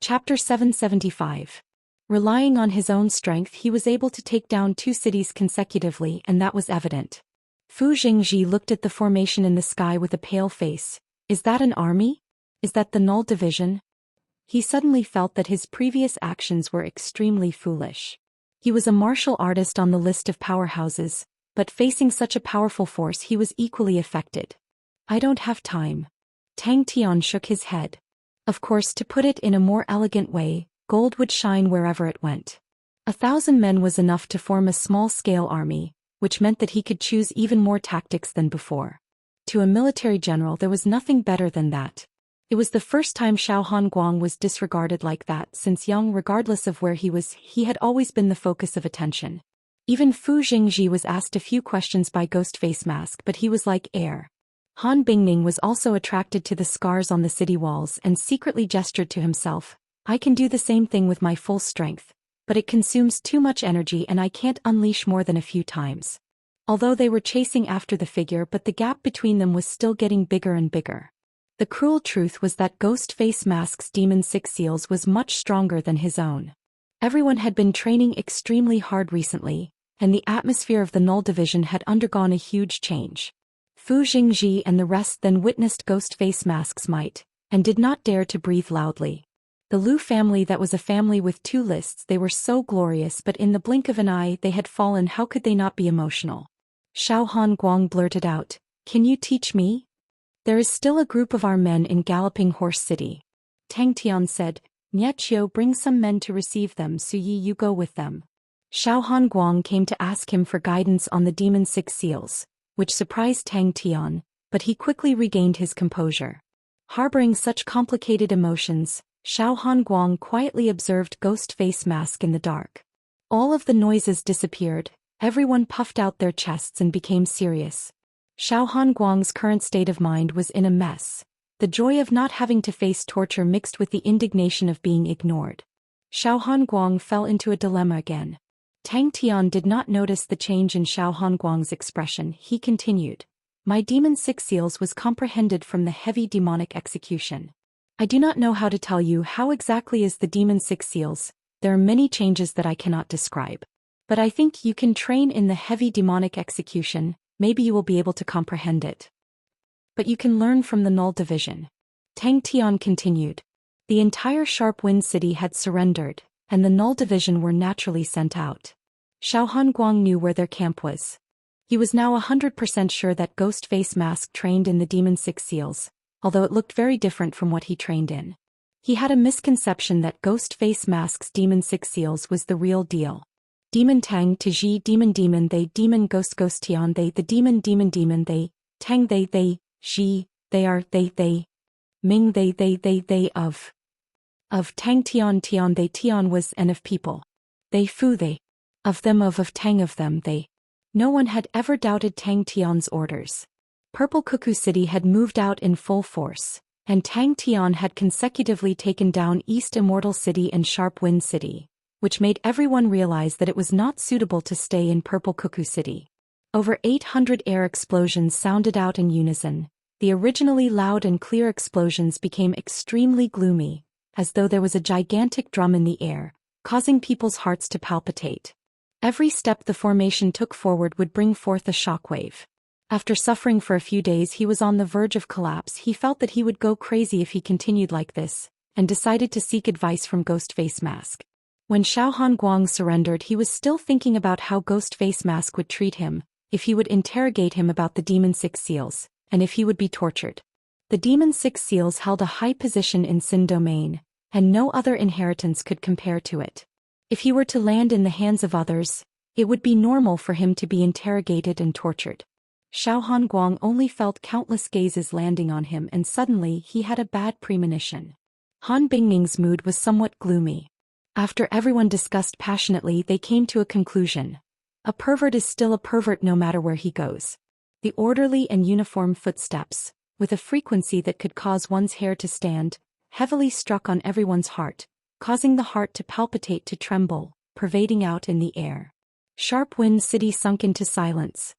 Chapter 775. Relying on his own strength, he was able to take down 2 cities consecutively, and that was evident. Fu Jingji looked at the formation in the sky with a pale face. Is that an army? Is that the Null Division? He suddenly felt that his previous actions were extremely foolish. He was a martial artist on the list of powerhouses, but facing such a powerful force he was equally affected. I don't have time. Tang Tian shook his head. Of course, to put it in a more elegant way, gold would shine wherever it went. 1,000 men was enough to form a small-scale army, which meant that he could choose even more tactics than before. To a military general there was nothing better than that. It was the first time Xiao Hanguang was disregarded like that since young. Regardless of where he was, he had always been the focus of attention. Even Fu Jingji was asked a few questions by Ghostface Mask, but he was like air. Han Bingning was also attracted to the scars on the city walls and secretly gestured to himself, I can do the same thing with my full strength, but it consumes too much energy and I can't unleash more than a few times. Although they were chasing after the figure, but the gap between them was still getting bigger and bigger. The cruel truth was that Ghostface Mask's Demon Six Seals was much stronger than his own. Everyone had been training extremely hard recently, and the atmosphere of the Null Division had undergone a huge change. Fu Jingji and the rest then witnessed Ghostface Mask's might, and did not dare to breathe loudly. The Lu family, that was a family with 2 lists, they were so glorious, but in the blink of an eye they had fallen. How could they not be emotional? Xiao Hanguang blurted out, Can you teach me? There is still a group of our men in Galloping Horse City. Tang Tian said, Niechio, bring some men to receive them. Su Yi, you go with them. Xiao Hanguang came to ask him for guidance on the Demon Six Seals, which surprised Tang Tian, but he quickly regained his composure. Harboring such complicated emotions, Xiao Hanguang quietly observed Ghostface Mask in the dark. All of the noises disappeared, everyone puffed out their chests and became serious. Xiao Hanguang's current state of mind was in a mess. The joy of not having to face torture mixed with the indignation of being ignored. Xiao Hanguang fell into a dilemma again. Tang Tian did not notice the change in Xiao Hanguang's expression. He continued, My Demon Six Seals was comprehended from the heavy demonic execution. I do not know how to tell you how exactly is the Demon Six Seals, there are many changes that I cannot describe. But I think you can train in the heavy demonic execution, maybe you will be able to comprehend it. But you can learn from the Null Division. Tang Tian continued. The entire Sharp Wind City had surrendered, and the Null Division were naturally sent out. Xiao Hanguang knew where their camp was. He was now 100% sure that Ghostface Mask trained in the Demon Six Seals, although it looked very different from what he trained in. He had a misconception that Ghostface Mask's Demon Six Seals was the real deal. Demon Tang to Ji, Demon Demon they, Demon Ghost Ghost Tian they, the Demon Demon Demon they, Tang they, Ji, they are they, Ming they of Tang Tian Tian they, Tian was and of people. They Fu they. Of them of Tang of them they. No one had ever doubted Tang Tian's orders. Purple Cuckoo City had moved out in full force, and Tang Tian had consecutively taken down East Immortal City and Sharp Wind City, which made everyone realize that it was not suitable to stay in Purple Cuckoo City. Over 800 air explosions sounded out in unison. The originally loud and clear explosions became extremely gloomy, as though there was a gigantic drum in the air, causing people's hearts to palpitate. Every step the formation took forward would bring forth a shockwave. After suffering for a few days, he was on the verge of collapse. He felt that he would go crazy if he continued like this, and decided to seek advice from Ghostface Mask. When Xiao Hanguang surrendered, he was still thinking about how Ghostface Mask would treat him, if he would interrogate him about the Demon Six Seals, and if he would be tortured. The Demon Six Seals held a high position in Sin Domain, and no other inheritance could compare to it. If he were to land in the hands of others, it would be normal for him to be interrogated and tortured. Xiao Hanguang only felt countless gazes landing on him, and suddenly he had a bad premonition. Han Bingning's mood was somewhat gloomy. After everyone discussed passionately, they came to a conclusion. A pervert is still a pervert no matter where he goes. The orderly and uniform footsteps, with a frequency that could cause one's hair to stand, heavily struck on everyone's heart, causing the heart to palpitate, to tremble, pervading out in the air. Sharp Wind City sunk into silence.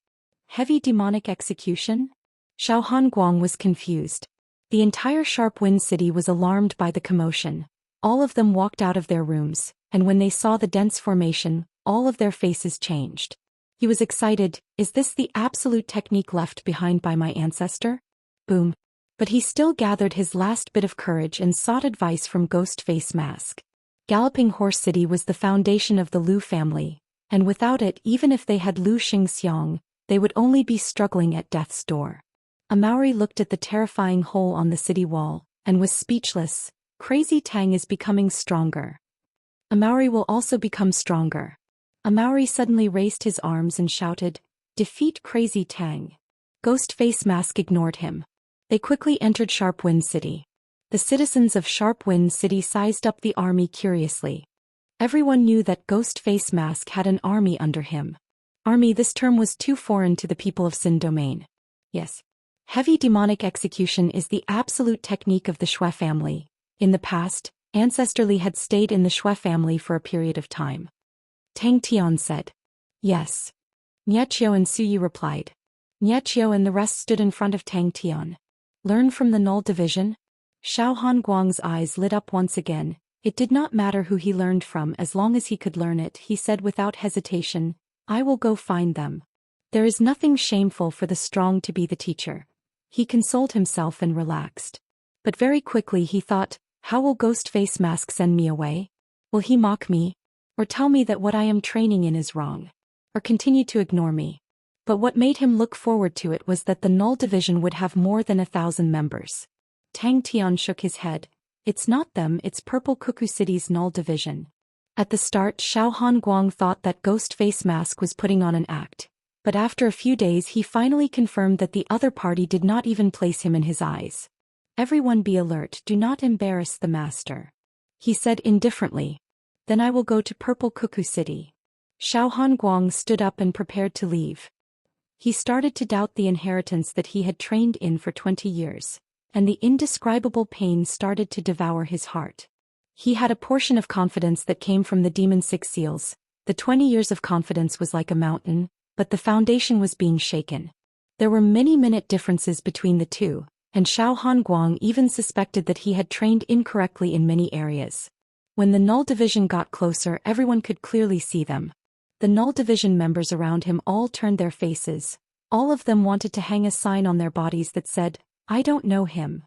Heavy demonic execution? Xiao Hanguang was confused. The entire Sharp Wind City was alarmed by the commotion. All of them walked out of their rooms, and when they saw the dense formation, all of their faces changed. He was excited. Is this the absolute technique left behind by my ancestor? Boom. But he still gathered his last bit of courage and sought advice from Ghost Face Mask. Galloping Horse City was the foundation of the Lu family, and without it, even if they had Lu Xiang, they would only be struggling at death's door. Amauri looked at the terrifying hole on the city wall, and was speechless. Crazy Tang is becoming stronger. Amauri will also become stronger. Amauri suddenly raised his arms and shouted, "Defeat Crazy Tang." Ghost Face Mask ignored him. They quickly entered Sharp Wind City. The citizens of Sharp Wind City sized up the army curiously. Everyone knew that Ghost Face Mask had an army under him. Army, this term was too foreign to the people of Xin Domain. Yes. Heavy demonic execution is the absolute technique of the Shui family. In the past, Ancestor Li had stayed in the Shui family for a period of time. Tang Tian said. Yes. Niechio and Suyi replied. Niechio and the rest stood in front of Tang Tian. Learn from the Null Division? Xiao Hanguang's eyes lit up once again. It did not matter who he learned from as long as he could learn it, he said without hesitation. I will go find them. There is nothing shameful for the strong to be the teacher. He consoled himself and relaxed. But very quickly he thought, how will Ghost Face Mask send me away? Will he mock me? Or tell me that what I am training in is wrong? Or continue to ignore me? But what made him look forward to it was that the Null Division would have more than 1,000 members. Tang Tian shook his head. It's not them, it's Purple Cuckoo City's Null Division. At the start, Xiao Hanguang thought that Ghost Face Mask was putting on an act. But after a few days he finally confirmed that the other party did not even place him in his eyes. Everyone be alert, do not embarrass the master. He said indifferently. Then I will go to Purple Cuckoo City. Xiao Hanguang stood up and prepared to leave. He started to doubt the inheritance that he had trained in for 20 years, and the indescribable pain started to devour his heart. He had a portion of confidence that came from the Demon Six Seals. The 20 years of confidence was like a mountain, but the foundation was being shaken. There were many minute differences between the two, and Xiao Hanguang even suspected that he had trained incorrectly in many areas. When the Null Division got closer, everyone could clearly see them. The Null Division members around him all turned their faces. All of them wanted to hang a sign on their bodies that said, I don't know him.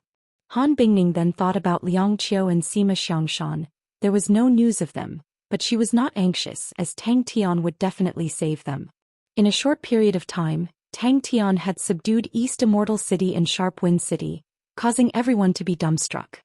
Han Bingning then thought about Liang Qiu and Sima Xiangshan. There was no news of them, but she was not anxious as Tang Tian would definitely save them. In a short period of time, Tang Tian had subdued East Immortal City and Sharp Wind City, causing everyone to be dumbstruck.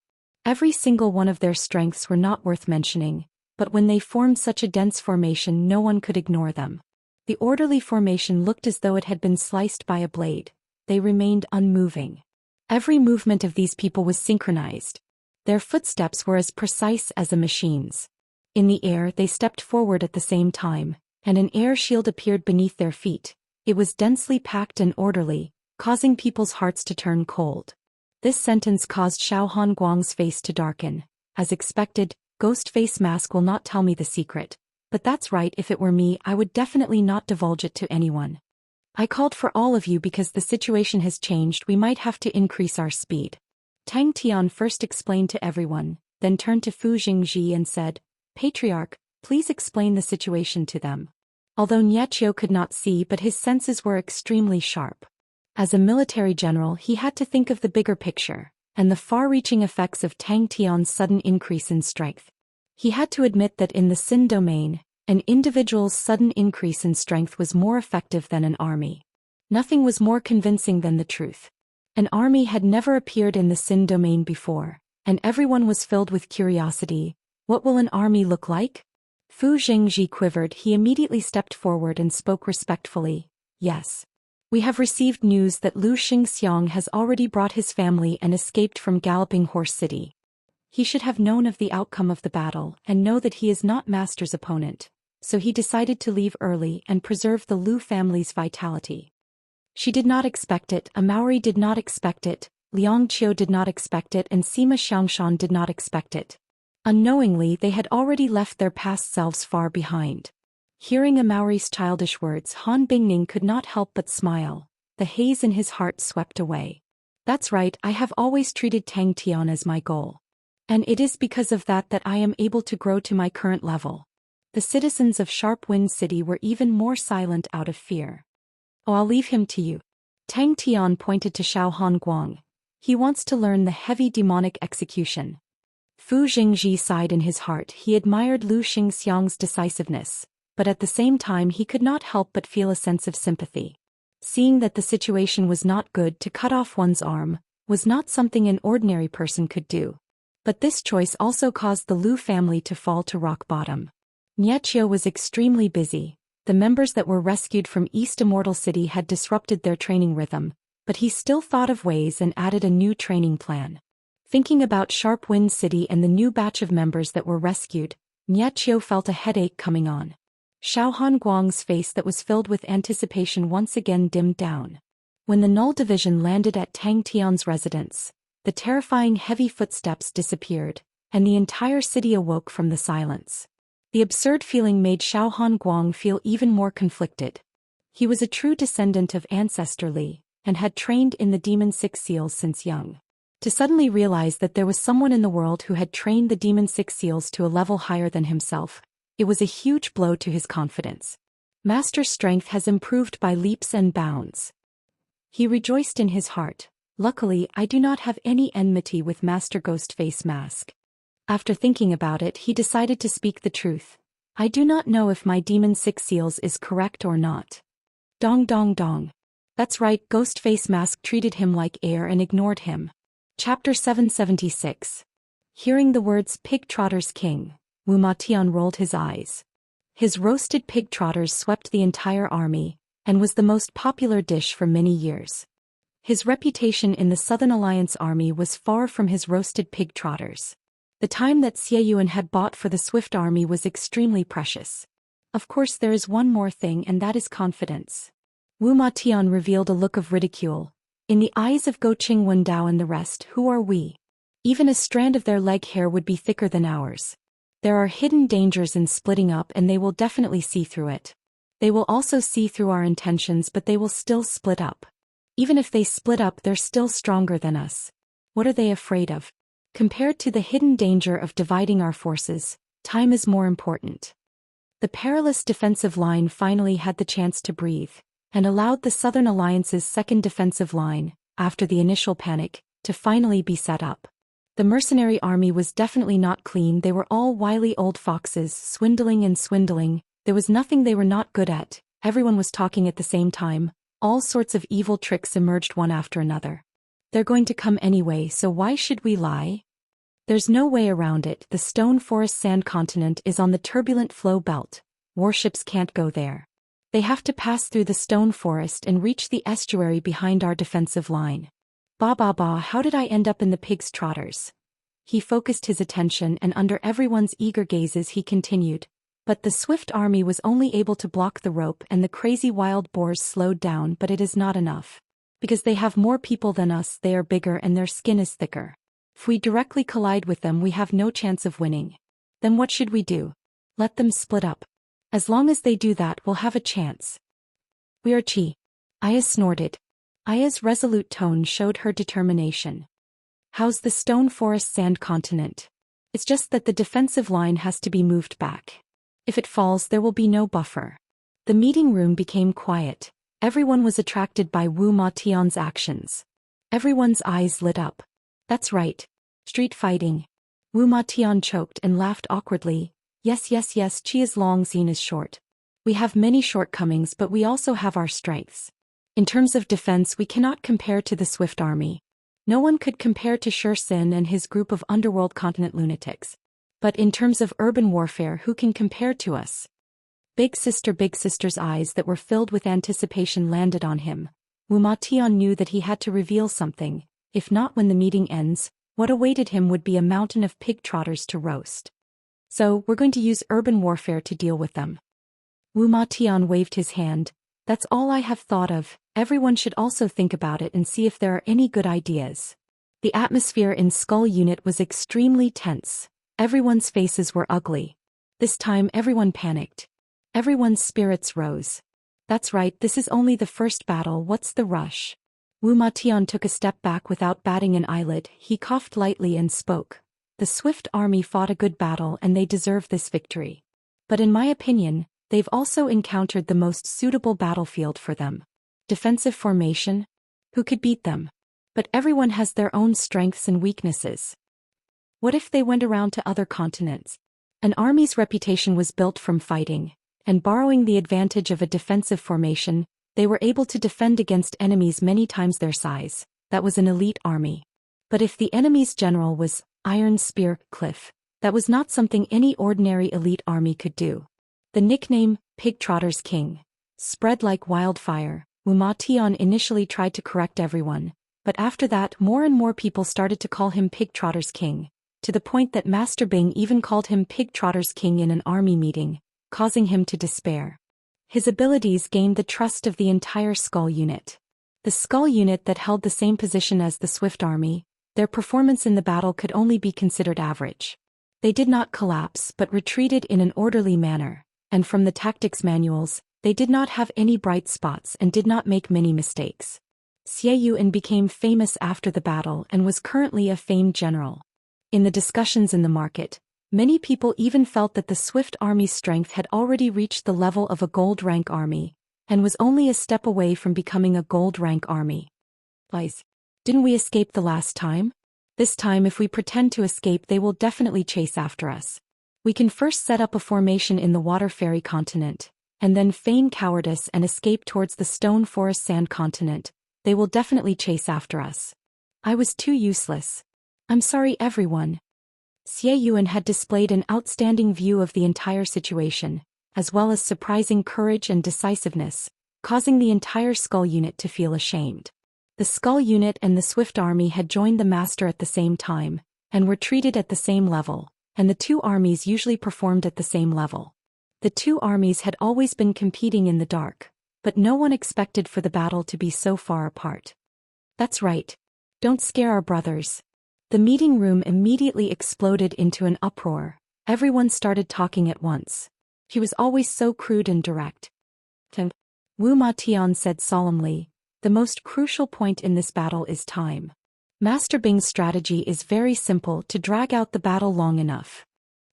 Every single one of their strengths were not worth mentioning, but when they formed such a dense formation no one could ignore them. The orderly formation looked as though it had been sliced by a blade. They remained unmoving. Every movement of these people was synchronized. Their footsteps were as precise as a machine's. In the air they stepped forward at the same time, and an air shield appeared beneath their feet. It was densely packed and orderly, causing people's hearts to turn cold. This sentence caused Xiao Hanguang's face to darken. As expected, Ghost Face Mask will not tell me the secret. But that's right, if it were me I would definitely not divulge it to anyone. I called for all of you because the situation has changed, we might have to increase our speed. Tang Tian first explained to everyone, then turned to Fu Jingji and said, Patriarch, please explain the situation to them. Although Niechio could not see, but his senses were extremely sharp. As a military general he had to think of the bigger picture, and the far-reaching effects of Tang Tian's sudden increase in strength. He had to admit that in the Xin domain, an individual's sudden increase in strength was more effective than an army. Nothing was more convincing than the truth. An army had never appeared in the Xin domain before, and everyone was filled with curiosity. What will an army look like? Fu Jingji quivered. He immediately stepped forward and spoke respectfully. Yes. We have received news that Lu Xiang has already brought his family and escaped from Galloping Horse City. He should have known of the outcome of the battle and know that he is not Master's opponent, so he decided to leave early and preserve the Lu family's vitality. She did not expect it, Amauri did not expect it, Liang Qiu did not expect it, and Sima Xiangshan did not expect it. Unknowingly they had already left their past selves far behind. Hearing Amauri's childish words, Han Bingning could not help but smile. The haze in his heart swept away. That's right, I have always treated Tang Tian as my goal. And it is because of that that I am able to grow to my current level. The citizens of Sharp Wind City were even more silent out of fear. Oh, I'll leave him to you. Tang Tian pointed to Xiao Hanguang. He wants to learn the heavy demonic execution. Fu Jingji sighed in his heart. He admired Lu Xingxiang's decisiveness, but at the same time he could not help but feel a sense of sympathy. Seeing that the situation was not good, to cut off one's arm was not something an ordinary person could do. But this choice also caused the Lu family to fall to rock bottom. Niechio was extremely busy. The members that were rescued from East Immortal City had disrupted their training rhythm, but he still thought of ways and added a new training plan. Thinking about Sharp Wind City and the new batch of members that were rescued, Niechio felt a headache coming on. Xiao Hanguang's face that was filled with anticipation once again dimmed down. When the Null Division landed at Tang Tian's residence, the terrifying heavy footsteps disappeared, and the entire city awoke from the silence. The absurd feeling made Xiao Hanguang feel even more conflicted. He was a true descendant of Ancestor Li, and had trained in the Demon Six Seals since young. To suddenly realize that there was someone in the world who had trained the Demon Six Seals to a level higher than himself, it was a huge blow to his confidence. Master strength has improved by leaps and bounds. He rejoiced in his heart. Luckily, I do not have any enmity with Master Ghostface Mask. After thinking about it, he decided to speak the truth. I do not know if my Demon Six Seals is correct or not. Dong dong dong. That's right, Ghostface Mask treated him like air and ignored him. Chapter 776. Hearing the words Pig Trotter's King, Wu Matian rolled his eyes. His roasted pig trotters swept the entire army, and was the most popular dish for many years. His reputation in the Southern Alliance army was far from his roasted pig trotters. The time that Xie Yuan had bought for the Swift army was extremely precious. Of course, there is one more thing, and that is confidence. Wu Matian revealed a look of ridicule. In the eyes of Go Qing Wendao and the rest, who are we? Even a strand of their leg hair would be thicker than ours. There are hidden dangers in splitting up, and they will definitely see through it. They will also see through our intentions, but they will still split up. Even if they split up, they're still stronger than us. What are they afraid of? Compared to the hidden danger of dividing our forces, time is more important. The perilous defensive line finally had the chance to breathe, and allowed the Southern Alliance's second defensive line, after the initial panic, to finally be set up. The mercenary army was definitely not clean. They were all wily old foxes, swindling and swindling. There was nothing they were not good at. Everyone was talking at the same time. All sorts of evil tricks emerged one after another. They're going to come anyway, so why should we lie? There's no way around it. The Stone Forest Sand Continent is on the turbulent flow belt. Warships can't go there. They have to pass through the stone forest and reach the estuary behind our defensive line. Ba, how did I end up in the pig's trotters? He focused his attention, and under everyone's eager gazes he continued. But the swift army was only able to block the rope, and the crazy wild boars slowed down, but it is not enough. Because they have more people than us, they are bigger and their skin is thicker. If we directly collide with them, we have no chance of winning. Then what should we do? Let them split up. As long as they do that, we'll have a chance. We are Chi. Aya snorted. Aya's resolute tone showed her determination. How's the Stone Forest Sand Continent? It's just that the defensive line has to be moved back. If it falls, there will be no buffer. The meeting room became quiet. Everyone was attracted by Wu Matian's actions. Everyone's eyes lit up. That's right. Street fighting. Wu Matian choked and laughed awkwardly. Yes, Chi's long scene is short. We have many shortcomings, but we also have our strengths. In terms of defense, we cannot compare to the Swift army. No one could compare to Shi Xin and his group of underworld continent lunatics. But in terms of urban warfare, who can compare to us? Big Sister's eyes that were filled with anticipation landed on him. Wu Matian knew that he had to reveal something. If not when the meeting ends, what awaited him would be a mountain of pig trotters to roast. So, we're going to use urban warfare to deal with them. Wu Matian waved his hand. That's all I have thought of. Everyone should also think about it and see if there are any good ideas. The atmosphere in Skull Unit was extremely tense. Everyone's faces were ugly. This time everyone panicked. Everyone's spirits rose. That's right, this is only the first battle, what's the rush? Wu Matian took a step back without batting an eyelid. He coughed lightly and spoke. the Swift army fought a good battle and they deserve this victory. But in my opinion, they've also encountered the most suitable battlefield for them. Defensive formation? Who could beat them? But everyone has their own strengths and weaknesses. What if they went around to other continents? An army's reputation was built from fighting, and borrowing the advantage of a defensive formation, they were able to defend against enemies many times their size. That was an elite army. But if the enemy's general was Iron Spear Cliff, that was not something any ordinary elite army could do. The nickname, Pigtrotter's King, spread like wildfire. Wuxian initially tried to correct everyone, but after that more and more people started to call him Pigtrotter's King, to the point that Master Bing even called him Pigtrotter's King in an army meeting, causing him to despair. His abilities gained the trust of the entire Skull unit. The Skull unit that held the same position as the Swift army, their performance in the battle could only be considered average. They did not collapse but retreated in an orderly manner, and from the tactics manuals, they did not have any bright spots and did not make many mistakes. Xianxia became famous after the battle and was currently a famed general. In the discussions in the market, many people even felt that the Swift army's strength had already reached the level of a gold rank army, and was only a step away from becoming a gold rank army. Guys, didn't we escape the last time? This time if we pretend to escape they will definitely chase after us. We can first set up a formation in the Water Fairy continent, and then feign cowardice and escape towards the Stone Forest Sand continent. They will definitely chase after us. I was too useless. I'm sorry everyone. Xianxia had displayed an outstanding view of the entire situation, as well as surprising courage and decisiveness, causing the entire Skull unit to feel ashamed. The Skull unit and the Swift army had joined the Master at the same time, and were treated at the same level, and the two armies usually performed at the same level. The two armies had always been competing in the dark, but no one expected for the battle to be so far apart. That's right. Don't scare our brothers. The meeting room immediately exploded into an uproar. Everyone started talking at once. He was always so crude and direct. Wuxian said solemnly, the most crucial point in this battle is time. Master Bing's strategy is very simple: to drag out the battle long enough.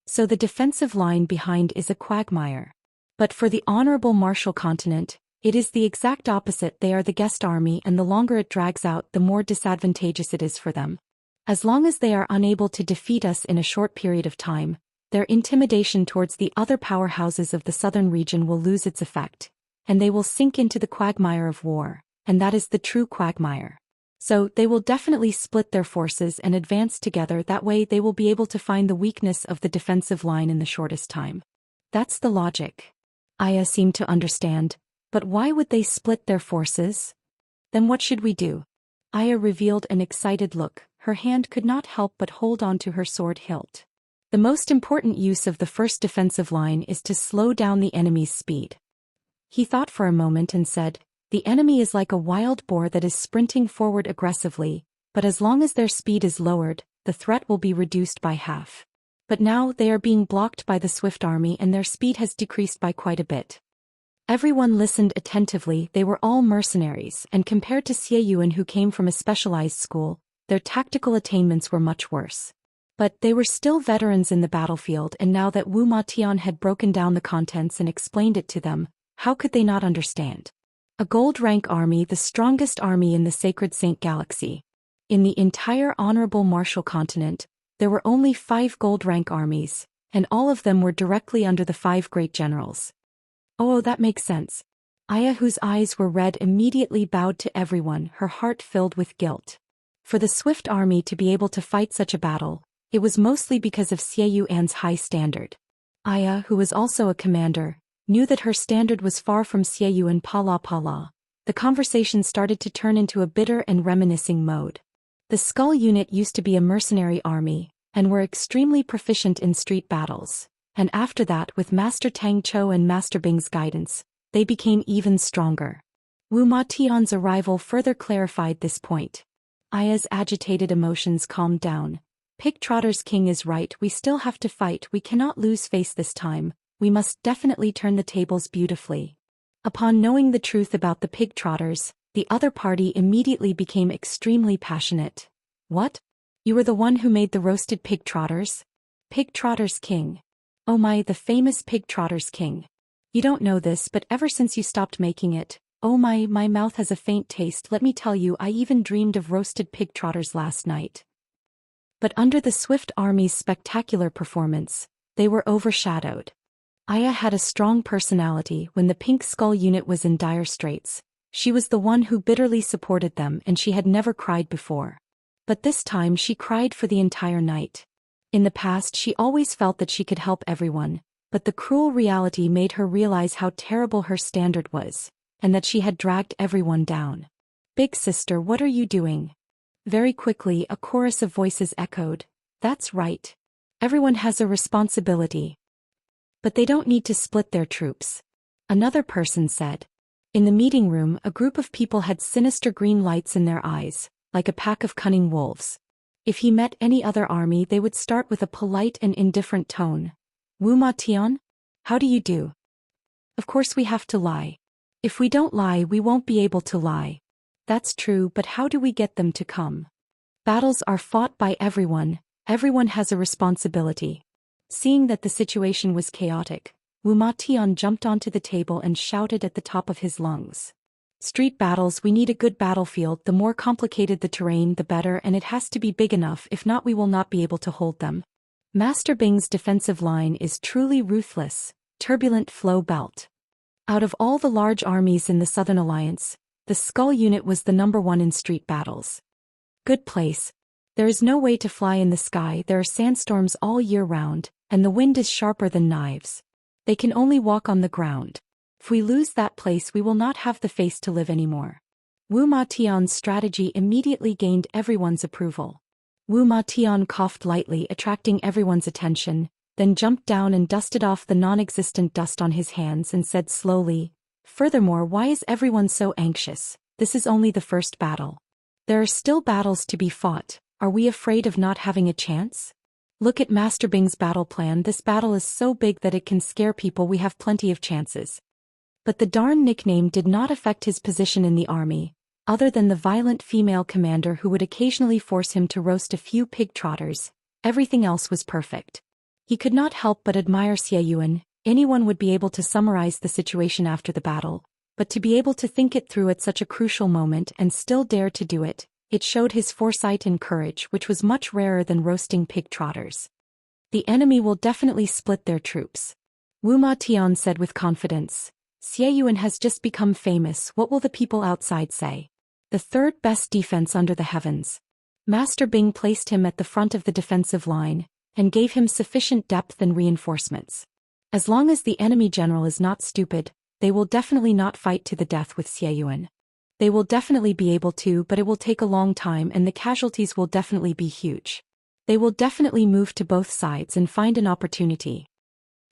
So the defensive line behind is a quagmire. But for the Honorable Martial Continent, it is the exact opposite. They are the guest army, and the longer it drags out, the more disadvantageous it is for them. As long as they are unable to defeat us in a short period of time, their intimidation towards the other powerhouses of the southern region will lose its effect, and they will sink into the quagmire of war, and that is the true quagmire. So they will definitely split their forces and advance together. That way they will be able to find the weakness of the defensive line in the shortest time. That's the logic. Aya seemed to understand, but why would they split their forces? Then what should we do? Aya revealed an excited look. Her hand could not help but hold on to her sword hilt. The most important use of the first defensive line is to slow down the enemy's speed. He thought for a moment and said, the enemy is like a wild boar that is sprinting forward aggressively, but as long as their speed is lowered, the threat will be reduced by half. But now they are being blocked by the Swift army and their speed has decreased by quite a bit. Everyone listened attentively. They were all mercenaries, and compared to Xianxia, who came from a specialized school, their tactical attainments were much worse. But they were still veterans in the battlefield, and now that Wuxian had broken down the contents and explained it to them, how could they not understand? A gold rank army, the strongest army in the Sacred Saint Galaxy. In the entire Honorable Martial Continent, there were only 5 gold rank armies, and all of them were directly under the 5 great generals. Oh, that makes sense. Aya, whose eyes were red, immediately bowed to everyone, her heart filled with guilt. For the Swift army to be able to fight such a battle, it was mostly because of Xianxuan's high standard. Aya, who was also a commander, knew that her standard was far from Xianxuan. Pala. The conversation started to turn into a bitter and reminiscing mode. The Skull unit used to be a mercenary army, and were extremely proficient in street battles, and after that, with Master Tang Chou and Master Bing's guidance, they became even stronger. Wuxian's arrival further clarified this point. Aya's agitated emotions calmed down. Pigtrotter's King is right, we still have to fight, we cannot lose face this time, we must definitely turn the tables beautifully. Upon knowing the truth about the Pigtrotters, the other party immediately became extremely passionate. What? You were the one who made the roasted pig trotters? Pig trotters king. Oh my, the famous pig trotters king. You don't know this, but ever since you stopped making it, oh my mouth has a faint taste. Let me tell you, I even dreamed of roasted pig trotters last night. But under the Swift Army's spectacular performance, they were overshadowed. Aya had a strong personality. When the Pink Skull unit was in dire straits, she was the one who bitterly supported them, and she had never cried before. But this time she cried for the entire night. In the past she always felt that she could help everyone, but the cruel reality made her realize how terrible her standard was, and that she had dragged everyone down. Big sister, what are you doing? Very quickly a chorus of voices echoed, that's right. Everyone has a responsibility. But they don't need to split their troops. Another person said. In the meeting room, a group of people had sinister green lights in their eyes, like a pack of cunning wolves. If he met any other army, they would start with a polite and indifferent tone. Wu Ma Tian? How do you do? Of course we have to lie. If we don't lie, we won't be able to lie. That's true, but how do we get them to come? Battles are fought by everyone. Everyone has a responsibility. Seeing that the situation was chaotic, Wu Ma Tian jumped onto the table and shouted at the top of his lungs. Street battles, we need a good battlefield. The more complicated the terrain, the better, and it has to be big enough. If not, we will not be able to hold them. Master Bing's defensive line is truly ruthless. Turbulent Flow Belt. Out of all the large armies in the Southern Alliance, the Skull unit was the #1 in street battles. Good place. There is no way to fly in the sky. There are sandstorms all year round, and the wind is sharper than knives. They can only walk on the ground. If we lose that place, we will not have the face to live anymore. Wu Ma Tian's strategy immediately gained everyone's approval. Wu Ma Tian coughed lightly, attracting everyone's attention, then jumped down and dusted off the non-existent dust on his hands and said slowly, furthermore, why is everyone so anxious? This is only the first battle. There are still battles to be fought. Are we afraid of not having a chance? Look at Master Bing's battle plan. This battle is so big that it can scare people. We have plenty of chances. But the darn nickname did not affect his position in the army, other than the violent female commander who would occasionally force him to roast a few pig trotters. Everything else was perfect. He could not help but admire Xianxia. Anyone would be able to summarize the situation after the battle, but to be able to think it through at such a crucial moment and still dare to do it, it showed his foresight and courage, which was much rarer than roasting pig trotters. The enemy will definitely split their troops. Wu Ma Tian said with confidence. Xianxia has just become famous. What will the people outside say? The third best defense under the heavens. Master Bing placed him at the front of the defensive line, and gave him sufficient depth and reinforcements. As long as the enemy general is not stupid, they will definitely not fight to the death with Xianxia. They will definitely be able to, but it will take a long time and the casualties will definitely be huge. They will definitely move to both sides and find an opportunity.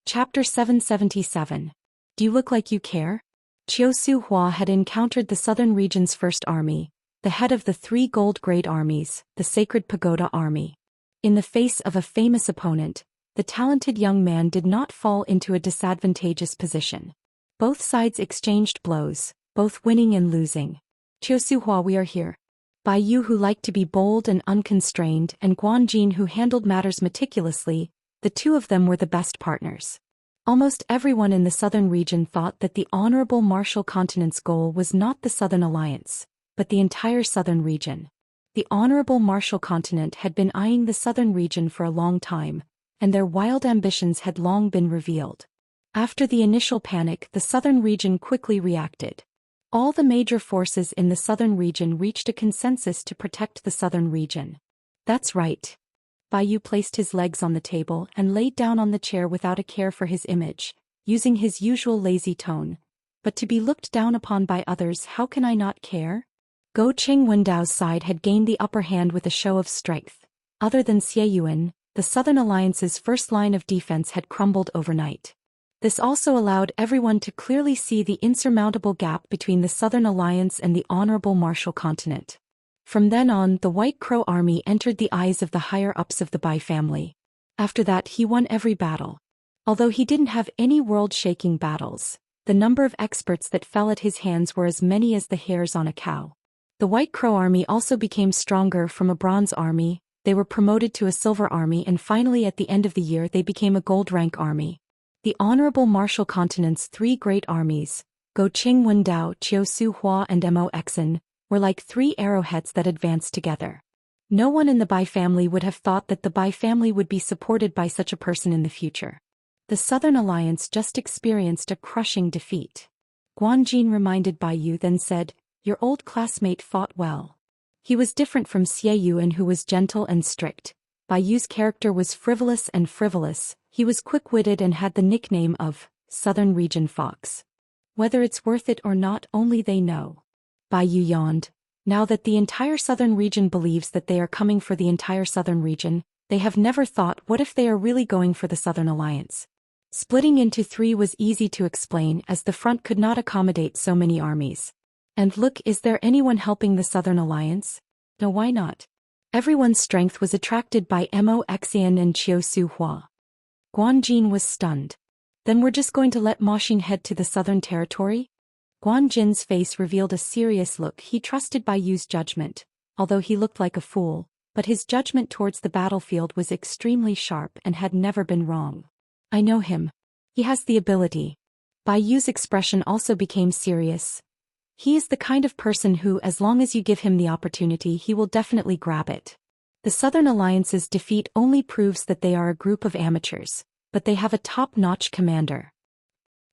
Chapter 777. Do you look like you care? Chiu Hua had encountered the southern region's first army, the head of the 3 gold grade armies, the Sacred Pagoda Army. In the face of a famous opponent, the talented young man did not fall into a disadvantageous position. Both sides exchanged blows, both winning and losing. Chiu Hua, we are here. Bai Yu, who liked to be bold and unconstrained, and Guan Jin, who handled matters meticulously, the two of them were the best partners. Almost everyone in the southern region thought that the honorable martial continent's goal was not the Southern Alliance, but the entire southern region. The honorable martial continent had been eyeing the southern region for a long time, and their wild ambitions had long been revealed. After the initial panic, the southern region quickly reacted. All the major forces in the southern region reached a consensus to protect the southern region. That's right. Bai Yu placed his legs on the table and laid down on the chair without a care for his image, using his usual lazy tone. But to be looked down upon by others, how can I not care? Go Ching Wendao's side had gained the upper hand with a show of strength. Other than Xianxia, the Southern Alliance's first line of defense had crumbled overnight. This also allowed everyone to clearly see the insurmountable gap between the Southern Alliance and the honorable martial continent. From then on, the White Crow Army entered the eyes of the higher-ups of the Bai family. After that, he won every battle. Although he didn't have any world-shaking battles, the number of experts that fell at his hands were as many as the hairs on a cow. The White Crow Army also became stronger from a bronze army. they were promoted to a silver army, and finally at the end of the year they became a gold rank army. The Honorable Martial Continent's three great armies, Go Qing Wendao, Chiu Hua and Mo Xen, were like three arrowheads that advanced together. No one in the Bai family would have thought that the Bai family would be supported by such a person in the future. The Southern Alliance just experienced a crushing defeat. Guanjin reminded Bai Yu then said, "Your old classmate fought well." He was different from Xie Yuan, who was gentle and strict. Bai Yu's character was frivolous, he was quick-witted and had the nickname of Southern Region Fox. Whether it's worth it or not, only they know. Bai Yu yawned. Now that the entire southern region believes that they are coming for the entire southern region, they have never thought, what if they are really going for the Southern Alliance? Splitting into three was easy to explain, as the front could not accommodate so many armies. And look, is there anyone helping the Southern Alliance? No, why not? Everyone's strength was attracted by Mo Xian and Chiu Hua. Guanjin was stunned. Then we're just going to let Ma Xin head to the Southern Territory? Guanjin's face revealed a serious look. He trusted Bai Yu's judgment, although he looked like a fool, but his judgment towards the battlefield was extremely sharp and had never been wrong. I know him. He has the ability. Bai Yu's expression also became serious. He is the kind of person who, as long as you give him the opportunity, he will definitely grab it. The Southern Alliance's defeat only proves that they are a group of amateurs, but they have a top-notch commander.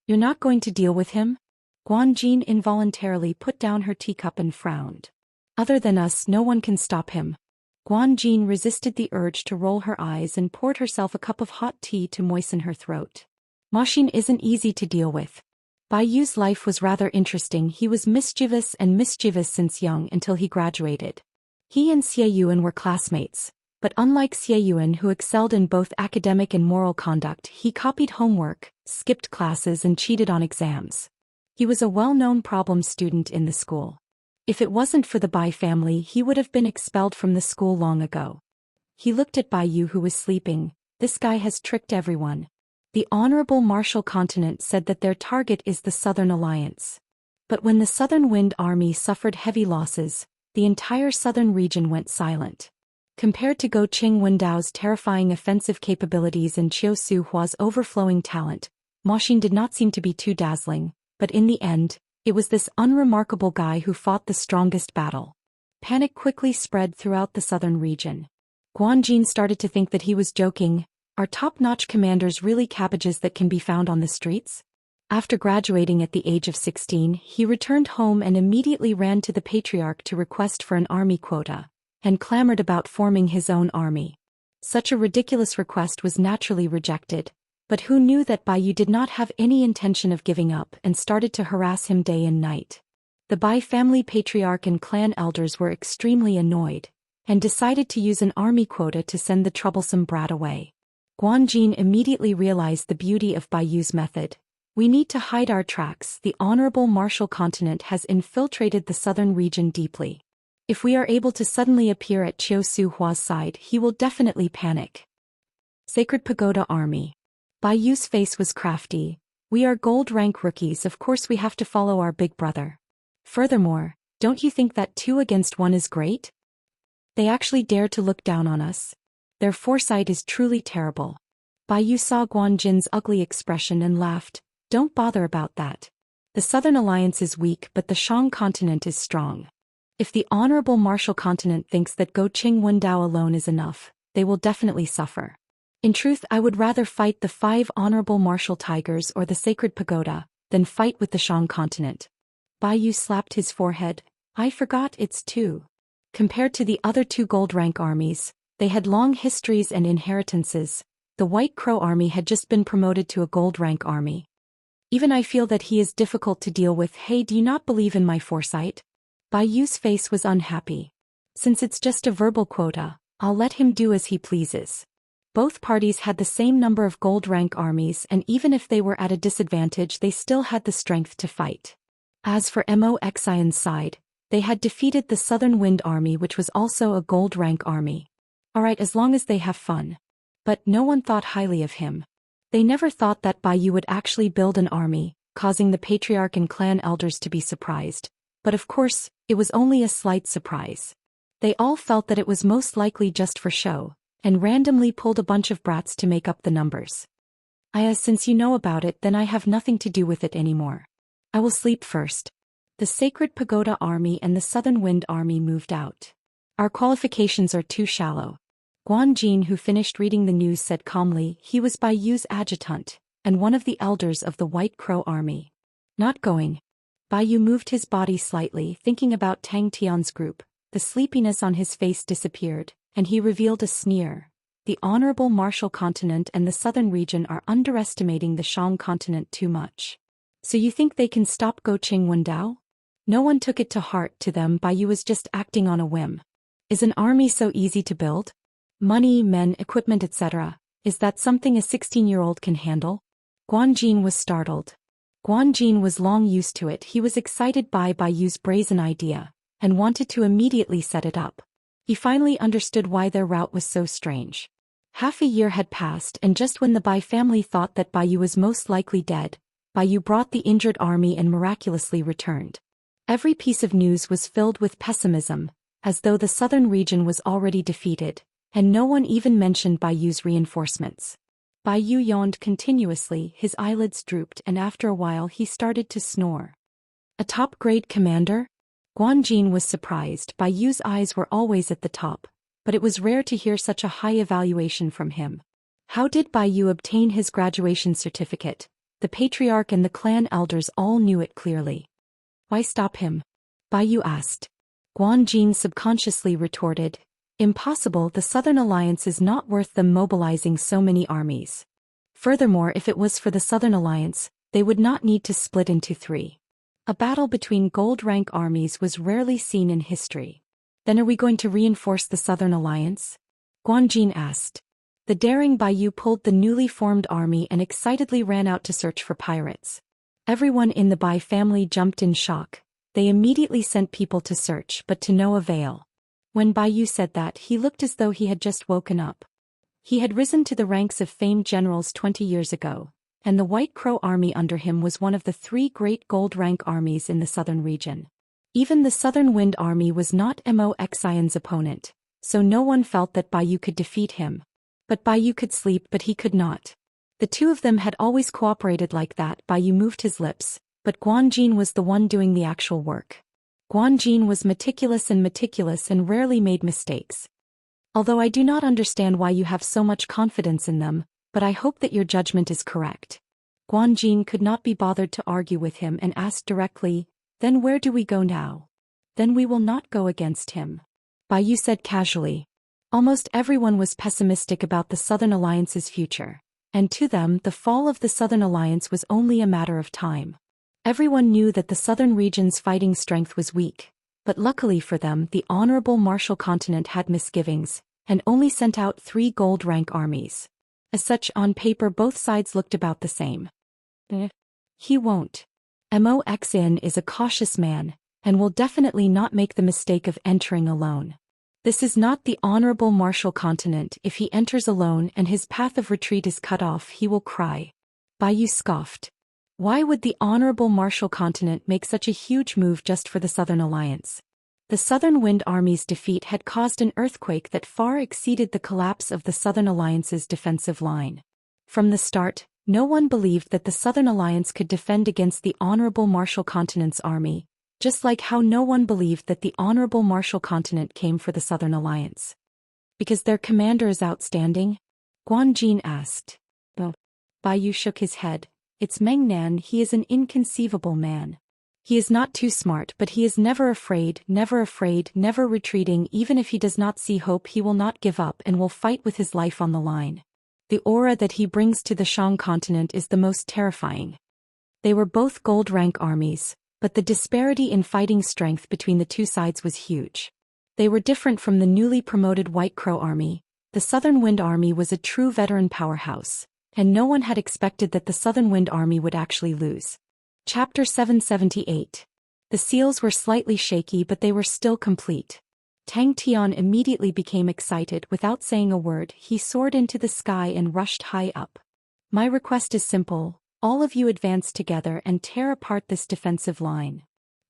You're not going to deal with him? Guanjin involuntarily put down her teacup and frowned. Other than us, no one can stop him. Guanjin resisted the urge to roll her eyes and poured herself a cup of hot tea to moisten her throat. Ma Xin isn't easy to deal with. Bai Yu's life was rather interesting. He was mischievous since young until he graduated. He and Xie Yuan were classmates, but unlike Xie Yuan, who excelled in both academic and moral conduct, he copied homework, skipped classes and cheated on exams. He was a well-known problem student in the school. If it wasn't for the Bai family, he would have been expelled from the school long ago. He looked at Bai Yu, who was sleeping. This guy has tricked everyone. The Honorable Martial Continent said that their target is the Southern Alliance. But when the Southern Wind Army suffered heavy losses, the entire southern region went silent. Compared to Go Qing Wendao's terrifying offensive capabilities and Chiu Hua's overflowing talent, Ma Xin did not seem to be too dazzling. But in the end, it was this unremarkable guy who fought the strongest battle. Panic quickly spread throughout the southern region. Guanjin started to think that he was joking. Are top-notch commanders really cabbages that can be found on the streets? After graduating at the age of 16, he returned home and immediately ran to the Patriarch to request for an army quota, and clamored about forming his own army. Such a ridiculous request was naturally rejected. But who knew that Bai Yu did not have any intention of giving up and started to harass him day and night. The Bai family patriarch and clan elders were extremely annoyed, and decided to use an army quota to send the troublesome brat away. Guanjin immediately realized the beauty of Bai Yu's method. We need to hide our tracks. The Honorable Martial Continent has infiltrated the southern region deeply. If we are able to suddenly appear at Chiu Hua's side, he will definitely panic. Sacred Pagoda Army. Bai Yu's face was crafty. We are gold rank rookies, of course we have to follow our big brother. Furthermore, don't you think that 2 against 1 is great? They actually dare to look down on us. Their foresight is truly terrible. Bai Yu saw Guanjin's ugly expression and laughed. Don't bother about that. The Southern Alliance is weak, but the Shang continent is strong. If the Honorable Martial Continent thinks that Go Qing Wendao alone is enough, they will definitely suffer. In truth, I would rather fight the 5 Honorable Martial Tigers or the Sacred Pagoda than fight with the Shang continent. Bai Yu slapped his forehead. I forgot it's 2. Compared to the other 2 gold rank armies, they had long histories and inheritances. The White Crow army had just been promoted to a gold rank army. Even I feel that he is difficult to deal with. Hey, do you not believe in my foresight? Bai Yu's face was unhappy. Since it's just a verbal quota, I'll let him do as he pleases. Both parties had the same number of gold rank armies, and even if they were at a disadvantage, they still had the strength to fight. As for Mo Xian's side, they had defeated the Southern Wind Army, which was also a gold rank army. Alright, as long as they have fun. But no one thought highly of him. They never thought that Bai Yu would actually build an army, causing the Patriarch and clan elders to be surprised. But of course, it was only a slight surprise. They all felt that it was most likely just for show, and randomly pulled a bunch of brats to make up the numbers. Since you know about it, then I have nothing to do with it anymore. I will sleep first. The Sacred Pagoda Army and the Southern Wind Army moved out. Our qualifications are too shallow. Guan Jin, who finished reading the news, said calmly. He was Bai Yu's adjutant, and one of the elders of the White Crow Army. Not going. Bai Yu moved his body slightly, thinking about Tang Tian's group. The sleepiness on his face disappeared, and he revealed a sneer. The Honorable Martial Continent and the Southern region are underestimating the Shang continent too much. So you think they can stop Goqing Wendao? No one took it to heart. To them, Bai Yu was just acting on a whim. Is an army so easy to build? Money, men, equipment, etc. Is that something a 16-year-old can handle? Guan Jin was startled. Guan Jin was long used to it. He was excited by Bai Yu's brazen idea, and wanted to immediately set it up. He finally understood why their route was so strange. Half a year had passed, and just when the Bai family thought that Bai Yu was most likely dead, Bai Yu brought the injured army and miraculously returned. Every piece of news was filled with pessimism, as though the southern region was already defeated, and no one even mentioned Bai Yu's reinforcements. Bai Yu yawned continuously, his eyelids drooped, and after a while he started to snore. A top-grade commander? Guan Jin was surprised. Bai Yu's eyes were always at the top, but it was rare to hear such a high evaluation from him. How did Bai Yu obtain his graduation certificate? The patriarch and the clan elders all knew it clearly. Why stop him? Bai Yu asked. Guan Jin subconsciously retorted. Impossible. The Southern Alliance is not worth them mobilizing so many armies. Furthermore, if it was for the Southern Alliance, they would not need to split into three. A battle between gold-rank armies was rarely seen in history. Then are we going to reinforce the Southern Alliance? Guan Jin asked. The daring Bai Yu pulled the newly formed army and excitedly ran out to search for pirates. Everyone in the Bai family jumped in shock. They immediately sent people to search, but to no avail. When Bai Yu said that, he looked as though he had just woken up. He had risen to the ranks of famed generals 20 years ago, and the White Crow Army under him was one of the 3 great gold-rank armies in the southern region. Even the Southern Wind Army was not Mo Xian's opponent, so no one felt that Bai Yu could defeat him. But Bai Yu could sleep, but he could not. The two of them had always cooperated like that. Bai Yu moved his lips, but Guan Jin was the one doing the actual work. Guan Jin was meticulous and rarely made mistakes. Although I do not understand why you have so much confidence in them, but I hope that your judgment is correct. Guan Jin could not be bothered to argue with him and asked directly, Then where do we go now? Then we will not go against him. Bai Yu said casually. Almost everyone was pessimistic about the Southern Alliance's future, and to them the fall of the Southern Alliance was only a matter of time. Everyone knew that the southern region's fighting strength was weak, but luckily for them the Honorable Martial Continent had misgivings, and only sent out 3 gold-rank armies. As such, on paper both sides looked about the same. He won't. Mo Xian is a cautious man, and will definitely not make the mistake of entering alone. This is not the Honorable Martial Continent. If he enters alone and his path of retreat is cut off, he will cry. Bai Yu scoffed. Why would the Honorable Martial Continent make such a huge move just for the Southern Alliance? The Southern Wind Army's defeat had caused an earthquake that far exceeded the collapse of the Southern Alliance's defensive line. From the start, no one believed that the Southern Alliance could defend against the Honorable Martial Continent's army, just like how no one believed that the Honorable Martial Continent came for the Southern Alliance. Because their commander is outstanding? Guan Jin asked. Bai Yu shook his head. It's Meng Nan. He is an inconceivable man. He is not too smart, but he is never afraid, never retreating. Even if he does not see hope, he will not give up and will fight with his life on the line. The aura that he brings to the Shang continent is the most terrifying. They were both gold-rank armies, but the disparity in fighting strength between the two sides was huge. They were different from the newly promoted White Crow Army. The Southern Wind Army was a true veteran powerhouse, and no one had expected that the Southern Wind Army would actually lose. Chapter 778. The seals were slightly shaky, but they were still complete. Tang Tian immediately became excited. Without saying a word, he soared into the sky and rushed high up. My request is simple. All of you advance together and tear apart this defensive line.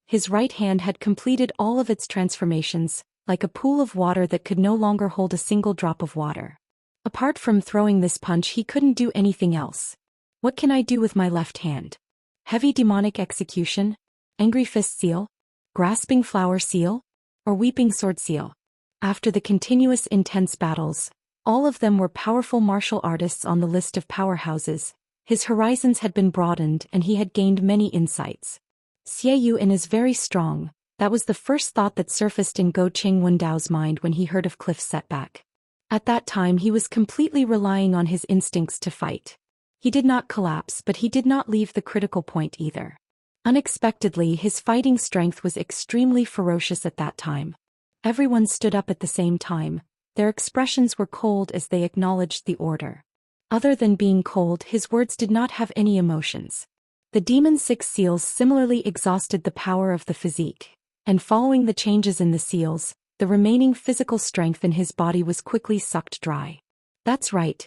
His right hand had completed all of its transformations, like a pool of water that could no longer hold a single drop of water. Apart from throwing this punch, he couldn't do anything else. What can I do with my left hand? Heavy demonic execution? Angry fist seal? Grasping flower seal? Or weeping sword seal? After the continuous intense battles, all of them were powerful martial artists on the list of powerhouses. His horizons had been broadened and he had gained many insights. Xie Yuan is very strong. That was the first thought that surfaced in Go Qingwendao's mind when he heard of Cliff's setback. At that time he was completely relying on his instincts to fight. He did not collapse, but he did not leave the critical point either. Unexpectedly, his fighting strength was extremely ferocious at that time. Everyone stood up at the same time. Their expressions were cold as they acknowledged the order. Other than being cold, his words did not have any emotions. The Demon Six Seals similarly exhausted the power of the physique, and following the changes in the seals, the remaining physical strength in his body was quickly sucked dry. That's right.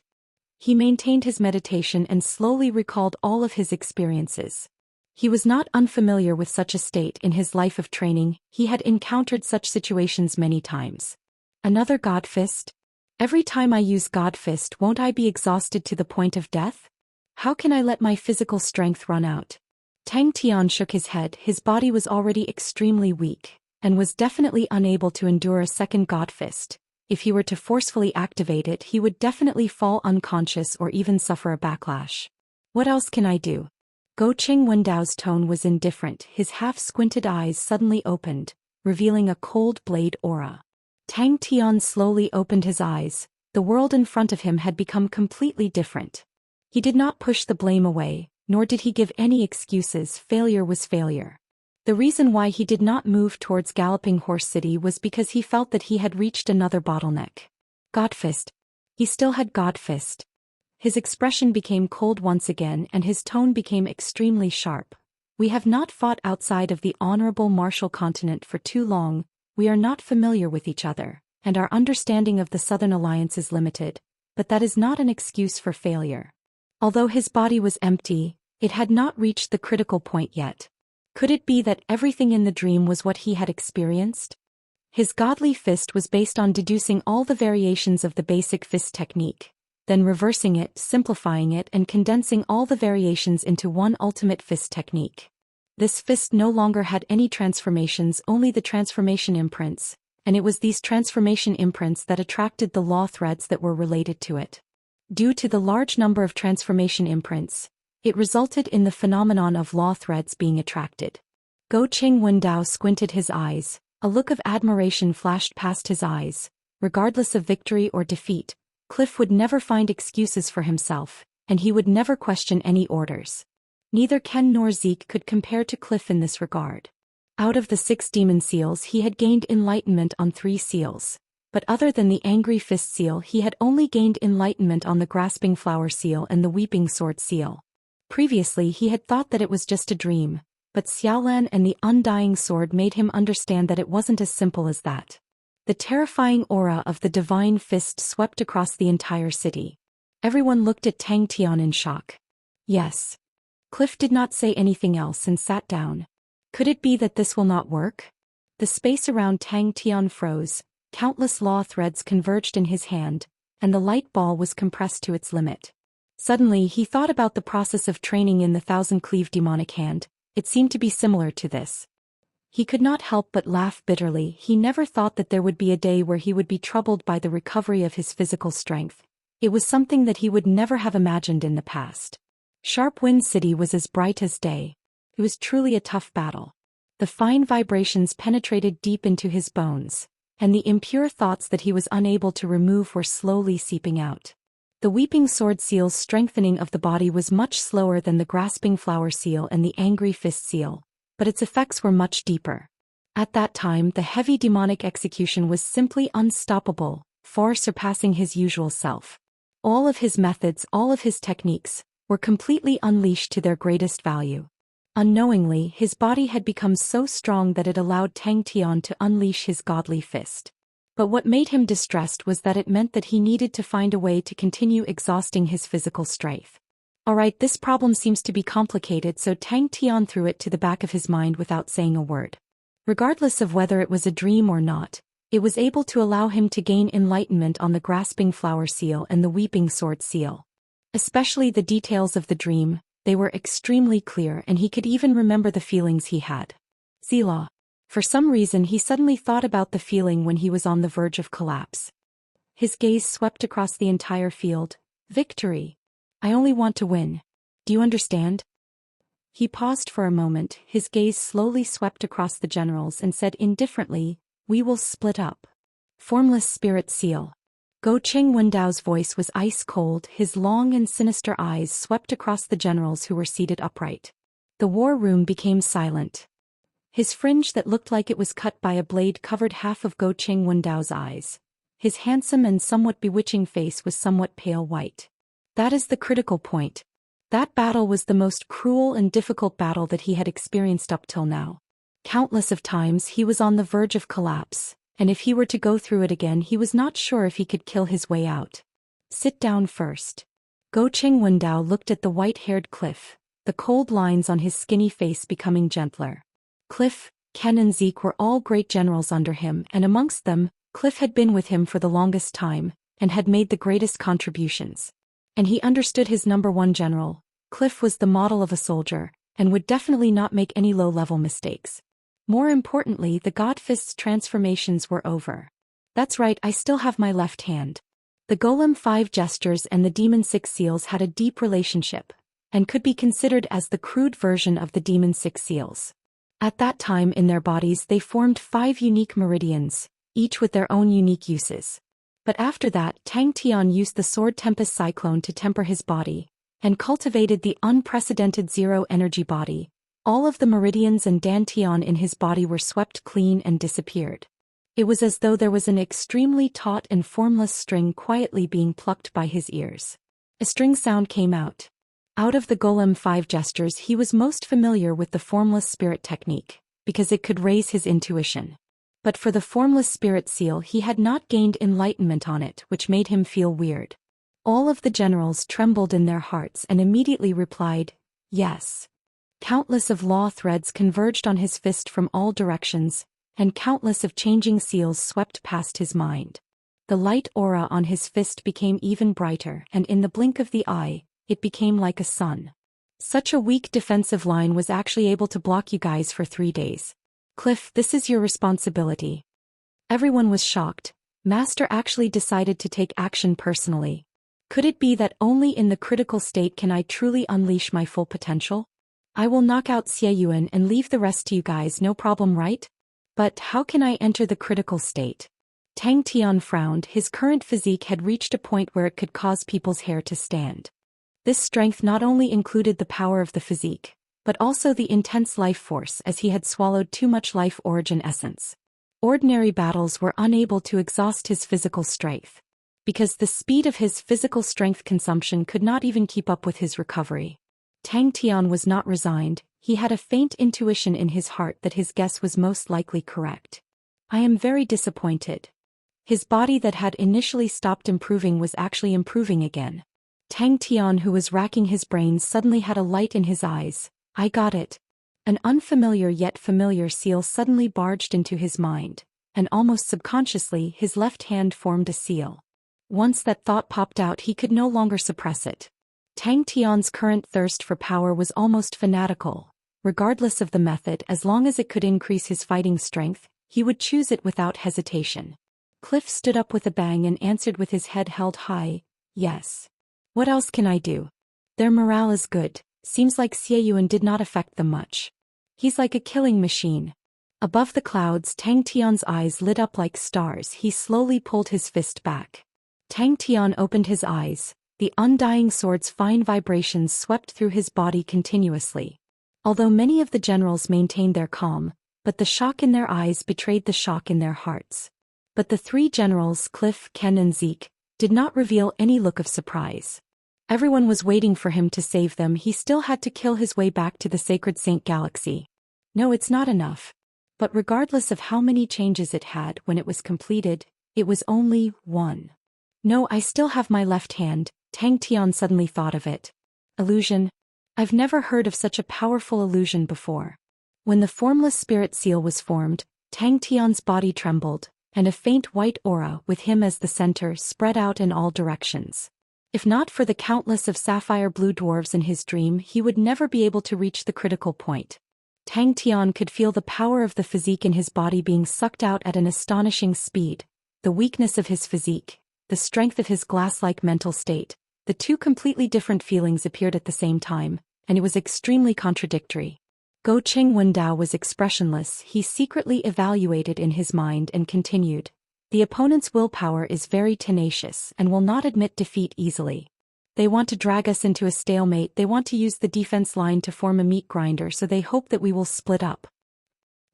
He maintained his meditation and slowly recalled all of his experiences. He was not unfamiliar with such a state in his life of training. He had encountered such situations many times. Another God Fist? Every time I use God Fist, won't I be exhausted to the point of death? How can I let my physical strength run out? Tang Tian shook his head. His body was already extremely weak, and was definitely unable to endure a second God Fist. If he were to forcefully activate it, he would definitely fall unconscious or even suffer a backlash. What else can I do? Go Qingwendao's tone was indifferent. His half-squinted eyes suddenly opened, revealing a cold blade aura. Tang Tian slowly opened his eyes. The world in front of him had become completely different. He did not push the blame away, nor did he give any excuses. Failure was failure. The reason why he did not move towards Galloping Horse City was because he felt that he had reached another bottleneck. Godfist. He still had Godfist. His expression became cold once again and his tone became extremely sharp. We have not fought outside of the honorable martial continent for too long, we are not familiar with each other, and our understanding of the Southern Alliance is limited, but that is not an excuse for failure. Although his body was empty, it had not reached the critical point yet. Could it be that everything in the dream was what he had experienced? His godly fist was based on deducing all the variations of the basic fist technique, then reversing it, simplifying it and condensing all the variations into one ultimate fist technique. This fist no longer had any transformations, only the transformation imprints, and it was these transformation imprints that attracted the law threads that were related to it. Due to the large number of transformation imprints, it resulted in the phenomenon of law threads being attracted. Go Qingwendao squinted his eyes, a look of admiration flashed past his eyes. Regardless of victory or defeat, Cliff would never find excuses for himself, and he would never question any orders. Neither Ken nor Zeke could compare to Cliff in this regard. Out of the 6 demon seals he had gained enlightenment on 3 seals, but other than the Angry Fist seal he had only gained enlightenment on the Grasping Flower seal and the Weeping Sword seal. Previously he had thought that it was just a dream, but Xiaolan and the Undying Sword made him understand that it wasn't as simple as that. The terrifying aura of the Divine Fist swept across the entire city. Everyone looked at Tang Tian in shock. Yes. Cliff did not say anything else and sat down. Could it be that this will not work? The space around Tang Tian froze, countless law threads converged in his hand, and the light ball was compressed to its limit. Suddenly he thought about the process of training in the thousand-cleave demonic hand. It seemed to be similar to this. He could not help but laugh bitterly. He never thought that there would be a day where he would be troubled by the recovery of his physical strength. It was something that he would never have imagined in the past. Sharp Wind City was as bright as day. It was truly a tough battle. The fine vibrations penetrated deep into his bones, and the impure thoughts that he was unable to remove were slowly seeping out. The Weeping Sword seal's strengthening of the body was much slower than the Grasping Flower seal and the Angry Fist seal, but its effects were much deeper. At that time the heavy demonic execution was simply unstoppable, far surpassing his usual self. All of his methods, all of his techniques, were completely unleashed to their greatest value. Unknowingly, his body had become so strong that it allowed Tang Tian to unleash his godly fist. But what made him distressed was that it meant that he needed to find a way to continue exhausting his physical strength. Alright, this problem seems to be complicated, so Tang Tian threw it to the back of his mind without saying a word. Regardless of whether it was a dream or not, It was able to allow him to gain enlightenment on the Grasping Flower Seal and the Weeping Sword Seal. Especially the details of the dream, they were extremely clear and he could even remember the feelings he had. Zila. For some reason he suddenly thought about the feeling when he was on the verge of collapse. His gaze swept across the entire field. Victory. I only want to win. Do you understand? He paused for a moment, his gaze slowly swept across the generals and said indifferently, we will split up. Formless Spirit Seal. Go Qing Wendao's voice was ice cold, his long and sinister eyes swept across the generals who were seated upright. The war room became silent. His fringe that looked like it was cut by a blade covered half of Go Qing Wendao's eyes. His handsome and somewhat bewitching face was somewhat pale white. That is the critical point. That battle was the most cruel and difficult battle that he had experienced up till now. Countless of times he was on the verge of collapse, and if he were to go through it again he was not sure if he could kill his way out. Sit down first. Go Qing Wendao looked at the white-haired Cliff, the cold lines on his skinny face becoming gentler. Cliff, Ken and Zeke were all great generals under him, and amongst them, Cliff had been with him for the longest time, and had made the greatest contributions. And he understood his number one general. Cliff was the model of a soldier, and would definitely not make any low-level mistakes. More importantly, the God Fist's transformations were over. That's right, I still have my left hand. The Golem 5 gestures and the Demon 6 seals had a deep relationship, and could be considered as the crude version of the Demon 6 seals. At that time in their bodies they formed 5 unique meridians, each with their own unique uses. But after that, Tang Tian used the Sword Tempest Cyclone to temper his body, and cultivated the unprecedented zero-energy body. All of the meridians and dantian in his body were swept clean and disappeared. It was as though there was an extremely taut and formless string quietly being plucked by his ears. A string sound came out. Out of the Golem 5 gestures he was most familiar with the Formless Spirit technique, because it could raise his intuition. But for the Formless Spirit Seal he had not gained enlightenment on it, which made him feel weird. All of the generals trembled in their hearts and immediately replied, yes. Countless of law threads converged on his fist from all directions, and countless of changing seals swept past his mind. The light aura on his fist became even brighter, and in the blink of the eye, it became like a sun. Such a weak defensive line was actually able to block you guys for 3 days. Cliff, this is your responsibility. Everyone was shocked. Master actually decided to take action personally. Could it be that only in the critical state can I truly unleash my full potential? I will knock out Xie Yuan and leave the rest to you guys, no problem, right? But how can I enter the critical state? Tang Tian frowned. His current physique had reached a point where it could cause people's hair to stand. This strength not only included the power of the physique, but also the intense life force, as he had swallowed too much life origin essence. Ordinary battles were unable to exhaust his physical strength, because the speed of his physical strength consumption could not even keep up with his recovery. Tang Tian was not resigned. He had a faint intuition in his heart that his guess was most likely correct. I am very disappointed. His body that had initially stopped improving was actually improving again. Tang Tian, who was racking his brains, suddenly had a light in his eyes. I got it. An unfamiliar yet familiar seal suddenly barged into his mind, and almost subconsciously his left hand formed a seal. Once that thought popped out, he could no longer suppress it. Tang Tian's current thirst for power was almost fanatical. Regardless of the method, as long as it could increase his fighting strength, he would choose it without hesitation. Cliff stood up with a bang and answered with his head held high, yes. What else can I do? Their morale is good. Seems like Xie Yuan did not affect them much. He's like a killing machine. Above the clouds, Tang Tian's eyes lit up like stars. He slowly pulled his fist back. Tang Tian opened his eyes. The undying sword's fine vibrations swept through his body continuously. Although many of the generals maintained their calm, but the shock in their eyes betrayed the shock in their hearts. But the 3 generals, Cliff, Ken and Zeke, did not reveal any look of surprise. Everyone was waiting for him to save them. He still had to kill his way back to the Sacred Saint Galaxy. No, it's not enough. But regardless of how many changes it had when it was completed, it was only 1. No, I still have my left hand. Tang Tian suddenly thought of it. Illusion? I've never heard of such a powerful illusion before. When the Formless Spirit Seal was formed, Tang Tian's body trembled, and a faint white aura with him as the center spread out in all directions. If not for the countless of sapphire blue dwarves in his dream, he would never be able to reach the critical point. Tang Tian could feel the power of the physique in his body being sucked out at an astonishing speed, the weakness of his physique, the strength of his glass-like mental state. The two completely different feelings appeared at the same time, and it was extremely contradictory. Go Qing Wendao was expressionless. He secretly evaluated in his mind and continued. The opponent's willpower is very tenacious and will not admit defeat easily. They want to drag us into a stalemate. They want to use the defense line to form a meat grinder, so they hope that we will split up.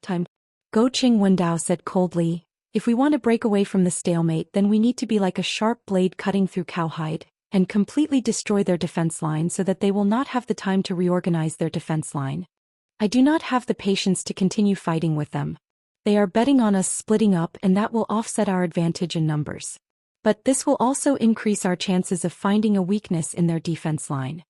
Time. Go Qing Wendao said coldly, if we want to break away from the stalemate, then we need to be like a sharp blade cutting through cowhide, and completely destroy their defense line so that they will not have the time to reorganize their defense line. I do not have the patience to continue fighting with them. They are betting on us splitting up, and that will offset our advantage in numbers. But this will also increase our chances of finding a weakness in their defense line.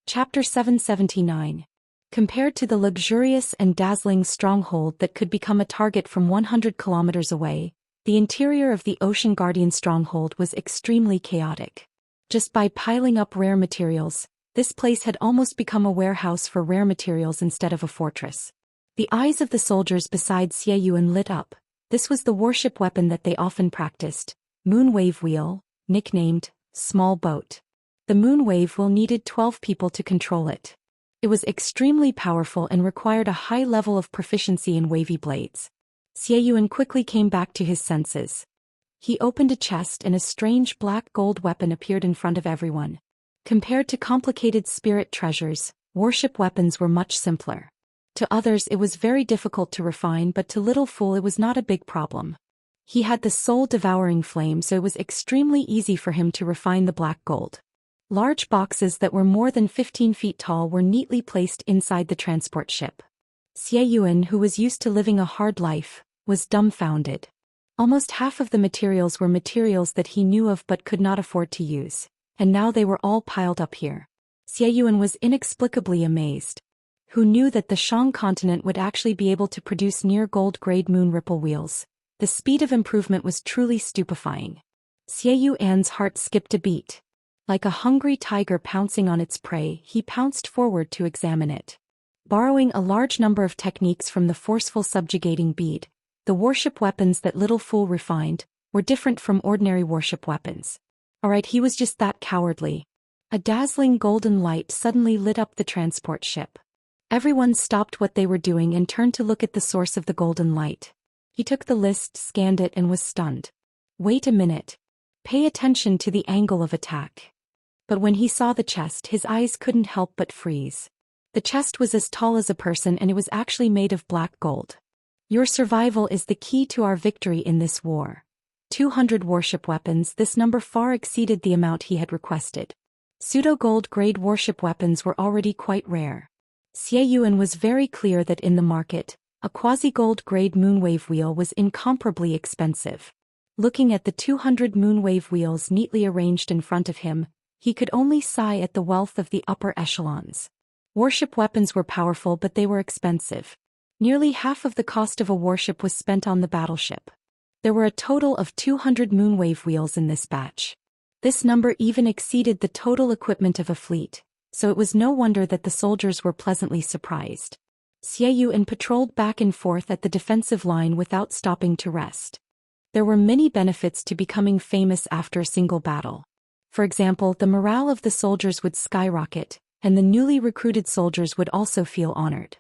Chapter 779. Compared to the luxurious and dazzling stronghold that could become a target from 100 kilometers away, the interior of the Ocean Guardian stronghold was extremely chaotic. Just by piling up rare materials, this place had almost become a warehouse for rare materials instead of a fortress. The eyes of the soldiers beside Xie Yuan lit up. This was the warship weapon that they often practiced. Moonwave Wheel, nicknamed Small Boat. The Moonwave Wheel needed 12 people to control it. It was extremely powerful and required a high level of proficiency in wavy blades. Xie Yuan quickly came back to his senses. He opened a chest and a strange black gold weapon appeared in front of everyone. Compared to complicated spirit treasures, warship weapons were much simpler. To others it was very difficult to refine, but to Little Fool it was not a big problem. He had the soul-devouring flame, so it was extremely easy for him to refine the black gold. Large boxes that were more than 15 feet tall were neatly placed inside the transport ship. Xie Yuan, who was used to living a hard life, was dumbfounded. Almost half of the materials were materials that he knew of but could not afford to use, and now they were all piled up here. Xie Yuan was inexplicably amazed. Who knew that the Shang continent would actually be able to produce near gold-grade moon ripple wheels? The speed of improvement was truly stupefying. Xie Yuan's heart skipped a beat. Like a hungry tiger pouncing on its prey, he pounced forward to examine it. Borrowing a large number of techniques from the forceful subjugating bead, the warship weapons that Little Fool refined were different from ordinary warship weapons. Alright, he was just that cowardly. A dazzling golden light suddenly lit up the transport ship. Everyone stopped what they were doing and turned to look at the source of the golden light. He took the list, scanned it, and was stunned. Wait a minute. Pay attention to the angle of attack. But when he saw the chest, his eyes couldn't help but freeze. The chest was as tall as a person, and it was actually made of black gold. Your survival is the key to our victory in this war. 200 warship weapons. This number far exceeded the amount he had requested. Pseudo-gold grade warship weapons were already quite rare. Xie Yuan was very clear that in the market, a quasi-gold grade moonwave wheel was incomparably expensive. Looking at the 200 moonwave wheels neatly arranged in front of him, he could only sigh at the wealth of the upper echelons. Warship weapons were powerful, but they were expensive. Nearly half of the cost of a warship was spent on the battleship. There were a total of 200 moonwave wheels in this batch. This number even exceeded the total equipment of a fleet, so it was no wonder that the soldiers were pleasantly surprised. Xie Yuan patrolled back and forth at the defensive line without stopping to rest. There were many benefits to becoming famous after a single battle. For example, the morale of the soldiers would skyrocket, and the newly recruited soldiers would also feel honored.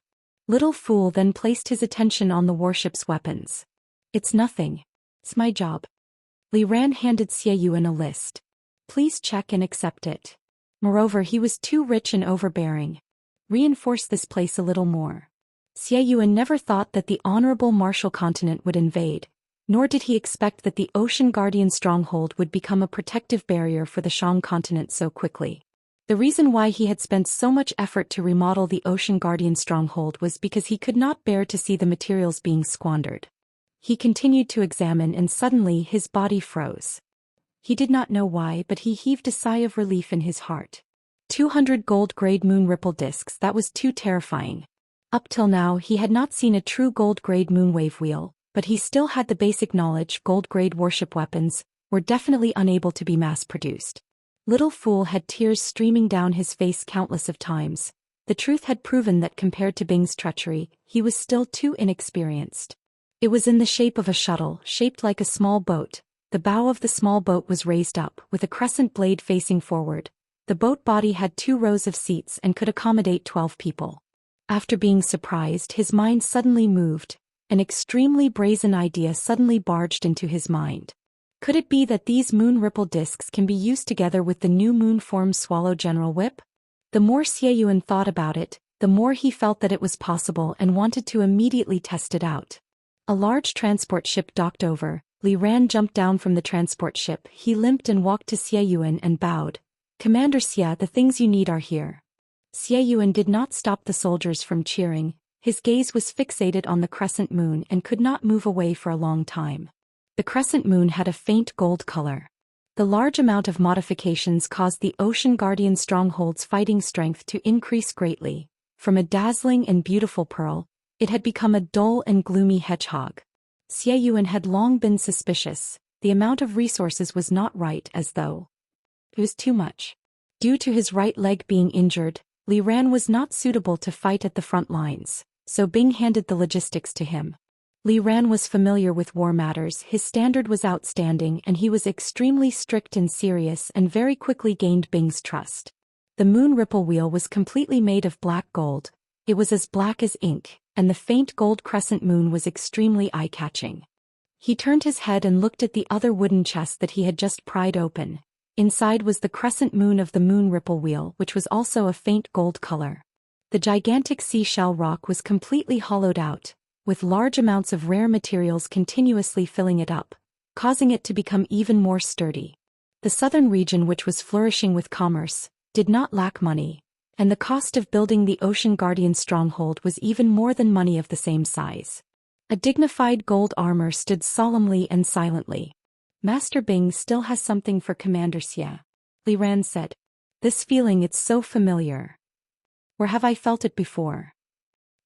Little Fool then placed his attention on the warship's weapons. It's nothing. It's my job. Li Ran handed Xie Yuan a list. Please check and accept it. Moreover, he was too rich and overbearing. Reinforce this place a little more. Xie Yuan never thought that the honorable Martial continent would invade, nor did he expect that the Ocean Guardian stronghold would become a protective barrier for the Shang continent so quickly. The reason why he had spent so much effort to remodel the Ocean Guardian stronghold was because he could not bear to see the materials being squandered. He continued to examine, and suddenly his body froze. He did not know why, but he heaved a sigh of relief in his heart. 200 gold-grade moon ripple discs, that was too terrifying. Up till now he had not seen a true gold-grade moonwave wheel, But he still had the basic knowledge gold-grade worship weapons were definitely unable to be mass-produced. Little Fool had tears streaming down his face countless of times. The truth had proven that compared to Bing's treachery, he was still too inexperienced. It was in the shape of a shuttle, shaped like a small boat. The bow of the small boat was raised up, with a crescent blade facing forward. The boat body had 2 rows of seats and could accommodate 12 people. After being surprised, his mind suddenly moved. An extremely brazen idea suddenly barged into his mind. Could it be that these moon ripple discs can be used together with the new moon form swallow general whip? The more Xianxia thought about it, the more he felt that it was possible and wanted to immediately test it out. A large transport ship docked over. Li Ran jumped down from the transport ship. He limped and walked to Xianxia and bowed. "Commander Xia, the things you need are here." Xianxia did not stop the soldiers from cheering. His gaze was fixated on the crescent moon and could not move away for a long time. The crescent moon had a faint gold color. The large amount of modifications caused the Ocean Guardian stronghold's fighting strength to increase greatly. From a dazzling and beautiful pearl, it had become a dull and gloomy hedgehog. Xianxia had long been suspicious. The amount of resources was not right, as though it was too much. Due to his right leg being injured, Li Ran was not suitable to fight at the front lines, so Bing handed the logistics to him. Li Ran was familiar with war matters. His standard was outstanding and he was extremely strict and serious and very quickly gained Bing's trust. The moon ripple wheel was completely made of black gold. It was as black as ink, and the faint gold crescent moon was extremely eye-catching. He turned his head and looked at the other wooden chest that he had just pried open. Inside was the crescent moon of the moon ripple wheel, which was also a faint gold color. The gigantic seashell rock was completely hollowed out, with large amounts of rare materials continuously filling it up, causing it to become even more sturdy. The southern region, which was flourishing with commerce, did not lack money, and the cost of building the Ocean Guardian stronghold was even more than money of the same size. A dignified gold armor stood solemnly and silently. "Master Bing still has something for Commander Xia," Li Ran said. "This feeling, it's so familiar. Where have I felt it before?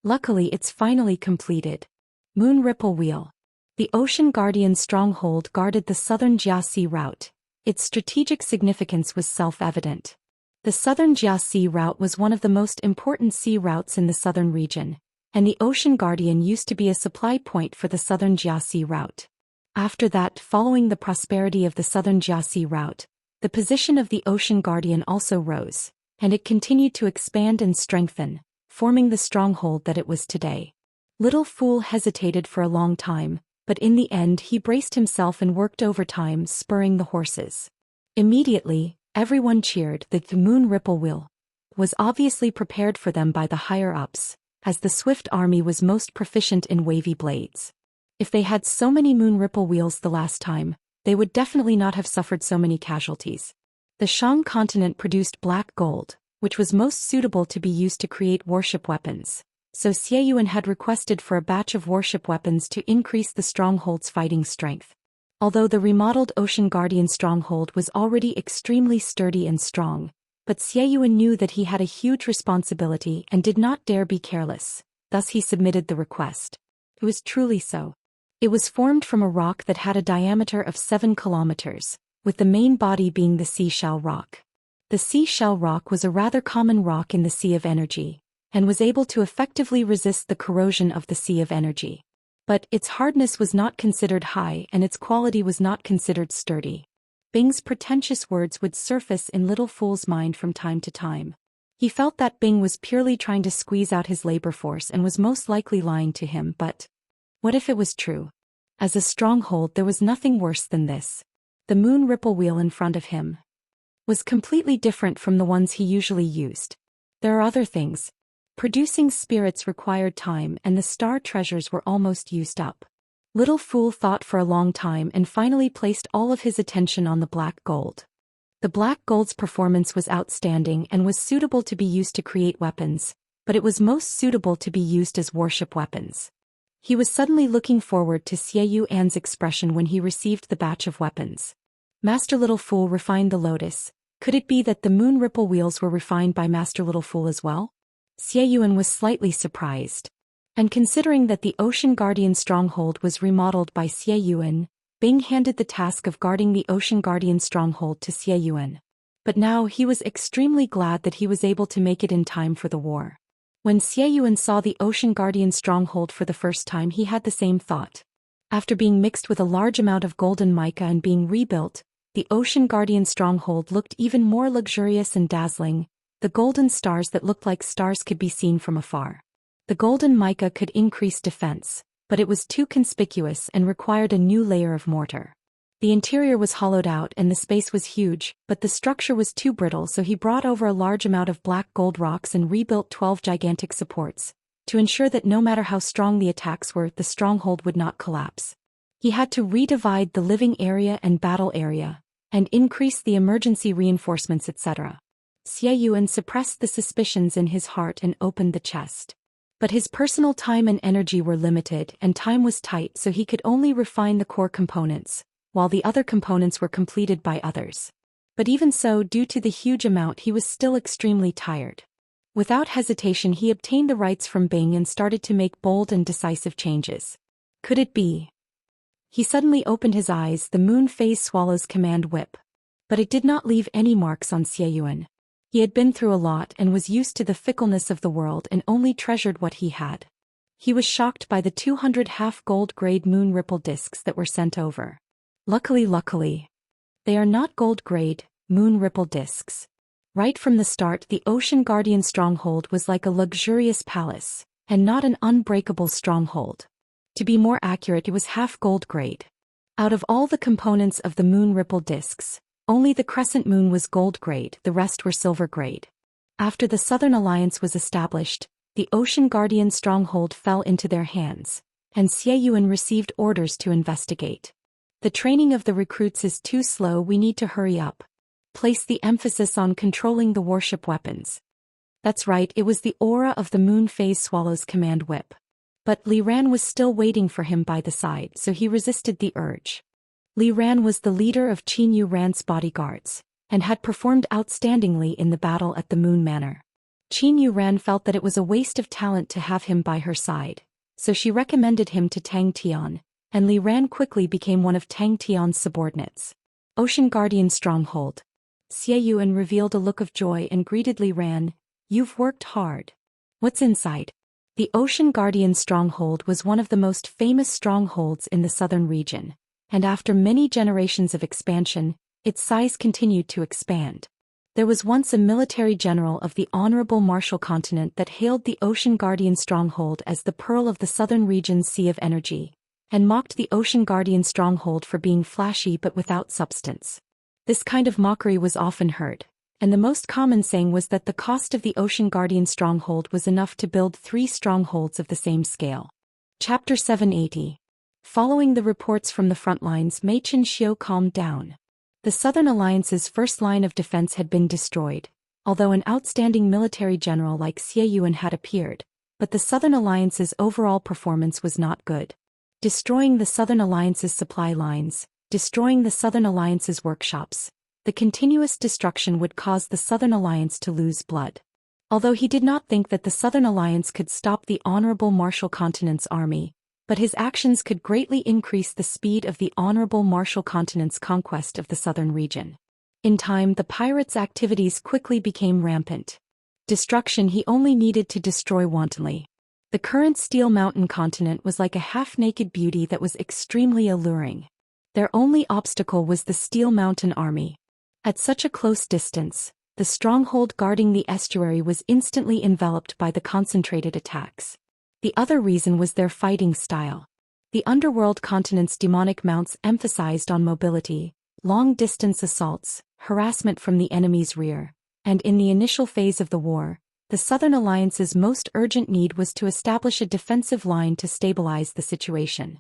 Luckily it's finally completed." Moon Ripple Wheel. The Ocean Guardian stronghold guarded the southern Jiaxi route. Its strategic significance was self-evident. The southern Jiaxi route was one of the most important sea routes in the southern region, and the Ocean Guardian used to be a supply point for the southern Jiaxi route. After that, following the prosperity of the southern Jiaxi route, the position of the Ocean Guardian also rose, and it continued to expand and strengthen, forming the stronghold that it was today. Little Fool hesitated for a long time, but in the end he braced himself and worked overtime, spurring the horses. Immediately, everyone cheered. The moon ripple wheel was obviously prepared for them by the higher-ups, as the swift army was most proficient in wavy blades. If they had so many moon ripple wheels the last time, they would definitely not have suffered so many casualties. The Shang continent produced black gold, which was most suitable to be used to create warship weapons, so Xianxia had requested for a batch of warship weapons to increase the stronghold's fighting strength. Although the remodeled Ocean Guardian stronghold was already extremely sturdy and strong, but Xianxia knew that he had a huge responsibility and did not dare be careless, thus he submitted the request. It was truly so. It was formed from a rock that had a diameter of 7 kilometers, with the main body being the seashell rock. The seashell rock was a rather common rock in the Sea of Energy, and was able to effectively resist the corrosion of the Sea of Energy. But its hardness was not considered high and its quality was not considered sturdy. Bing's pretentious words would surface in Little Fool's mind from time to time. He felt that Bing was purely trying to squeeze out his labor force and was most likely lying to him, but what if it was true? As a stronghold, there was nothing worse than this. The moon ripple wheel in front of him was completely different from the ones he usually used. There are other things. Producing spirits required time and the star treasures were almost used up. Little Fool thought for a long time and finally placed all of his attention on the black gold. The black gold's performance was outstanding and was suitable to be used to create weapons, but it was most suitable to be used as warship weapons. He was suddenly looking forward to Xianxuan's expression when he received the batch of weapons. Master Little Fool refined the lotus. Could it be that the moon ripple wheels were refined by Master Little Fool as well? Xianxuan was slightly surprised. And considering that the Ocean Guardian stronghold was remodeled by Xie Yuan, Bing handed the task of guarding the Ocean Guardian stronghold to Xie Yuan. But now he was extremely glad that he was able to make it in time for the war. When Xie Yuan saw the Ocean Guardian stronghold for the first time, he had the same thought. After being mixed with a large amount of golden mica and being rebuilt, the Ocean Guardian stronghold looked even more luxurious and dazzling. The golden stars that looked like stars could be seen from afar. The golden mica could increase defense, but it was too conspicuous and required a new layer of mortar. The interior was hollowed out and the space was huge, but the structure was too brittle, so he brought over a large amount of black gold rocks and rebuilt 12 gigantic supports, to ensure that no matter how strong the attacks were, the stronghold would not collapse. He had to redivide the living area and battle area, and increase the emergency reinforcements, etc. Xie Yuan suppressed the suspicions in his heart and opened the chest. But his personal time and energy were limited and time was tight, so he could only refine the core components, while the other components were completed by others. But even so, due to the huge amount, he was still extremely tired. Without hesitation, he obtained the rights from Bing and started to make bold and decisive changes. Could it be? He suddenly opened his eyes, the moon phase swallow's command whip. But it did not leave any marks on Xie Yuan. He had been through a lot and was used to the fickleness of the world and only treasured what he had. He was shocked by the 200 half-gold grade moon ripple discs that were sent over. Luckily, they are not gold-grade, moon ripple discs. Right from the start, the Ocean Guardian stronghold was like a luxurious palace, and not an unbreakable stronghold. To be more accurate, it was half gold-grade. Out of all the components of the moon ripple discs, only the crescent moon was gold-grade, the rest were silver-grade. After the Southern Alliance was established, the Ocean Guardian stronghold fell into their hands, and Xie Yuan received orders to investigate. The training of the recruits is too slow, we need to hurry up. Place the emphasis on controlling the warship weapons. That's right, it was the aura of the moon phase swallow's command whip. But Li Ran was still waiting for him by the side, so he resisted the urge. Li Ran was the leader of Qin Yu Ran's bodyguards, and had performed outstandingly in the battle at the Moon Manor. Qin Yu Ran felt that it was a waste of talent to have him by her side, so she recommended him to Tang Tian, and Li Ran quickly became one of Tang Tian's subordinates. Ocean Guardian stronghold. Xie Yuan revealed a look of joy and greeted Li Ran. You've worked hard. What's inside? The Ocean Guardian stronghold was one of the most famous strongholds in the southern region, and after many generations of expansion, its size continued to expand. There was once a military general of the Honorable Martial Continent that hailed the Ocean Guardian stronghold as the pearl of the southern region's sea of energy, and mocked the Ocean Guardian stronghold for being flashy but without substance. This kind of mockery was often heard, and the most common saying was that the cost of the Ocean Guardian stronghold was enough to build 3 strongholds of the same scale. Chapter 780. Following the reports from the front lines, Mei Chen Xiu calmed down. The Southern Alliance's first line of defense had been destroyed, although an outstanding military general like Xie Yuan had appeared, but the Southern Alliance's overall performance was not good. Destroying the Southern Alliance's supply lines, destroying the Southern Alliance's workshops, the continuous destruction would cause the Southern Alliance to lose blood. Although he did not think that the Southern Alliance could stop the Honorable Martial Continent's army, but his actions could greatly increase the speed of the Honorable Martial Continent's conquest of the southern region. In time, the pirates' activities quickly became rampant. Destruction he only needed to destroy wantonly. The current Steel Mountain continent was like a half-naked beauty that was extremely alluring. Their only obstacle was the Steel Mountain army. At such a close distance, the stronghold guarding the estuary was instantly enveloped by the concentrated attacks. The other reason was their fighting style. The underworld continent's demonic mounts emphasized on mobility, long-distance assaults, harassment from the enemy's rear, and in the initial phase of the war, the Southern Alliance's most urgent need was to establish a defensive line to stabilize the situation.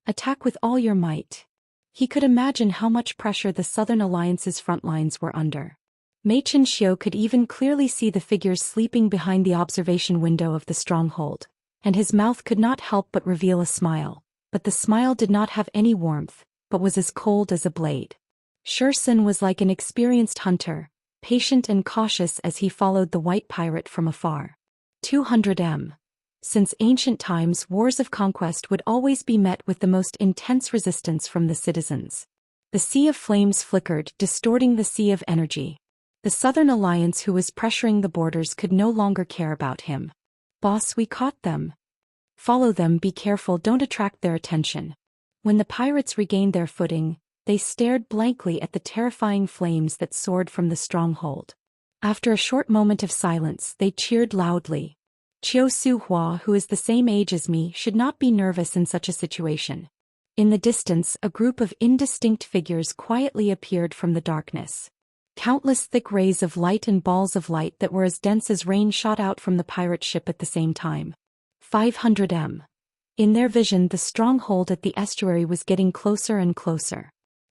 Attack with all your might. He could imagine how much pressure the Southern Alliance's front lines were under. Mei Chen Xiu could even clearly see the figures sleeping behind the observation window of the stronghold, and his mouth could not help but reveal a smile, but the smile did not have any warmth, but was as cold as a blade. Zhou Xian was like an experienced hunter, patient and cautious as he followed the white pirate from afar. 200 m. Since ancient times, wars of conquest would always be met with the most intense resistance from the citizens. The Sea of Flames flickered, distorting the sea of energy. The Southern Alliance, who was pressuring the borders, could no longer care about him. "Boss, we caught them. Follow them, be careful, don't attract their attention." When the pirates regained their footing, they stared blankly at the terrifying flames that soared from the stronghold. After a short moment of silence, they cheered loudly. "Qiu Su Hua, who is the same age as me, should not be nervous in such a situation." In the distance, a group of indistinct figures quietly appeared from the darkness. Countless thick rays of light and balls of light that were as dense as rain shot out from the pirate ship at the same time. 500 m. In their vision, the stronghold at the estuary was getting closer and closer.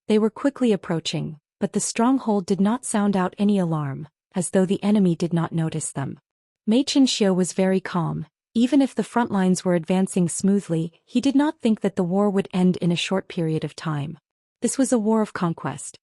They were quickly approaching, but the stronghold did not sound out any alarm, as though the enemy did not notice them. Mei Xianxia was very calm. Even if the front lines were advancing smoothly, he did not think that the war would end in a short period of time. This was a war of conquest.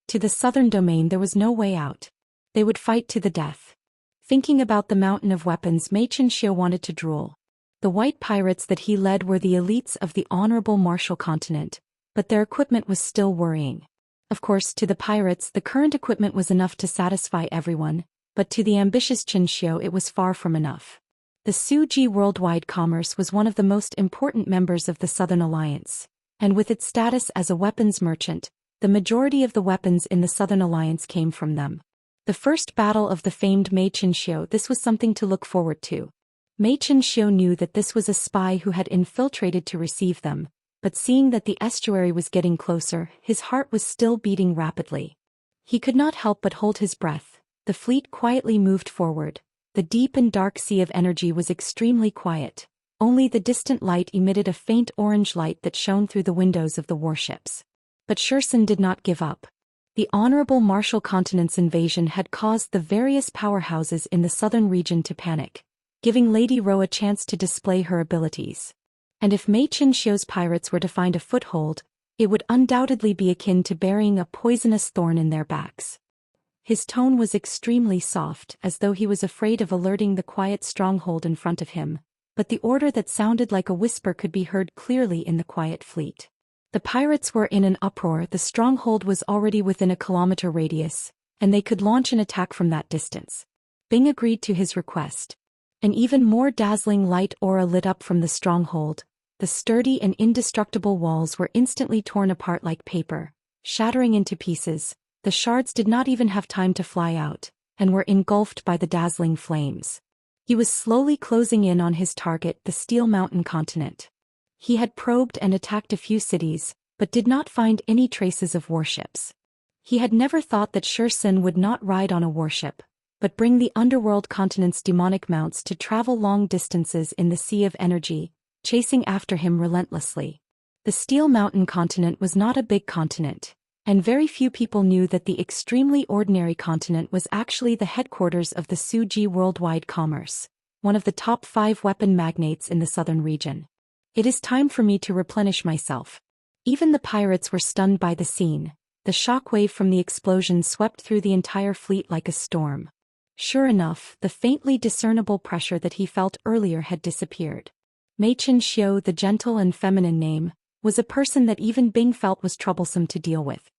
To the southern domain there was no way out. They would fight to the death. Thinking about the mountain of weapons, Mei Xianxia wanted to drool. The white pirates that he led were the elites of the honorable martial continent, but their equipment was still worrying. Of course, to the pirates, the current equipment was enough to satisfy everyone, but to the ambitious Xianxia it was far from enough. The Suji Worldwide Commerce was one of the most important members of the Southern Alliance, and with its status as a weapons merchant, the majority of the weapons in the Southern Alliance came from them. The first battle of the famed Mei Xianxia, this was something to look forward to. Mei Xianxia knew that this was a spy who had infiltrated to receive them, but seeing that the estuary was getting closer, his heart was still beating rapidly. He could not help but hold his breath. The fleet quietly moved forward. The deep and dark sea of energy was extremely quiet. Only the distant light emitted a faint orange light that shone through the windows of the warships. But Zhou Xian did not give up. The honorable martial continent's invasion had caused the various powerhouses in the southern region to panic, giving Lady Ro a chance to display her abilities. And if Mei Xianxia's pirates were to find a foothold, it would undoubtedly be akin to burying a poisonous thorn in their backs. His tone was extremely soft, as though he was afraid of alerting the quiet stronghold in front of him, but the order that sounded like a whisper could be heard clearly in the quiet fleet. The pirates were in an uproar. The stronghold was already within a kilometer radius, and they could launch an attack from that distance. Bing agreed to his request. An even more dazzling light aura lit up from the stronghold. The sturdy and indestructible walls were instantly torn apart like paper, shattering into pieces. The shards did not even have time to fly out, and were engulfed by the dazzling flames. He was slowly closing in on his target, the Steel Mountain continent. He had probed and attacked a few cities, but did not find any traces of warships. He had never thought that Zhou Xian would not ride on a warship, but bring the underworld continent's demonic mounts to travel long distances in the sea of energy, chasing after him relentlessly. The Steel Mountain continent was not a big continent, and very few people knew that the extremely ordinary continent was actually the headquarters of the Suji Worldwide Commerce, one of the top 5 weapon magnates in the southern region. "It is time for me to replenish myself." Even the pirates were stunned by the scene. The shockwave from the explosion swept through the entire fleet like a storm. Sure enough, the faintly discernible pressure that he felt earlier had disappeared. Mei Xianxia, the gentle and feminine name, was a person that even Bing felt was troublesome to deal with.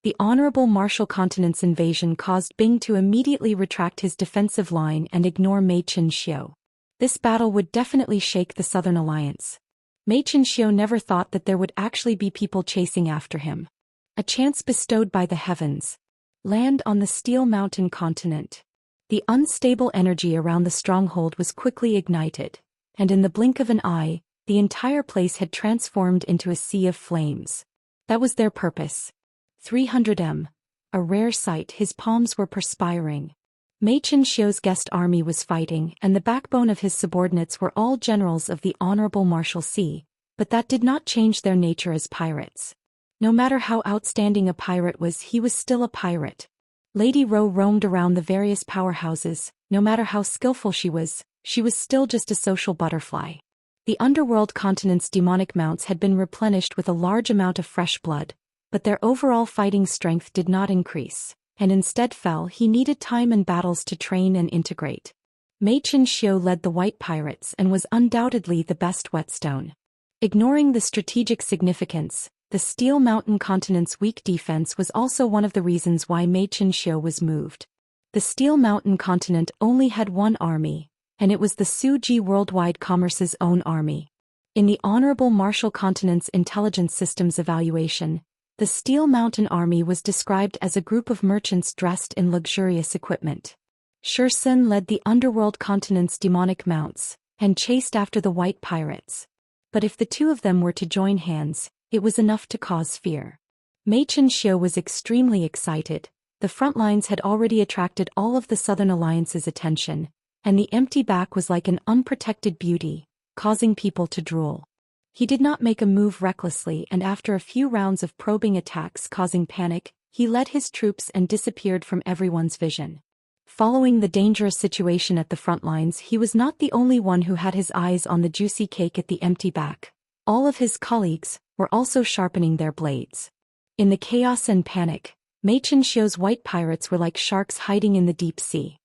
The honorable martial continent's invasion caused Bing to immediately retract his defensive line and ignore Mei Xianxia. This battle would definitely shake the Southern Alliance. Mei Xianxia never thought that there would actually be people chasing after him. A chance bestowed by the heavens. Land on the Steel Mountain continent. The unstable energy around the stronghold was quickly ignited, and in the blink of an eye, the entire place had transformed into a sea of flames. That was their purpose. 300 m. A rare sight. His palms were perspiring. Mei Xianxia's guest army was fighting, and the backbone of his subordinates were all generals of the honorable martial sea, but that did not change their nature as pirates. No matter how outstanding a pirate was, he was still a pirate. Lady Ro roamed around the various powerhouses. No matter how skillful she was still just a social butterfly. The underworld continent's demonic mounts had been replenished with a large amount of fresh blood, but their overall fighting strength did not increase, and instead fell. He needed time and battles to train and integrate. Mei Xianxia led the white pirates and was undoubtedly the best whetstone. Ignoring the strategic significance, the Steel Mountain Continent's weak defense was also one of the reasons why Mei Xianxia was moved. The Steel Mountain Continent only had one army, and it was the Suji Worldwide Commerce's own army. In the Honorable Martial Continent's intelligence systems evaluation, the Steel Mountain Army was described as a group of merchants dressed in luxurious equipment. Zhou Xian led the Underworld Continent's demonic mounts, and chased after the white pirates. But if the two of them were to join hands, it was enough to cause fear. Mei Xianxia was extremely excited. The front lines had already attracted all of the Southern Alliance's attention, and the empty back was like an unprotected beauty, causing people to drool. He did not make a move recklessly, and after a few rounds of probing attacks causing panic, he led his troops and disappeared from everyone's vision. Following the dangerous situation at the front lines, he was not the only one who had his eyes on the juicy cake at the empty back. All of his colleagues were also sharpening their blades. In the chaos and panic, Mei Xianxia's white pirates were like sharks hiding in the deep sea.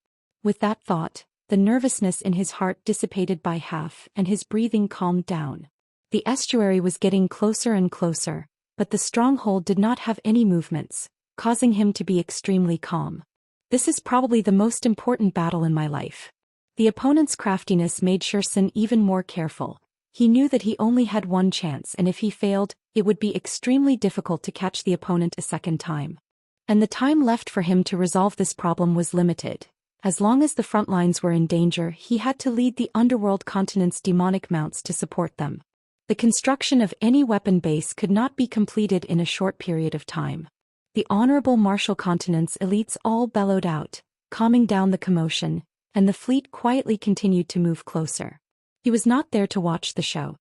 With that thought, the nervousness in his heart dissipated by half and his breathing calmed down. The estuary was getting closer and closer, but the stronghold did not have any movements, causing him to be extremely calm. This is probably the most important battle in my life. The opponent's craftiness made Zhou Xian even more careful. He knew that he only had one chance, and if he failed, it would be extremely difficult to catch the opponent a second time. And the time left for him to resolve this problem was limited. As long as the front lines were in danger, he had to lead the Underworld Continent's demonic mounts to support them. The construction of any weapon base could not be completed in a short period of time. The Honorable Martial Continent's elites all bellowed out, calming down the commotion, and the fleet quietly continued to move closer. He was not there to watch the show.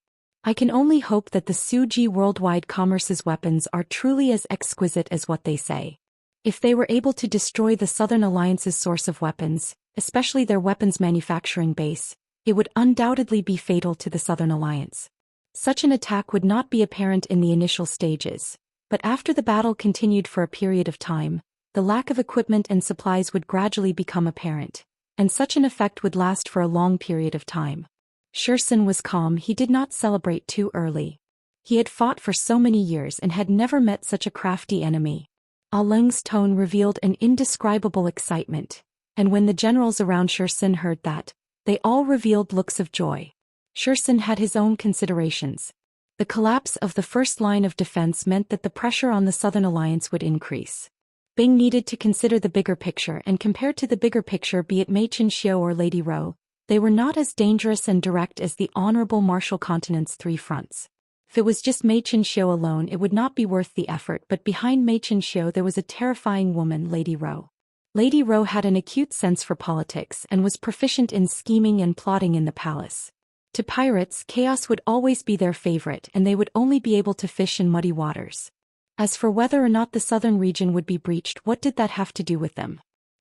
I can only hope that the Suji Worldwide Commerce's weapons are truly as exquisite as what they say. If they were able to destroy the Southern Alliance's source of weapons, especially their weapons manufacturing base, it would undoubtedly be fatal to the Southern Alliance. Such an attack would not be apparent in the initial stages, but after the battle continued for a period of time, the lack of equipment and supplies would gradually become apparent, and such an effect would last for a long period of time. Zhou Xian was calm. He did not celebrate too early. He had fought for so many years and had never met such a crafty enemy. Ah Leng's tone revealed an indescribable excitement, and when the generals around Zhou Xian heard that, they all revealed looks of joy. Zhou Xian had his own considerations. The collapse of the first line of defense meant that the pressure on the Southern Alliance would increase. Bing needed to consider the bigger picture, and compared to the bigger picture, be it Mei Xianxia or Lady Ro, they were not as dangerous and direct as the Honorable Martial Continent's three fronts. If it was just Mei Xianxia alone, it would not be worth the effort, but behind Mei Xianxia there was a terrifying woman, Lady Ro. Lady Ro had an acute sense for politics and was proficient in scheming and plotting in the palace. To pirates, chaos would always be their favorite, and they would only be able to fish in muddy waters. As for whether or not the southern region would be breached, what did that have to do with them?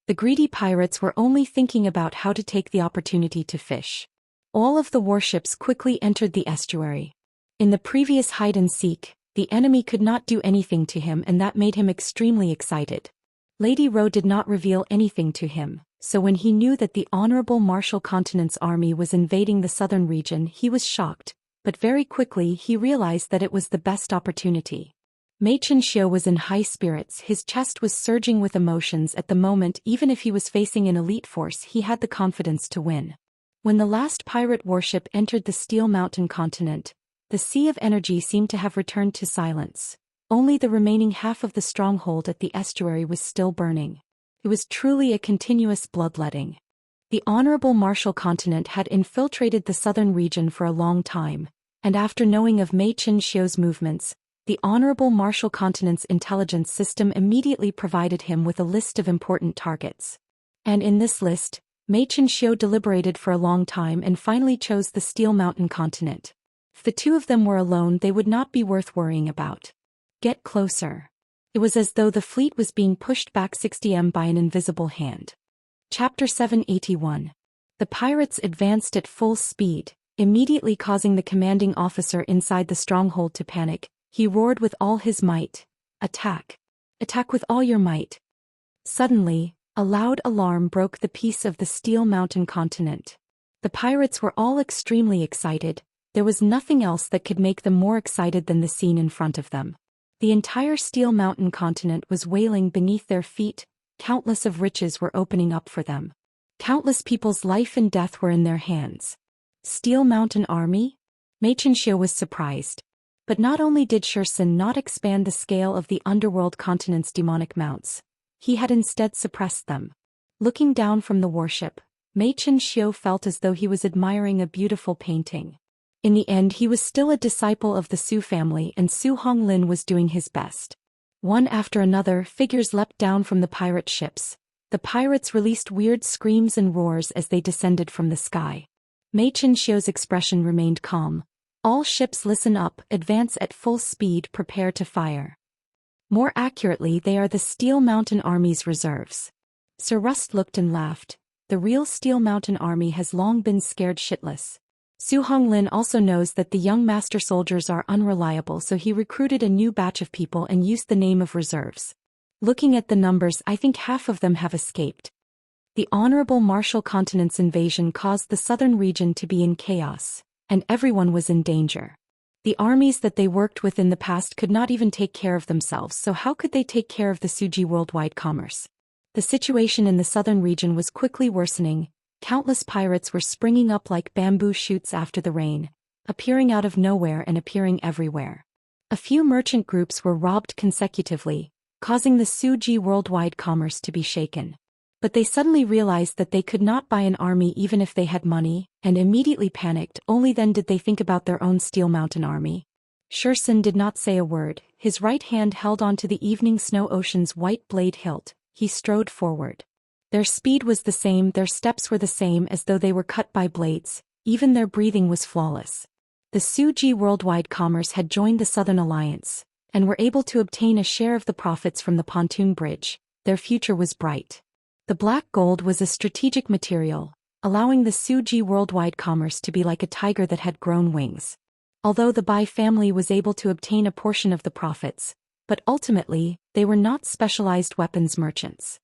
The greedy pirates were only thinking about how to take the opportunity to fish. All of the warships quickly entered the estuary. In the previous hide-and-seek, the enemy could not do anything to him, and that made him extremely excited. Lady Ro did not reveal anything to him, so when he knew that the Honorable Martial Continent's army was invading the southern region, he was shocked, but very quickly he realized that it was the best opportunity. Mei Xianxia was in high spirits. His chest was surging with emotions at the moment. Even if he was facing an elite force, he had the confidence to win. When the last pirate warship entered the Steel Mountain Continent, the sea of energy seemed to have returned to silence. Only the remaining half of the stronghold at the estuary was still burning. It was truly a continuous bloodletting. The Honorable Martial Continent had infiltrated the southern region for a long time, and after knowing of Mei Xianxia's movements, the Honorable Martial Continent's intelligence system immediately provided him with a list of important targets. And in this list, Mei Xianxia deliberated for a long time and finally chose the Steel Mountain Continent. If the two of them were alone, they would not be worth worrying about. Get closer. It was as though the fleet was being pushed back 60 m by an invisible hand. Chapter 781. The pirates advanced at full speed, immediately causing the commanding officer inside the stronghold to panic. He roared with all his might. Attack! Attack with all your might! Suddenly, A loud alarm broke the peace of the Steel Mountain continent. The pirates were all extremely excited. There was nothing else that could make them more excited than the scene in front of them. The entire Steel Mountain continent was wailing beneath their feet. Countless of riches were opening up for them. Countless people's life and death were in their hands. Steel Mountain Army? Xianxia was surprised. But not only did Zhou Xian not expand the scale of the underworld continent's demonic mounts, he had instead suppressed them. Looking down from the warship, Xianxia felt as though he was admiring a beautiful painting. In the end, he was still a disciple of the Su family, and Su Honglin was doing his best. One after another, figures leapt down from the pirate ships. The pirates released weird screams and roars as they descended from the sky. Xianxia's expression remained calm. All ships listen up, advance at full speed, prepare to fire. More accurately, they are the Steel Mountain Army's reserves. Sir Rust looked and laughed. The real Steel Mountain Army has long been scared shitless. Su Honglin also knows that the young master soldiers are unreliable, so he recruited a new batch of people and used the name of reserves. Looking at the numbers, I think half of them have escaped. The Honorable Martial Continent's invasion caused the southern region to be in chaos, and everyone was in danger. The armies that they worked with in the past could not even take care of themselves, so how could they take care of the Suji worldwide commerce? The situation in the southern region was quickly worsening. Countless pirates were springing up like bamboo shoots after the rain, appearing out of nowhere and appearing everywhere. A few merchant groups were robbed consecutively, causing the Suji worldwide commerce to be shaken. But they suddenly realized that they could not buy an army even if they had money, and immediately panicked. Only then did they think about their own Steel Mountain Army. Zhou Xian did not say a word. His right hand held onto the evening snow ocean's white blade hilt. He strode forward. Their speed was the same, their steps were the same, as though they were cut by blades. Even their breathing was flawless. The Suji worldwide commerce had joined the Southern Alliance, and were able to obtain a share of the profits from the pontoon bridge. Their future was bright. The black gold was a strategic material, allowing the Suji worldwide commerce to be like a tiger that had grown wings. Although the Bai family was able to obtain a portion of the profits, but ultimately, they were not specialized weapons merchants.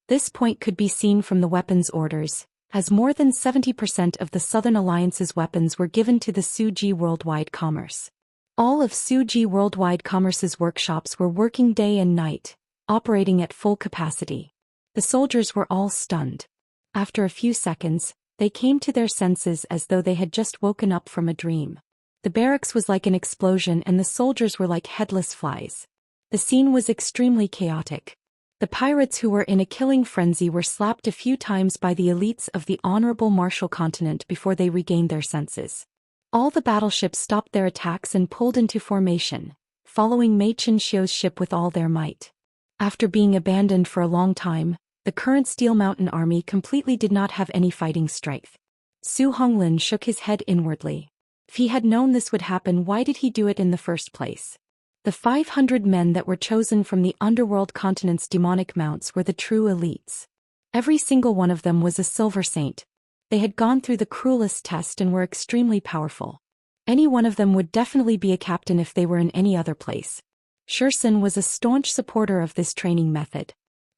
This point could be seen from the weapons orders, as more than 70% of the Southern Alliance's weapons were given to the Suji worldwide commerce. All of Suji worldwide commerce's workshops were working day and night, operating at full capacity. The soldiers were all stunned. After a few seconds, they came to their senses as though they had just woken up from a dream. The barracks was like an explosion and the soldiers were like headless flies. The scene was extremely chaotic. The pirates who were in a killing frenzy were slapped a few times by the elites of the Honorable Martial Continent before they regained their senses. All the battleships stopped their attacks and pulled into formation, following Xianxia's ship with all their might. After being abandoned for a long time, the current Steel Mountain Army completely did not have any fighting strength. Su Honglin shook his head inwardly. If he had known this would happen, why did he do it in the first place? The 500 men that were chosen from the underworld continent's demonic mounts were the true elites. Every single one of them was a silver saint. They had gone through the cruelest test and were extremely powerful. Any one of them would definitely be a captain if they were in any other place. Zhou Xian was a staunch supporter of this training method.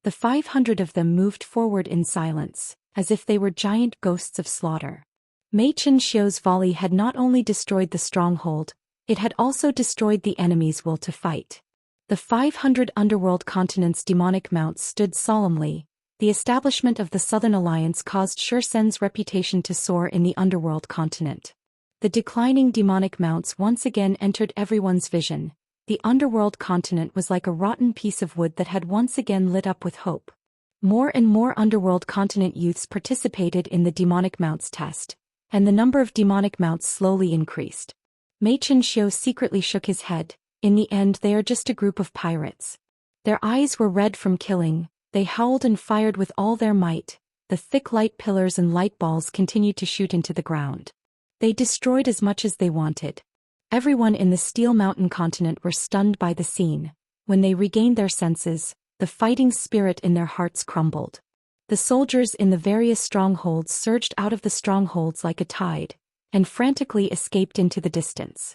The 500 of them moved forward in silence, as if they were giant ghosts of slaughter. Xianxia's volley had not only destroyed the stronghold, it had also destroyed the enemy's will to fight. The 500 underworld continent's demonic mounts stood solemnly. The establishment of the Southern Alliance caused Zhou Xian's reputation to soar in the underworld continent. The declining demonic mounts once again entered everyone's vision. The underworld continent was like a rotten piece of wood that had once again lit up with hope. More and more underworld continent youths participated in the demonic mounts test, and the number of demonic mounts slowly increased. Xianxia secretly shook his head. In the end, they are just a group of pirates. Their eyes were red from killing, they howled and fired with all their might. The thick light pillars and light balls continued to shoot into the ground. They destroyed as much as they wanted. Everyone in the Steel Mountain continent were stunned by the scene. When they regained their senses, the fighting spirit in their hearts crumbled. The soldiers in the various strongholds surged out of the strongholds like a tide, and frantically escaped into the distance.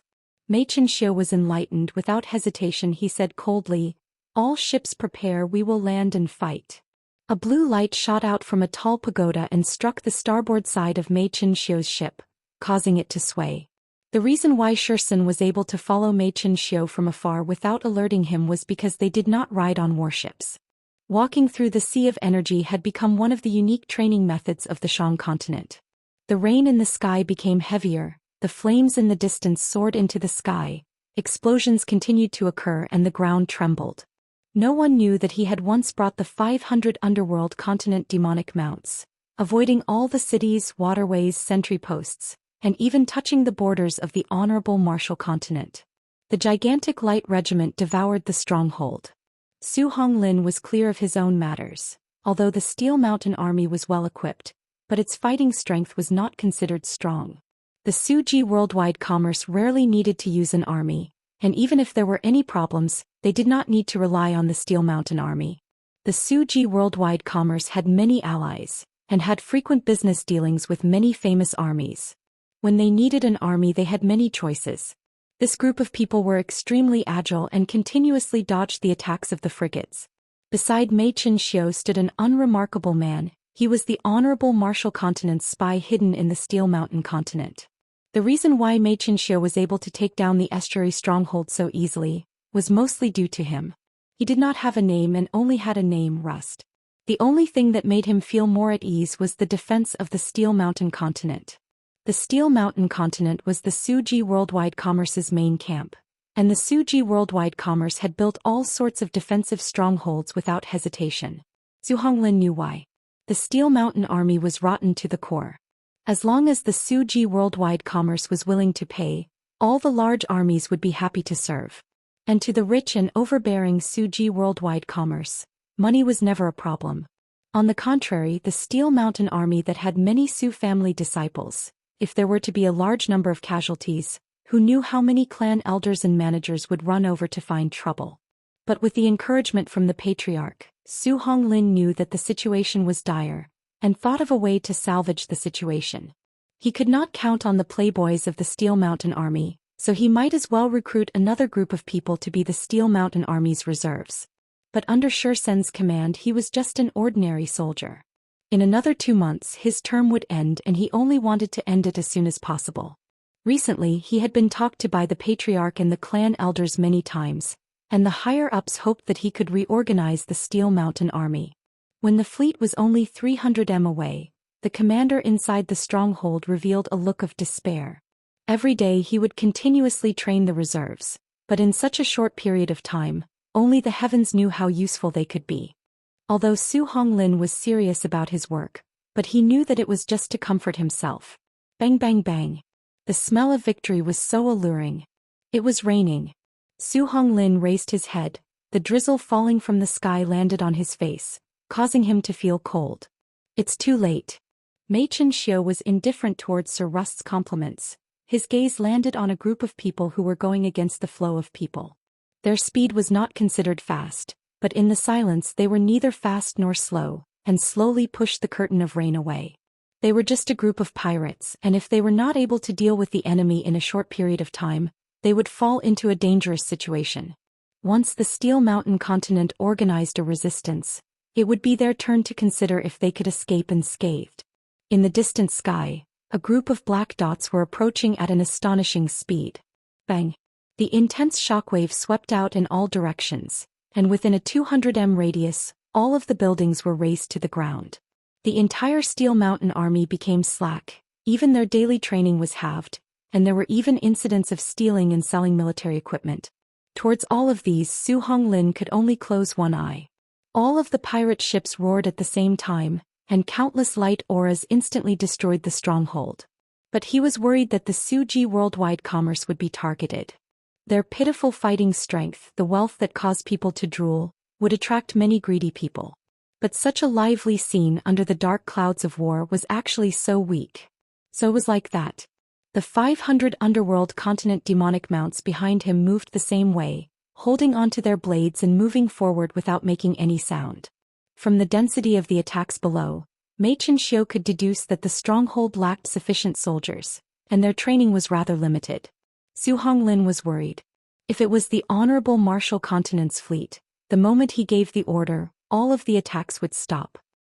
Xianxia was enlightened. Without hesitation he said coldly, "All ships prepare, we will land and fight." A blue light shot out from a tall pagoda and struck the starboard side of Mei Qianxiu's ship, causing it to sway. The reason why Zhou Xian was able to follow Mei Qianxiu from afar without alerting him was because they did not ride on warships. Walking through the sea of energy had become one of the unique training methods of the Shang continent. The rain in the sky became heavier, the flames in the distance soared into the sky, explosions continued to occur and the ground trembled. No one knew that he had once brought the 500 underworld continent demonic mounts, avoiding all the cities, waterways, sentry posts, and even touching the borders of the honorable martial continent. The gigantic light regiment devoured the stronghold. Su Honglin was clear of his own matters, although the Steel Mountain army was well equipped, but its fighting strength was not considered strong. The Suji worldwide commerce rarely needed to use an army, and even if there were any problems, they did not need to rely on the Steel Mountain army. The Suji worldwide commerce had many allies, and had frequent business dealings with many famous armies. When they needed an army they had many choices. This group of people were extremely agile and continuously dodged the attacks of the frigates. Beside Mei Qianxiu stood an unremarkable man. He was the honorable martial continent's spy hidden in the Steel Mountain continent. The reason why Mei Qianxiu was able to take down the estuary stronghold so easily was mostly due to him. He did not have a name and only had a name, Rust. The only thing that made him feel more at ease was the defense of the Steel Mountain continent. The Steel Mountain continent was the Suji worldwide commerce's main camp, and the Suji worldwide commerce had built all sorts of defensive strongholds without hesitation. Su Honglin knew why. The Steel Mountain army was rotten to the core. As long as the Suji worldwide commerce was willing to pay, all the large armies would be happy to serve. And to the rich and overbearing Suji worldwide commerce, money was never a problem. On the contrary, the Steel Mountain army that had many Su family disciples, if there were to be a large number of casualties, who knew how many clan elders and managers would run over to find trouble. But with the encouragement from the patriarch, Su Honglin knew that the situation was dire, and thought of a way to salvage the situation. He could not count on the playboys of the Steel Mountain army, so he might as well recruit another group of people to be the Steel Mountain army's reserves. But under Zhou Xian's command he was just an ordinary soldier. In another 2 months his term would end and he only wanted to end it as soon as possible. Recently he had been talked to by the patriarch and the clan elders many times, and the higher-ups hoped that he could reorganize the Steel Mountain army. When the fleet was only 300 m away, the commander inside the stronghold revealed a look of despair. Every day he would continuously train the reserves, but in such a short period of time, only the heavens knew how useful they could be. Although Su Honglin was serious about his work, but he knew that it was just to comfort himself. Bang bang bang. The smell of victory was so alluring. It was raining. Su Honglin raised his head, the drizzle falling from the sky landed on his face, causing him to feel cold. It's too late. Mei Qianxiu was indifferent towards Sir Rust's compliments. His gaze landed on a group of people who were going against the flow of people. Their speed was not considered fast, but in the silence they were neither fast nor slow, and slowly pushed the curtain of rain away. They were just a group of pirates, and if they were not able to deal with the enemy in a short period of time, they would fall into a dangerous situation. Once the Steel Mountain continent organized a resistance, it would be their turn to consider if they could escape unscathed. In the distant sky, a group of black dots were approaching at an astonishing speed. Bang! The intense shockwave swept out in all directions, and within a 200 m radius, all of the buildings were razed to the ground. The entire Steel Mountain army became slack, even their daily training was halved, and there were even incidents of stealing and selling military equipment. Towards all of these Su Honglin could only close one eye. All of the pirate ships roared at the same time, and countless light auras instantly destroyed the stronghold. But he was worried that the Suji worldwide commerce would be targeted. Their pitiful fighting strength, the wealth that caused people to drool, would attract many greedy people. But such a lively scene under the dark clouds of war was actually so weak. So it was like that. The 500 underworld continent demonic mounts behind him moved the same way, holding onto their blades and moving forward without making any sound. From the density of the attacks below, Mei Qianxiu could deduce that the stronghold lacked sufficient soldiers, and their training was rather limited. Su Honglin was worried. If it was the honorable martial continent's fleet, the moment he gave the order, all of the attacks would stop.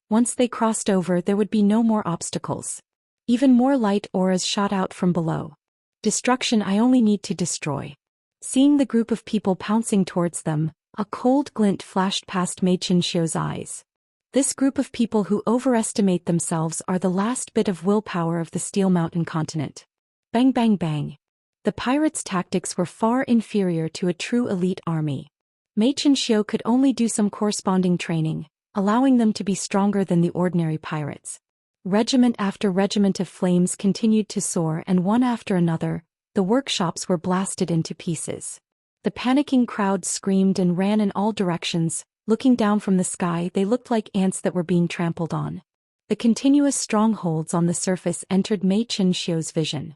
Once they crossed over, there would be no more obstacles. Even more light auras shot out from below. Destruction I only need to destroy. Seeing the group of people pouncing towards them, a cold glint flashed past Mei Qianxiu's eyes. This group of people who overestimate themselves are the last bit of willpower of the Steel Mountain continent. Bang bang bang. The pirates' tactics were far inferior to a true elite army. Mei Qianxiu could only do some corresponding training, allowing them to be stronger than the ordinary pirates. Regiment after regiment of flames continued to soar, and one after another, the workshops were blasted into pieces. The panicking crowd screamed and ran in all directions. Looking down from the sky, they looked like ants that were being trampled on. The continuous strongholds on the surface entered Mei Qianxiu's vision.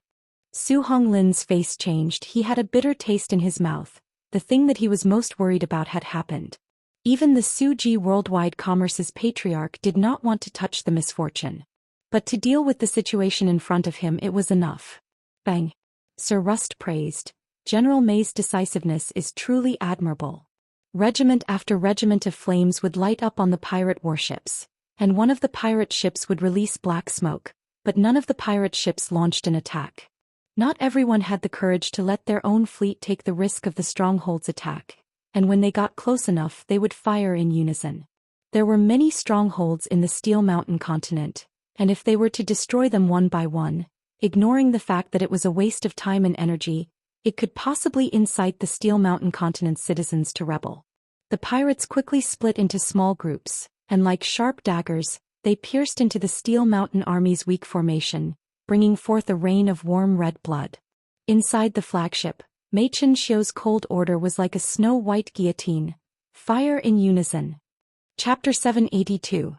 Su Honglin's face changed. He had a bitter taste in his mouth. The thing that he was most worried about had happened. Even the Suji Worldwide Commerce's patriarch did not want to touch the misfortune. But to deal with the situation in front of him, it was enough. Bang! Sir Rust praised. General Mei's decisiveness is truly admirable. Regiment after regiment of flames would light up on the pirate warships, and one of the pirate ships would release black smoke, but none of the pirate ships launched an attack. Not everyone had the courage to let their own fleet take the risk of the stronghold's attack, and when they got close enough, they would fire in unison. There were many strongholds in the Steel Mountain continent, and if they were to destroy them one by one, ignoring the fact that it was a waste of time and energy, it could possibly incite the Steel Mountain continent's citizens to rebel. The pirates quickly split into small groups, and like sharp daggers, they pierced into the Steel Mountain army's weak formation, bringing forth a rain of warm red blood. Inside the flagship, Mei Qianxiu's cold order was like a snow-white guillotine. Fire in unison. Chapter 782.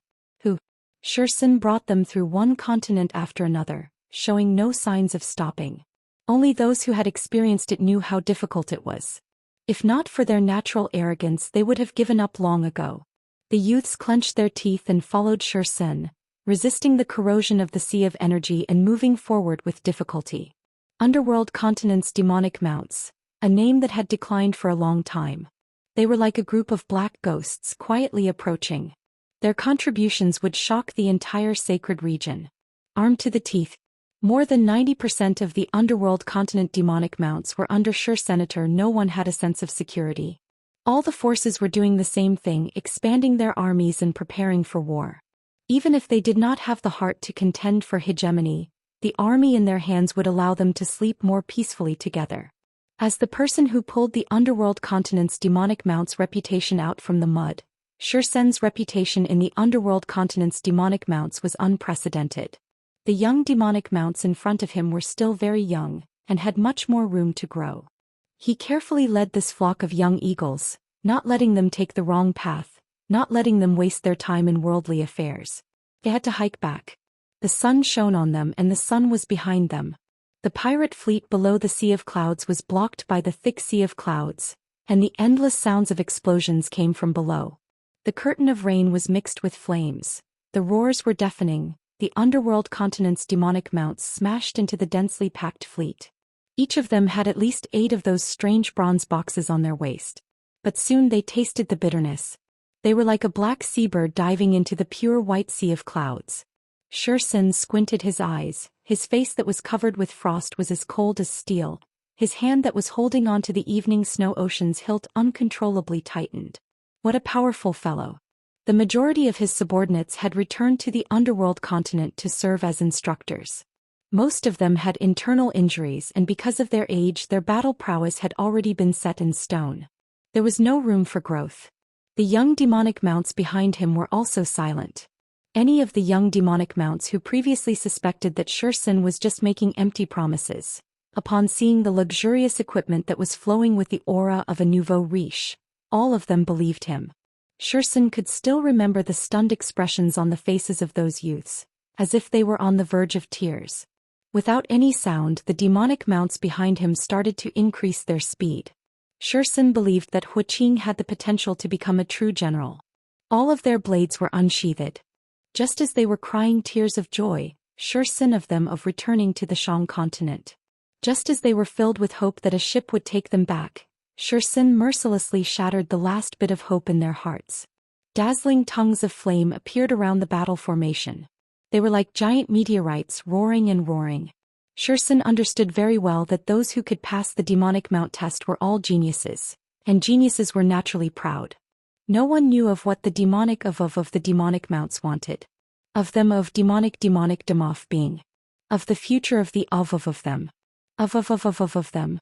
Zhou Xian brought them through one continent after another, showing no signs of stopping. Only those who had experienced it knew how difficult it was. If not for their natural arrogance, they would have given up long ago. The youths clenched their teeth and followed Zhou Xian, resisting the corrosion of the sea of energy and moving forward with difficulty. Underworld Continent's demonic mounts, a name that had declined for a long time. They were like a group of black ghosts quietly approaching. Their contributions would shock the entire sacred region. Armed to the teeth, more than 90% of the Underworld Continent demonic mounts were under Zhou Senator. No one had a sense of security. All the forces were doing the same thing, expanding their armies and preparing for war. Even if they did not have the heart to contend for hegemony, the army in their hands would allow them to sleep more peacefully together. As the person who pulled the Underworld Continent's demonic mounts' reputation out from the mud, Zhou Xian's reputation in the Underworld Continent's demonic mounts was unprecedented. The young demonic mounts in front of him were still very young, and had much more room to grow. He carefully led this flock of young eagles, not letting them take the wrong path, not letting them waste their time in worldly affairs. They had to hike back. The sun shone on them and the sun was behind them. The pirate fleet below the sea of clouds was blocked by the thick sea of clouds, and the endless sounds of explosions came from below. The curtain of rain was mixed with flames. The roars were deafening. The Underworld Continent's demonic mounts smashed into the densely packed fleet. Each of them had at least 8 of those strange bronze boxes on their waist. But soon they tasted the bitterness. They were like a black seabird diving into the pure white sea of clouds. Zhou Xian squinted his eyes. His face that was covered with frost was as cold as steel. His hand that was holding onto the evening snow ocean's hilt uncontrollably tightened. What a powerful fellow. The majority of his subordinates had returned to the Underworld Continent to serve as instructors. Most of them had internal injuries, and because of their age, their battle prowess had already been set in stone. There was no room for growth. The young demonic mounts behind him were also silent. Any of the young demonic mounts who previously suspected that Zhou Xian was just making empty promises, upon seeing the luxurious equipment that was flowing with the aura of a nouveau riche, all of them believed him. Zhou Xian could still remember the stunned expressions on the faces of those youths, as if they were on the verge of tears. Without any sound, the demonic mounts behind him started to increase their speed. Zhou Xian believed that Hu Qing had the potential to become a true general. All of their blades were unsheathed. Just as they were crying tears of joy, Zhou Xian of them of returning to the Shang continent. Just as they were filled with hope that a ship would take them back, Zhou Xian mercilessly shattered the last bit of hope in their hearts. Dazzling tongues of flame appeared around the battle formation. They were like giant meteorites roaring and roaring. Xiu San understood very well that those who could pass the demonic mount test were all geniuses, and geniuses were naturally proud. No one knew of what the demonic of the demonic mounts wanted. Of them of demonic demoff being. Of the future of the of them. Of them.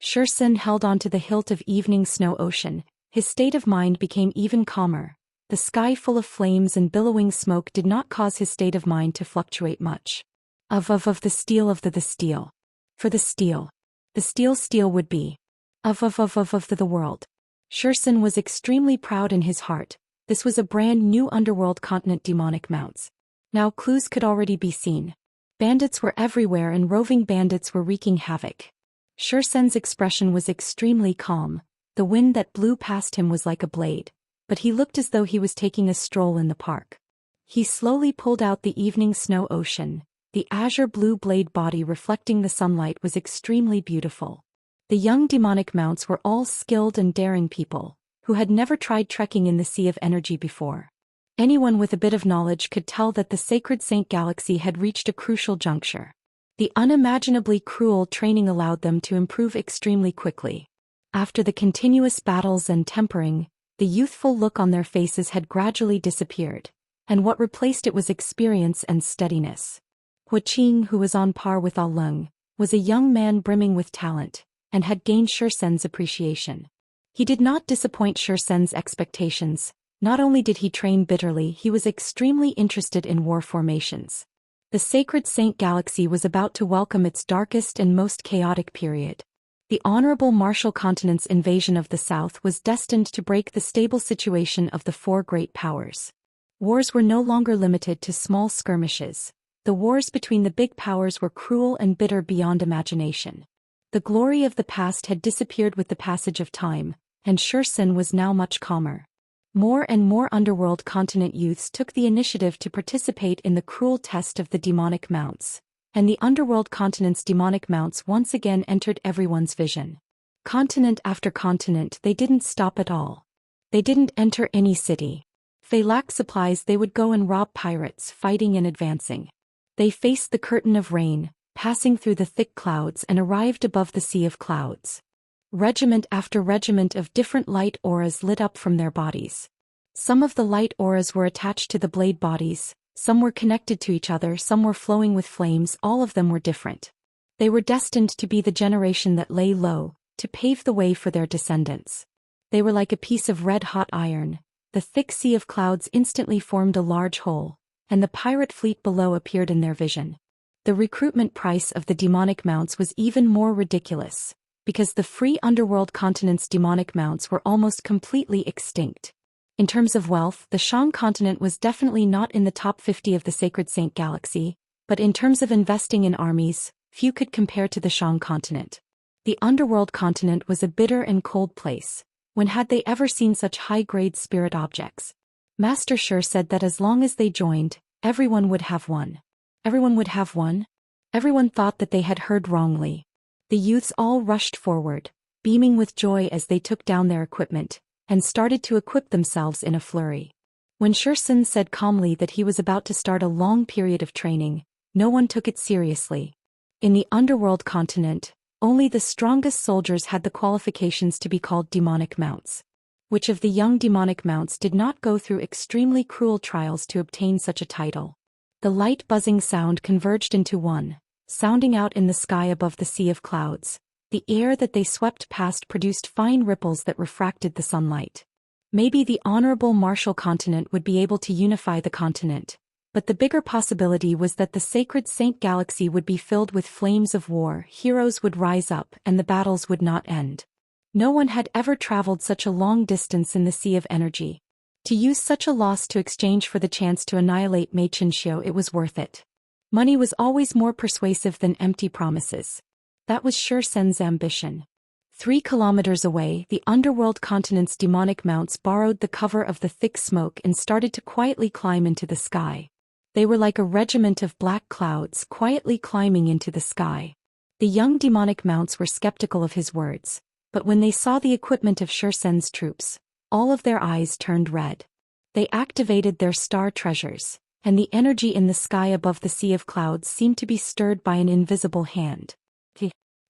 Xiu San held on to the hilt of evening snow ocean. His state of mind became even calmer. The sky full of flames and billowing smoke did not cause his state of mind to fluctuate much. Of the steel of the steel. For the steel. The steel would be. Of the world. Xiu San was extremely proud in his heart. This was a brand new underworld continent demonic mounts. Now clues could already be seen. Bandits were everywhere and roving bandits were wreaking havoc. Xiu San's expression was extremely calm. The wind that blew past him was like a blade, but he looked as though he was taking a stroll in the park. He slowly pulled out the evening snow ocean. The azure blue blade body reflecting the sunlight was extremely beautiful. The young demonic mounts were all skilled and daring people, who had never tried trekking in the sea of energy before. Anyone with a bit of knowledge could tell that the Sacred Saint Galaxy had reached a crucial juncture. The unimaginably cruel training allowed them to improve extremely quickly. After the continuous battles and tempering, the youthful look on their faces had gradually disappeared, and what replaced it was experience and steadiness. Huaqing, who was on par with Al Leng, was a young man brimming with talent, and had gained Xiu San's appreciation. He did not disappoint Xiu San's expectations. Not only did he train bitterly, he was extremely interested in war formations. The Sacred Saint Galaxy was about to welcome its darkest and most chaotic period. The honorable Martial Continent's invasion of the South was destined to break the stable situation of the four great powers. Wars were no longer limited to small skirmishes. The wars between the big powers were cruel and bitter beyond imagination. The glory of the past had disappeared with the passage of time, and Xiu San was now much calmer. More and more underworld continent youths took the initiative to participate in the cruel test of the demonic mounts, and the underworld continent's demonic mounts once again entered everyone's vision. Continent after continent, they didn't stop at all. They didn't enter any city. If they lacked supplies, they would go and rob pirates, fighting and advancing. They faced the curtain of rain, passing through the thick clouds, and arrived above the sea of clouds. Regiment after regiment of different light auras lit up from their bodies. Some of the light auras were attached to the blade bodies, some were connected to each other, some were flowing with flames, all of them were different. They were destined to be the generation that lay low, to pave the way for their descendants. They were like a piece of red-hot iron. The thick sea of clouds instantly formed a large hole, and the pirate fleet below appeared in their vision. The recruitment price of the demonic mounts was even more ridiculous, because the free underworld continent's demonic mounts were almost completely extinct. In terms of wealth, the Shang continent was definitely not in the top 50 of the Sacred Saint Galaxy, but in terms of investing in armies, few could compare to the Shang continent. The underworld continent was a bitter and cold place. When had they ever seen such high-grade spirit objects? Master Xiu said that as long as they joined, everyone would have one. Everyone would have one? Everyone thought that they had heard wrongly. The youths all rushed forward, beaming with joy as they took down their equipment, and started to equip themselves in a flurry. When Xiu San said calmly that he was about to start a long period of training, no one took it seriously. In the underworld continent, only the strongest soldiers had the qualifications to be called demonic mounts. Which of the young demonic mounts did not go through extremely cruel trials to obtain such a title? The light buzzing sound converged into one, sounding out in the sky above the sea of clouds. The air that they swept past produced fine ripples that refracted the sunlight. Maybe the honorable Martial Continent would be able to unify the continent, but the bigger possibility was that the Sacred Saint Galaxy would be filled with flames of war, heroes would rise up, and the battles would not end. No one had ever traveled such a long distance in the sea of energy. To use such a loss to exchange for the chance to annihilate Mei Qianxiu, it was worth it. Money was always more persuasive than empty promises. That was Xiu San's ambition. 3 kilometers away, the underworld continent's demonic mounts borrowed the cover of the thick smoke and started to quietly climb into the sky. They were like a regiment of black clouds quietly climbing into the sky. The young demonic mounts were skeptical of his words, but when they saw the equipment of Xiu San's troops, all of their eyes turned red. They activated their star treasures, and the energy in the sky above the sea of clouds seemed to be stirred by an invisible hand.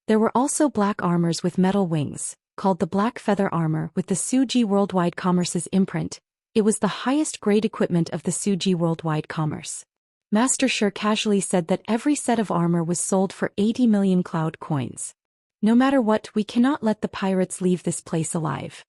There were also black armors with metal wings, called the Black Feather Armor with the Suji Worldwide Commerce's imprint. It was the highest grade equipment of the Suji Worldwide Commerce. Master Shi casually said that every set of armor was sold for 80 million cloud coins. No matter what, we cannot let the pirates leave this place alive.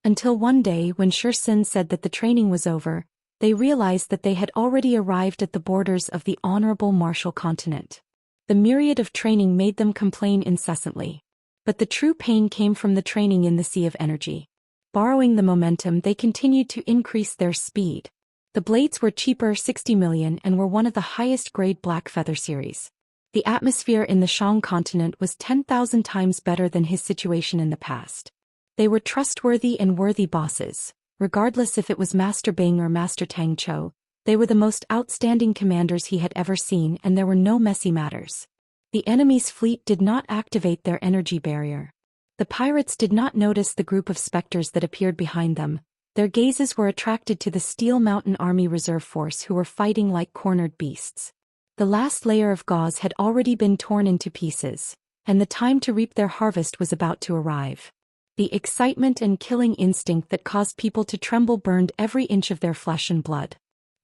Until one day when Shi said that the training was over, they realized that they had already arrived at the borders of the Honorable Martial Continent. The myriad of training made them complain incessantly. But the true pain came from the training in the Sea of Energy. Borrowing the momentum, they continued to increase their speed. The blades were cheaper 60 million and were one of the highest grade Black Feather series. The atmosphere in the Shang continent was 10,000 times better than his situation in the past. They were trustworthy and worthy bosses, regardless if it was Master Bing or Master Tang Chou. They were the most outstanding commanders he had ever seen, and there were no messy matters. The enemy's fleet did not activate their energy barrier. The pirates did not notice the group of specters that appeared behind them. Their gazes were attracted to the Steel Mountain Army Reserve Force who were fighting like cornered beasts. The last layer of gauze had already been torn into pieces, and the time to reap their harvest was about to arrive. The excitement and killing instinct that caused people to tremble burned every inch of their flesh and blood.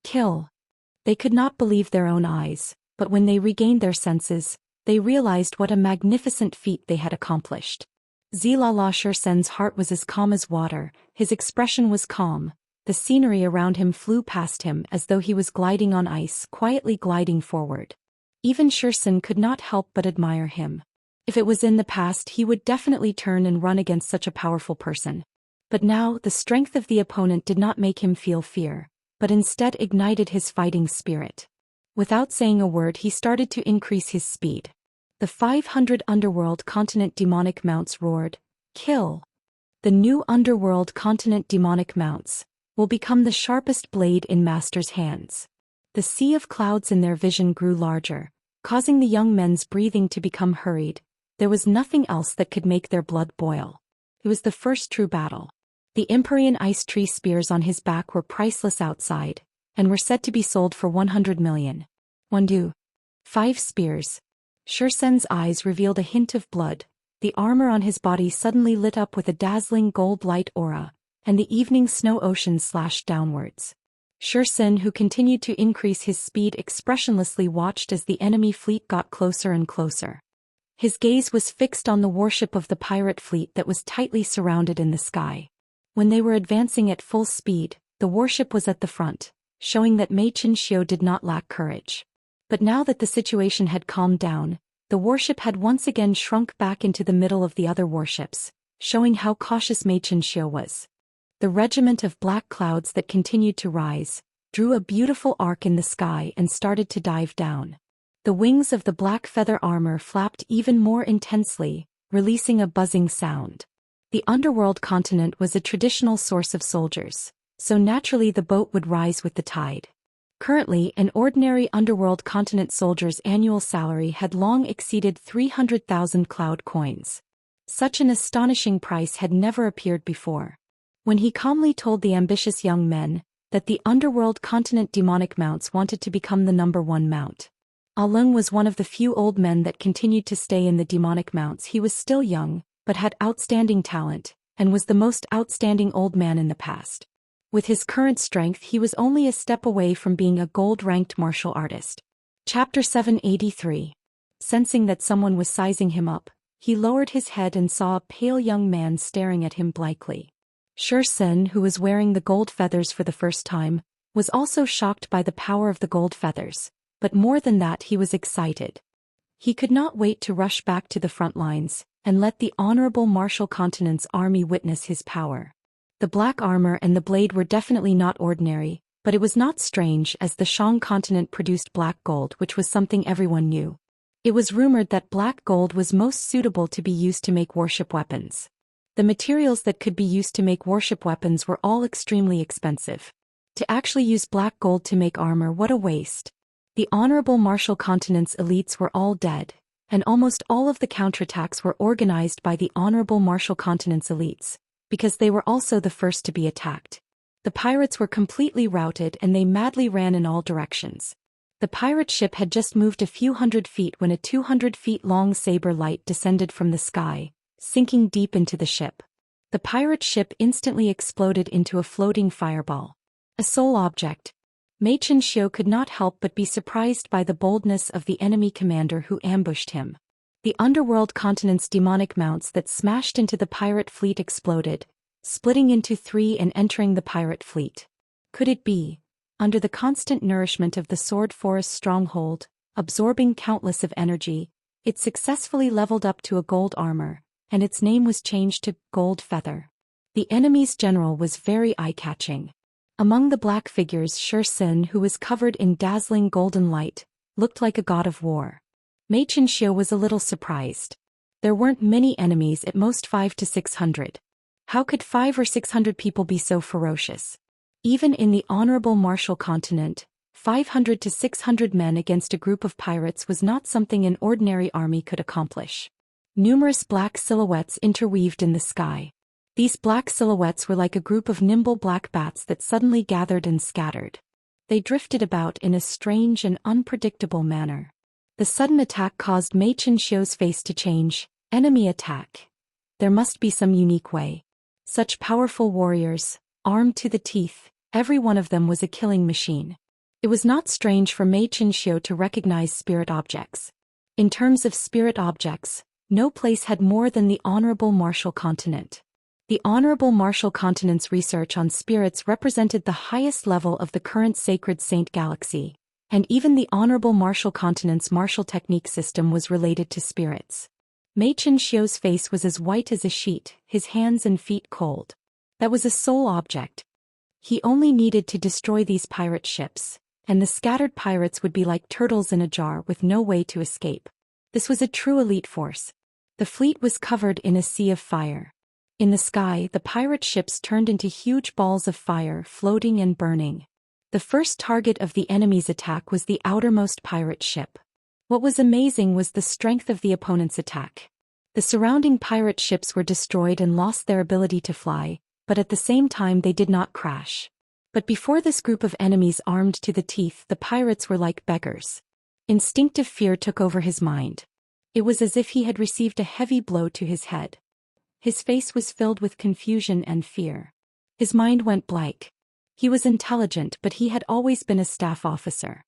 Kill. They could not believe their own eyes, but when they regained their senses, they realized what a magnificent feat they had accomplished. Zilala Shirsen's heart was as calm as water, his expression was calm, the scenery around him flew past him as though he was gliding on ice, quietly gliding forward. Even Shirsen could not help but admire him. If it was in the past, he would definitely turn and run against such a powerful person. But now, the strength of the opponent did not make him feel fear, but instead ignited his fighting spirit. Without saying a word, he started to increase his speed. The 500 underworld continent demonic mounts roared, "Kill!" The new underworld continent demonic mounts will become the sharpest blade in Master's hands. The sea of clouds in their vision grew larger, causing the young men's breathing to become hurried. There was nothing else that could make their blood boil. It was the first true battle. The Empyrean ice tree spears on his back were priceless outside, and were said to be sold for 100 million. Wondu. 5 spears. Shirsen's eyes revealed a hint of blood. The armor on his body suddenly lit up with a dazzling gold light aura, and the evening snow ocean slashed downwards. Shirsen, who continued to increase his speed, expressionlessly watched as the enemy fleet got closer and closer. His gaze was fixed on the warship of the pirate fleet that was tightly surrounded in the sky. When they were advancing at full speed, the warship was at the front, showing that Mei Qianxiu did not lack courage. But now that the situation had calmed down, the warship had once again shrunk back into the middle of the other warships, showing how cautious Mei Qianxiu was. The regiment of black clouds that continued to rise, drew a beautiful arc in the sky and started to dive down. The wings of the black feather armor flapped even more intensely, releasing a buzzing sound. The underworld continent was a traditional source of soldiers, so naturally the boat would rise with the tide. Currently, an ordinary underworld continent soldier's annual salary had long exceeded 300,000 cloud coins. Such an astonishing price had never appeared before. When he calmly told the ambitious young men that the underworld continent demonic mounts wanted to become the #1 mount. Alung was one of the few old men that continued to stay in the demonic mounts. He was still young, but had outstanding talent, and was the most outstanding old man in the past. With his current strength, he was only a step away from being a gold-ranked martial artist. Chapter 783. Sensing that someone was sizing him up, he lowered his head and saw a pale young man staring at him blankly. Shirsen, who was wearing the gold feathers for the first time, was also shocked by the power of the gold feathers, but more than that, he was excited. He could not wait to rush back to the front lines and let the honorable martial continent's army witness his power. The black armor and the blade were definitely not ordinary, but it was not strange as the Shang continent produced black gold, which was something everyone knew. It was rumored that black gold was most suitable to be used to make warship weapons. The materials that could be used to make warship weapons were all extremely expensive. To actually use black gold to make armor, what a waste. The honorable martial continent's elites were all dead, and almost all of the counterattacks were organized by the honorable martial continent's elites, because they were also the first to be attacked. The pirates were completely routed and they madly ran in all directions. The pirate ship had just moved a few hundred feet when a 200-feet-long saber light descended from the sky, sinking deep into the ship. The pirate ship instantly exploded into a floating fireball. A sole object. Xianxia could not help but be surprised by the boldness of the enemy commander who ambushed him. The underworld continent's demonic mounts that smashed into the pirate fleet exploded, splitting into three and entering the pirate fleet. Could it be, under the constant nourishment of the Sword Forest stronghold, absorbing countless of energy, it successfully leveled up to a gold armor, and its name was changed to Gold Feather. The enemy's general was very eye-catching. Among the black figures, Zhou Xian, who was covered in dazzling golden light, looked like a god of war. Xianxia was a little surprised. There weren't many enemies, at most 500 to 600. How could 500 or 600 people be so ferocious? Even in the honorable martial continent, 500 to 600 men against a group of pirates was not something an ordinary army could accomplish. Numerous black silhouettes interweaved in the sky. These black silhouettes were like a group of nimble black bats that suddenly gathered and scattered. They drifted about in a strange and unpredictable manner. The sudden attack caused Xianxia's face to change. Enemy attack. There must be some unique way. Such powerful warriors, armed to the teeth, every one of them was a killing machine. It was not strange for Xianxia to recognize spirit objects. In terms of spirit objects, no place had more than the Honorable Martial Continent. The Honorable Martial Continent's research on spirits represented the highest level of the current Sacred Saint Galaxy, and even the Honorable Martial Continent's martial technique system was related to spirits. Xianxia's face was as white as a sheet, his hands and feet cold. That was a sole object. He only needed to destroy these pirate ships, and the scattered pirates would be like turtles in a jar with no way to escape. This was a true elite force. The fleet was covered in a sea of fire. In the sky, the pirate ships turned into huge balls of fire, floating and burning. The first target of the enemy's attack was the outermost pirate ship. What was amazing was the strength of the opponent's attack. The surrounding pirate ships were destroyed and lost their ability to fly, but at the same time they did not crash. But before this group of enemies armed to the teeth, the pirates were like beggars. Instinctive fear took over his mind. It was as if he had received a heavy blow to his head. His face was filled with confusion and fear. His mind went blank. He was intelligent, but he had always been a staff officer.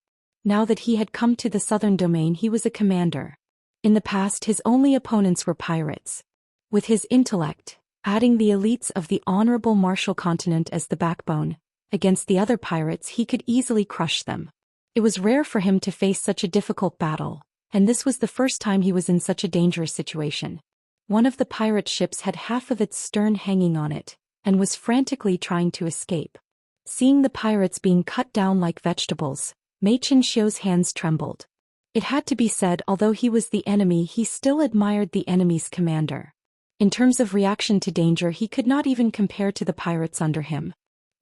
Now that he had come to the southern domain, he was a commander. In the past, his only opponents were pirates. With his intellect, adding the elites of the Honorable Martial Continent as the backbone, against the other pirates he could easily crush them. It was rare for him to face such a difficult battle, and this was the first time he was in such a dangerous situation. One of the pirate ships had half of its stern hanging on it, and was frantically trying to escape. Seeing the pirates being cut down like vegetables, Xianxia's hands trembled. It had to be said, although he was the enemy, he still admired the enemy's commander. In terms of reaction to danger, he could not even compare to the pirates under him.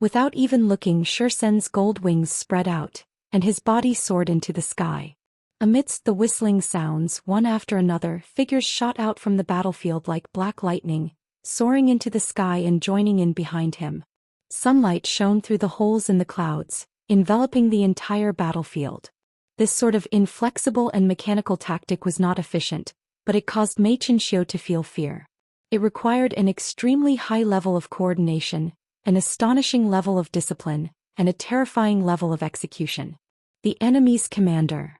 Without even looking, Zhou Xian's gold wings spread out, and his body soared into the sky. Amidst the whistling sounds, one after another, figures shot out from the battlefield like black lightning, soaring into the sky and joining in behind him. Sunlight shone through the holes in the clouds, enveloping the entire battlefield. This sort of inflexible and mechanical tactic was not efficient, but it caused Xianxia to feel fear. It required an extremely high level of coordination, an astonishing level of discipline, and a terrifying level of execution. The enemy's commander.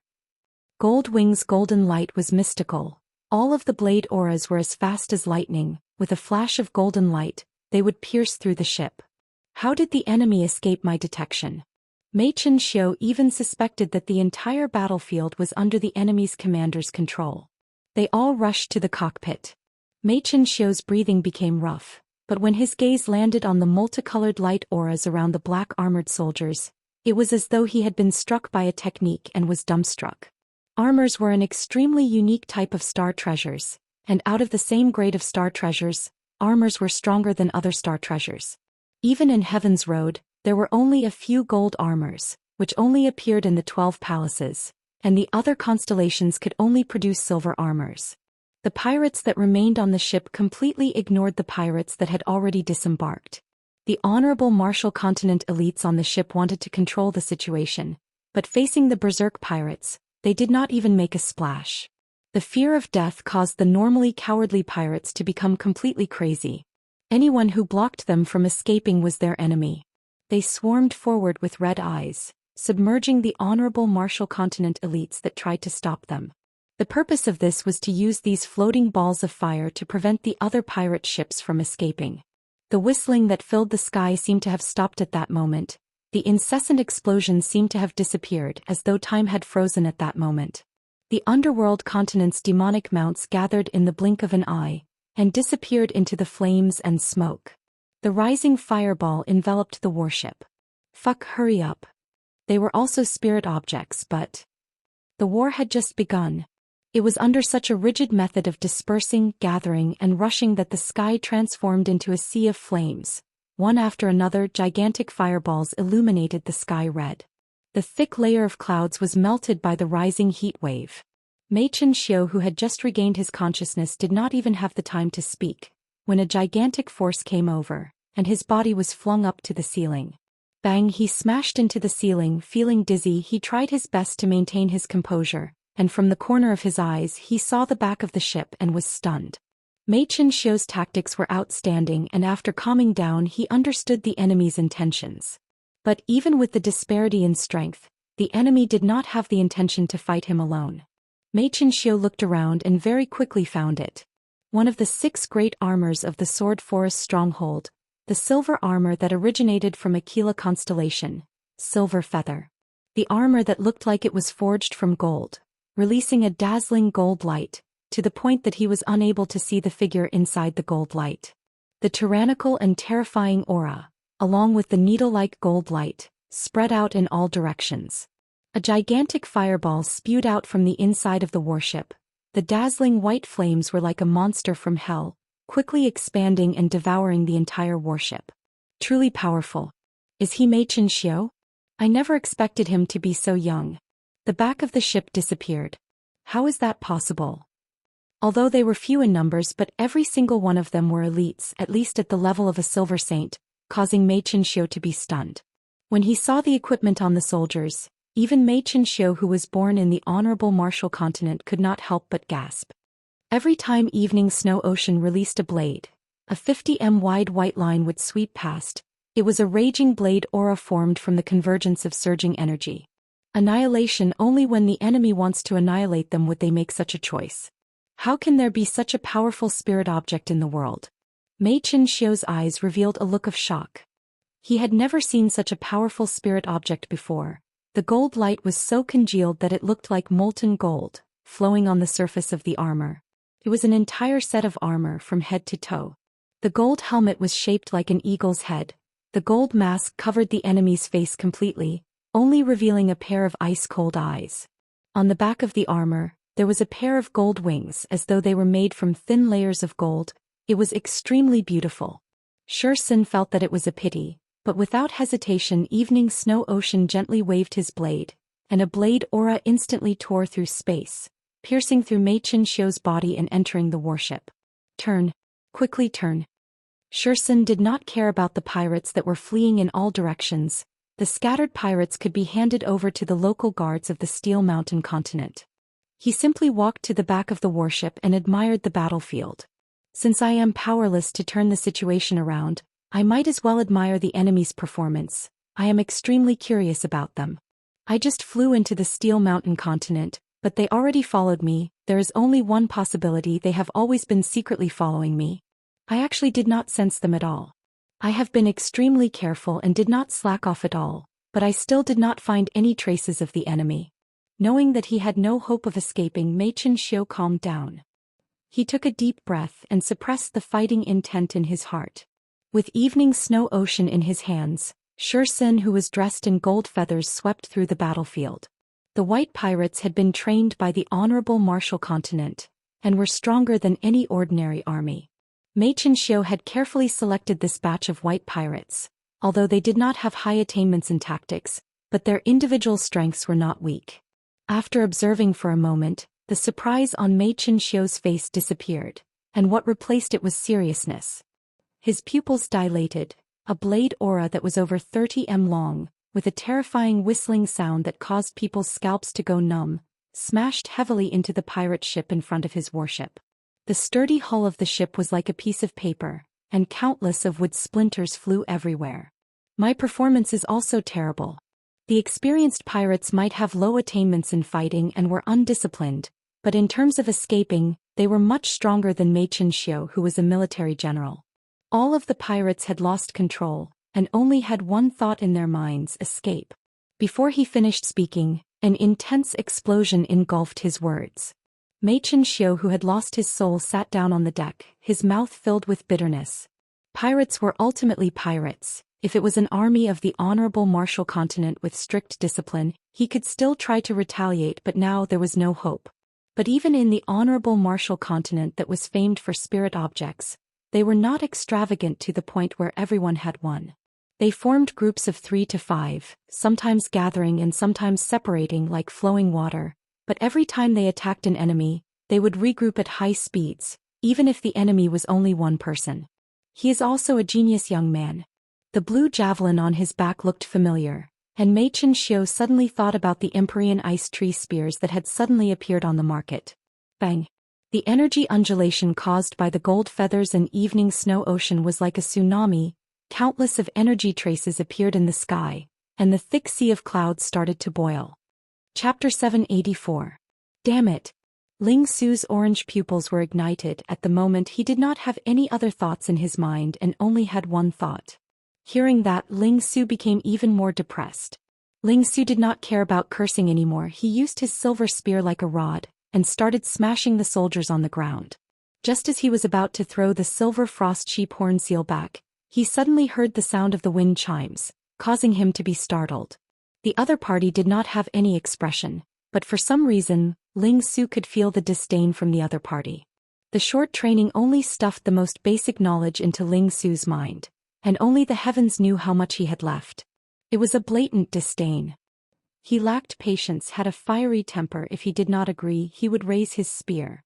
Gold Wing's golden light was mystical. All of the blade auras were as fast as lightning. With a flash of golden light, they would pierce through the ship. How did the enemy escape my detection? Xianxia even suspected that the entire battlefield was under the enemy's commander's control. They all rushed to the cockpit. Xianxia's breathing became rough, but when his gaze landed on the multicolored light auras around the black armored soldiers, it was as though he had been struck by a technique and was dumbstruck. Armors were an extremely unique type of star treasures, and out of the same grade of star treasures, armors were stronger than other star treasures. Even in Heaven's Road, there were only a few gold armors, which only appeared in the 12 palaces, and the other constellations could only produce silver armors. The pirates that remained on the ship completely ignored the pirates that had already disembarked. The honorable martial continent elites on the ship wanted to control the situation, but facing the berserk pirates, they did not even make a splash. The fear of death caused the normally cowardly pirates to become completely crazy. Anyone who blocked them from escaping was their enemy. They swarmed forward with red eyes, submerging the honorable martial continent elites that tried to stop them. The purpose of this was to use these floating balls of fire to prevent the other pirate ships from escaping. The whistling that filled the sky seemed to have stopped at that moment. The incessant explosions seemed to have disappeared as though time had frozen at that moment. The underworld continent's demonic mounts gathered in the blink of an eye, and disappeared into the flames and smoke. The rising fireball enveloped the warship. Fuck, hurry up. They were also spirit objects, but the war had just begun. It was under such a rigid method of dispersing, gathering, and rushing that the sky transformed into a sea of flames. One after another, gigantic fireballs illuminated the sky red. The thick layer of clouds was melted by the rising heat wave. Xianxia, who had just regained his consciousness, did not even have the time to speak, when a gigantic force came over, and his body was flung up to the ceiling. Bang! He smashed into the ceiling, feeling dizzy. He tried his best to maintain his composure, and from the corner of his eyes he saw the back of the ship and was stunned. Xianxia's tactics were outstanding, and after calming down he understood the enemy's intentions. But even with the disparity in strength, the enemy did not have the intention to fight him alone. Xianxia looked around and very quickly found it. One of the 6 great armors of the Sword Forest stronghold, the silver armor that originated from Aquila constellation, Silver Feather. The armor that looked like it was forged from gold, releasing a dazzling gold light, to the point that he was unable to see the figure inside the gold light. The tyrannical and terrifying aura, along with the needle-like gold light, spread out in all directions. A gigantic fireball spewed out from the inside of the warship. The dazzling white flames were like a monster from hell, quickly expanding and devouring the entire warship. Truly powerful. Is he Xianxia? I never expected him to be so young. The back of the ship disappeared. How is that possible? Although they were few in numbers, but every single one of them were elites, at least at the level of a silver saint, causing Xianxia to be stunned. When he saw the equipment on the soldiers, even Xianxia, who was born in the honorable martial continent, could not help but gasp. Every time Evening Snow Ocean released a blade, a 50 m wide white line would sweep past. It was a raging blade aura formed from the convergence of surging energy. Annihilation. Only when the enemy wants to annihilate them would they make such a choice. How can there be such a powerful spirit object in the world? Xianxia's eyes revealed a look of shock. He had never seen such a powerful spirit object before. The gold light was so congealed that it looked like molten gold, flowing on the surface of the armor. It was an entire set of armor from head to toe. The gold helmet was shaped like an eagle's head. The gold mask covered the enemy's face completely, only revealing a pair of ice-cold eyes. On the back of the armor, there was a pair of gold wings as though they were made from thin layers of gold. It was extremely beautiful. Zhou Xian felt that it was a pity, but without hesitation Evening Snow Ocean gently waved his blade, and a blade aura instantly tore through space, piercing through Xianxia's body and entering the warship. Turn. Quickly turn. Zhou Xian did not care about the pirates that were fleeing in all directions. The scattered pirates could be handed over to the local guards of the Steel Mountain continent. He simply walked to the back of the warship and admired the battlefield. Since I am powerless to turn the situation around, I might as well admire the enemy's performance. I am extremely curious about them. I just flew into the Steel Mountain continent, but they already followed me. There is only one possibility: they have always been secretly following me. I actually did not sense them at all. I have been extremely careful and did not slack off at all, but I still did not find any traces of the enemy. Knowing that he had no hope of escaping, Xianxia calmed down. He took a deep breath and suppressed the fighting intent in his heart. With Evening Snow Ocean in his hands, Zhou Xian, who was dressed in gold feathers, swept through the battlefield. The white pirates had been trained by the honorable martial continent, and were stronger than any ordinary army. Xianxia had carefully selected this batch of white pirates, although they did not have high attainments in tactics, but their individual strengths were not weak. After observing for a moment, the surprise on Xianxia's face disappeared, and what replaced it was seriousness. His pupils dilated, a blade aura that was over 30 m long, with a terrifying whistling sound that caused people's scalps to go numb, smashed heavily into the pirate ship in front of his warship. The sturdy hull of the ship was like a piece of paper, and countless of wood splinters flew everywhere. My performance is also terrible. The experienced pirates might have low attainments in fighting and were undisciplined, but in terms of escaping, they were much stronger than Xianxia, who was a military general. All of the pirates had lost control, and only had one thought in their minds: escape. Before he finished speaking, an intense explosion engulfed his words. Xianxia, who had lost his soul, sat down on the deck, his mouth filled with bitterness. Pirates were ultimately pirates. If it was an army of the honorable martial continent with strict discipline, he could still try to retaliate, but now there was no hope. But even in the honorable martial continent that was famed for spirit objects, they were not extravagant to the point where everyone had one. They formed groups of 3 to 5, sometimes gathering and sometimes separating like flowing water, but every time they attacked an enemy, they would regroup at high speeds, even if the enemy was only one person. He is also a genius young man. The blue javelin on his back looked familiar, and Xianxia suddenly thought about the Empyrean ice tree spears that had suddenly appeared on the market. Bang! The energy undulation caused by the gold feathers and evening snow ocean was like a tsunami. Countless of energy traces appeared in the sky, and the thick sea of clouds started to boil. Chapter 784. Damn it! Ling Su's orange pupils were ignited. At the moment he did not have any other thoughts in his mind and only had one thought. Hearing that, Ling Su became even more depressed. Ling Su did not care about cursing anymore. He used his silver spear like a rod, and started smashing the soldiers on the ground. Just as he was about to throw the silver frost sheep horn seal back, he suddenly heard the sound of the wind chimes, causing him to be startled. The other party did not have any expression, but for some reason, Ling Su could feel the disdain from the other party. The short training only stuffed the most basic knowledge into Ling Su's mind, and only the heavens knew how much he had left. It was a blatant disdain. He lacked patience, had a fiery temper. If he did not agree, he would raise his spear.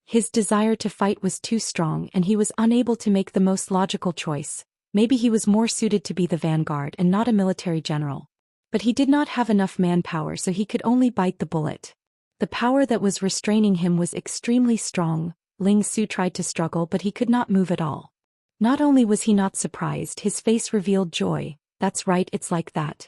His desire to fight was too strong and he was unable to make the most logical choice. Maybe he was more suited to be the vanguard and not a military general. But he did not have enough manpower, so he could only bite the bullet. The power that was restraining him was extremely strong. Ling Su tried to struggle, but he could not move at all. Not only was he not surprised, his face revealed joy. That's right, it's like that.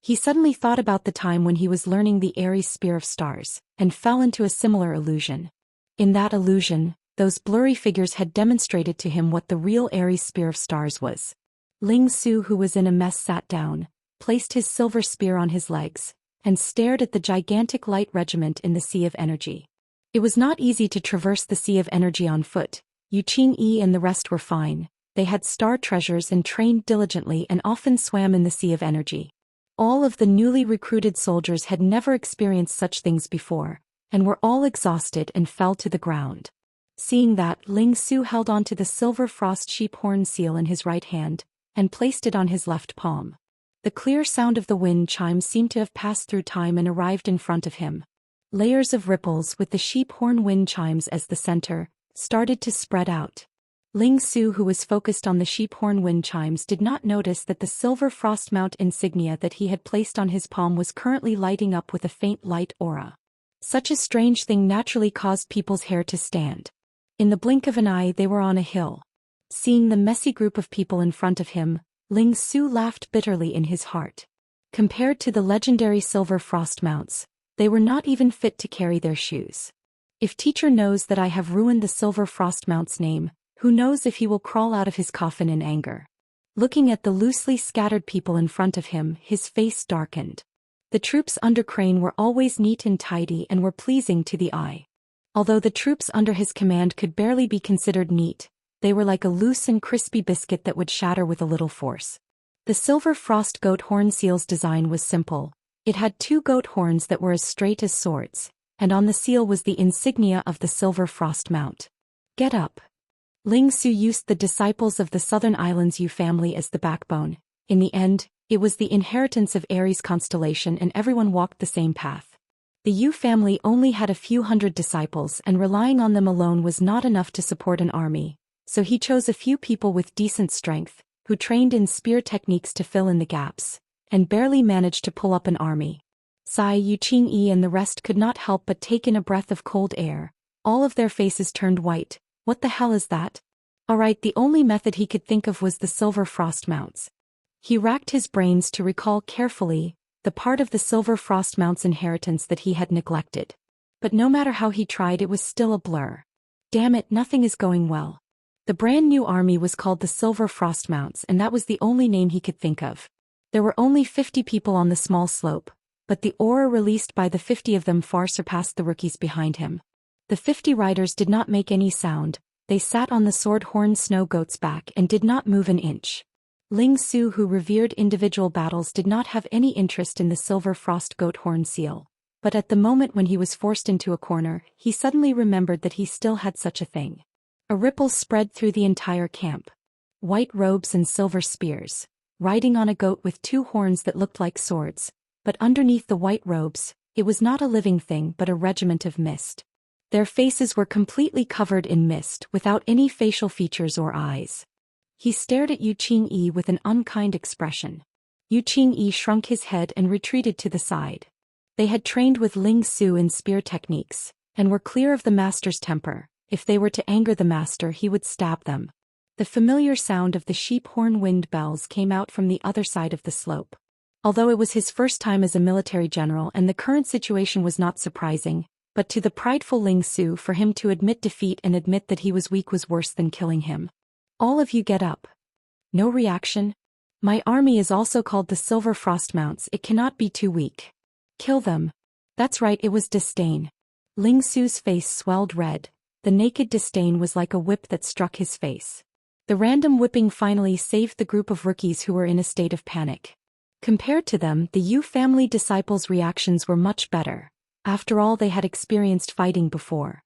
He suddenly thought about the time when he was learning the Aries Spear of Stars, and fell into a similar illusion. In that illusion, those blurry figures had demonstrated to him what the real Aries Spear of Stars was. Ling Su, who was in a mess, sat down, placed his silver spear on his legs, and stared at the gigantic light regiment in the sea of energy. It was not easy to traverse the sea of energy on foot. Yu Qingyi and the rest were fine. They had star treasures and trained diligently and often swam in the sea of energy. All of the newly recruited soldiers had never experienced such things before, and were all exhausted and fell to the ground. Seeing that, Ling Su held onto the silver frost sheep horn seal in his right hand, and placed it on his left palm. The clear sound of the wind chimes seemed to have passed through time and arrived in front of him. Layers of ripples, with the sheep horn wind chimes as the center, started to spread out. Ling Su, who was focused on the sheep horn wind chimes, did not notice that the silver frost mount insignia that he had placed on his palm was currently lighting up with a faint light aura. Such a strange thing naturally caused people's hair to stand. In the blink of an eye they were on a hill. Seeing the messy group of people in front of him, Ling Su laughed bitterly in his heart. Compared to the legendary silver frost mounts, they were not even fit to carry their shoes. If teacher knows that I have ruined the silver frost mount's name, who knows if he will crawl out of his coffin in anger. Looking at the loosely scattered people in front of him, his face darkened. The troops under Crane were always neat and tidy and were pleasing to the eye. Although the troops under his command could barely be considered neat, they were like a loose and crispy biscuit that would shatter with a little force. The silver frost goat horn seal's design was simple. It had 2 goat horns that were as straight as swords, and on the seal was the insignia of the silver frost mount. Get up. Ling Su used the disciples of the Southern Islands Yu family as the backbone. In the end, it was the inheritance of Aries constellation and everyone walked the same path. The Yu family only had a few hundred disciples and relying on them alone was not enough to support an army, so he chose a few people with decent strength, who trained in spear techniques to fill in the gaps, and barely managed to pull up an army. Sai Yuqingyi and the rest could not help but take in a breath of cold air. All of their faces turned white. What the hell is that? Alright, the only method he could think of was the silver frost mounts. He racked his brains to recall carefully the part of the silver frost mounts inheritance that he had neglected. But no matter how he tried, it was still a blur. Damn it, nothing is going well. The brand new army was called the Silver Frost Mounts, and that was the only name he could think of. There were only 50 people on the small slope, but the aura released by the 50 of them far surpassed the rookies behind him. The 50 riders did not make any sound. They sat on the sword-horned snow goat's back and did not move an inch. Ling Su, who revered individual battles, did not have any interest in the silver frost goat horn seal. But at the moment when he was forced into a corner, he suddenly remembered that he still had such a thing. A ripple spread through the entire camp. White robes and silver spears, riding on a goat with 2 horns that looked like swords. But underneath the white robes, it was not a living thing but a regiment of mist. Their faces were completely covered in mist without any facial features or eyes. He stared at Yuqingyi with an unkind expression. Yuqingyi shrunk his head and retreated to the side. They had trained with Ling Su in spear techniques, and were clear of the master's temper. If they were to anger the master, he would stab them. The familiar sound of the sheep horn wind bells came out from the other side of the slope. Although it was his first time as a military general and the current situation was not surprising, but to the prideful Ling Su, for him to admit defeat and admit that he was weak was worse than killing him. All of you get up. No reaction? My army is also called the Silver Frost Mounts. It cannot be too weak. Kill them. That's right, it was disdain. Ling Su's face swelled red. The naked disdain was like a whip that struck his face. The random whipping finally saved the group of rookies who were in a state of panic. Compared to them, the Yu family disciples' reactions were much better. After all, they had experienced fighting before.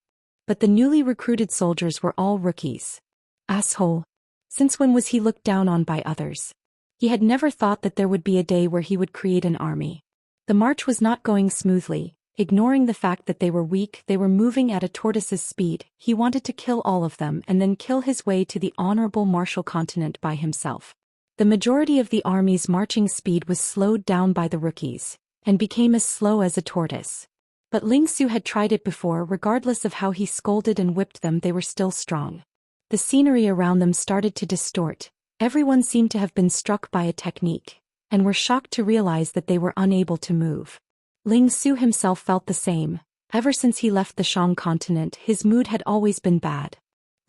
But the newly recruited soldiers were all rookies. Asshole. Since when was he looked down on by others? He had never thought that there would be a day where he would create an army. The march was not going smoothly. Ignoring the fact that they were weak, they were moving at a tortoise's speed. He wanted to kill all of them and then kill his way to the honorable martial continent by himself. The majority of the army's marching speed was slowed down by the rookies, and became as slow as a tortoise. But Ling Su had tried it before. Regardless of how he scolded and whipped them, they were still strong. The scenery around them started to distort. Everyone seemed to have been struck by a technique, and were shocked to realize that they were unable to move. Ling Su himself felt the same. Ever since he left the Shang continent, his mood had always been bad.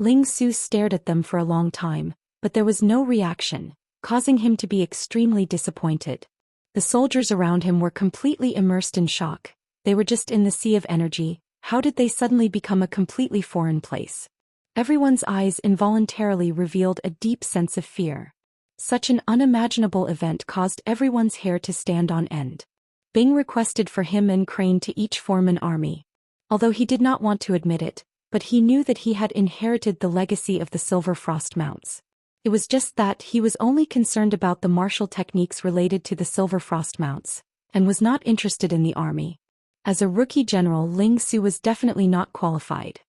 Ling Su stared at them for a long time, but there was no reaction, causing him to be extremely disappointed. The soldiers around him were completely immersed in shock. They were just in the sea of energy. How did they suddenly become a completely foreign place? Everyone's eyes involuntarily revealed a deep sense of fear. Such an unimaginable event caused everyone's hair to stand on end. Bing requested for him and Crane to each form an army. Although he did not want to admit it, but he knew that he had inherited the legacy of the Silver Frost Mounts. It was just that he was only concerned about the martial techniques related to the Silver Frost Mounts, and was not interested in the army. As a rookie general, Ling Su was definitely not qualified.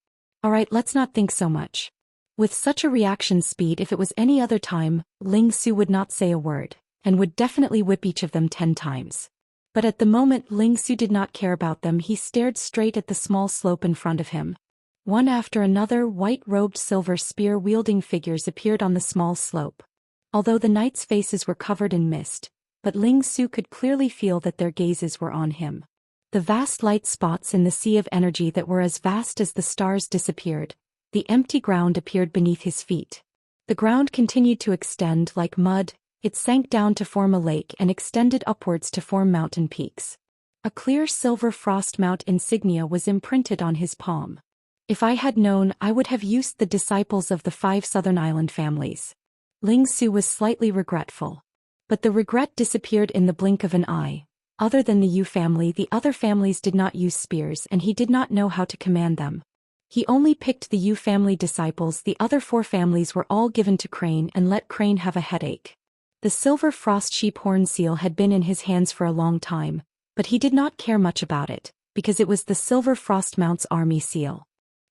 Alright, let's not think so much. With such a reaction speed, if it was any other time, Ling Su would not say a word, and would definitely whip each of them 10 times. But at the moment, Ling Su did not care about them. He stared straight at the small slope in front of him. One after another, white-robed silver spear-wielding figures appeared on the small slope. Although the knights' faces were covered in mist, but Ling Su could clearly feel that their gazes were on him. The vast light spots in the sea of energy that were as vast as the stars disappeared. The empty ground appeared beneath his feet. The ground continued to extend like mud. It sank down to form a lake and extended upwards to form mountain peaks. A clear silver frost mount insignia was imprinted on his palm. If I had known, I would have used the disciples of the 5 southern island families. Ling Su was slightly regretful. But the regret disappeared in the blink of an eye. Other than the Yu family, the other families did not use spears, and he did not know how to command them. He only picked the Yu family disciples. The other 4 families were all given to Crane and let Crane have a headache. The silver frost sheep horn seal had been in his hands for a long time, but he did not care much about it, because it was the Silver Frost Mount's army seal.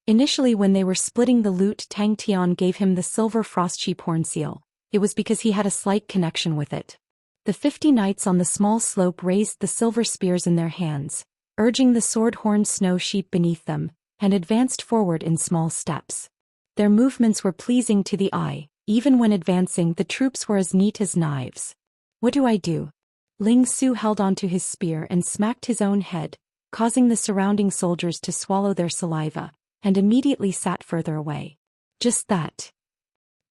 Initially, when they were splitting the loot, Tang Tian gave him the silver frost sheep horn seal. it was because he had a slight connection with it. The 50 knights on the small slope raised the silver spears in their hands, urging the sword-horned snow sheep beneath them, and advanced forward in small steps. Their movements were pleasing to the eye. Even when advancing, the troops were as neat as knives. What do I do? Ling Su held onto his spear and smacked his own head, causing the surrounding soldiers to swallow their saliva, and immediately sat further away. Just that.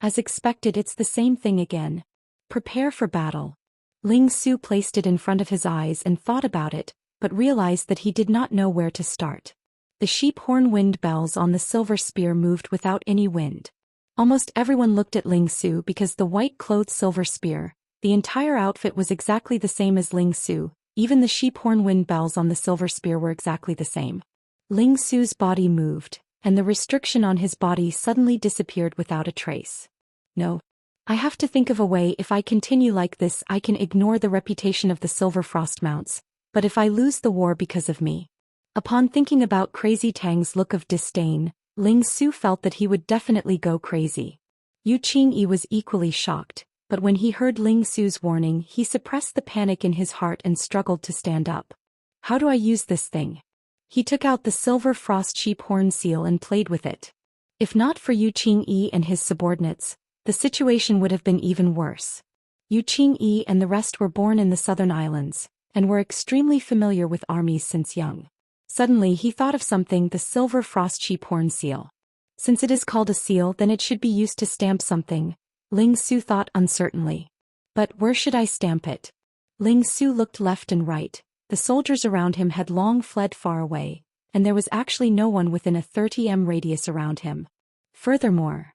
As expected, it's the same thing again. Prepare for battle. Ling Su placed it in front of his eyes and thought about it, but realized that he did not know where to start. The sheep horn wind bells on the silver spear moved without any wind. Almost everyone looked at Ling Su because the white-clothed silver spear, the entire outfit was exactly the same as Ling Su, even the sheep horn wind bells on the silver spear were exactly the same. Ling Su's body moved, and the restriction on his body suddenly disappeared without a trace. No. I have to think of a way. If I continue like this, I can ignore the reputation of the Silver Frost Mounts, but if I lose the war because of me. Upon thinking about Crazy Tang's look of disdain, Ling Su felt that he would definitely go crazy. Yu Qingyi was equally shocked, but when he heard Ling Su's warning, he suppressed the panic in his heart and struggled to stand up. How do I use this thing? He took out the silver frost sheep horn seal and played with it. If not for Yu Qingyi and his subordinates, the situation would have been even worse. Yu Qingyi and the rest were born in the southern islands, and were extremely familiar with armies since young. Suddenly he thought of something: the silver frost sheep horn seal. Since it is called a seal, then it should be used to stamp something, Ling Su thought uncertainly. But where should I stamp it? Ling Su looked left and right. The soldiers around him had long fled far away, and there was actually no one within a 30 m radius around him. Furthermore,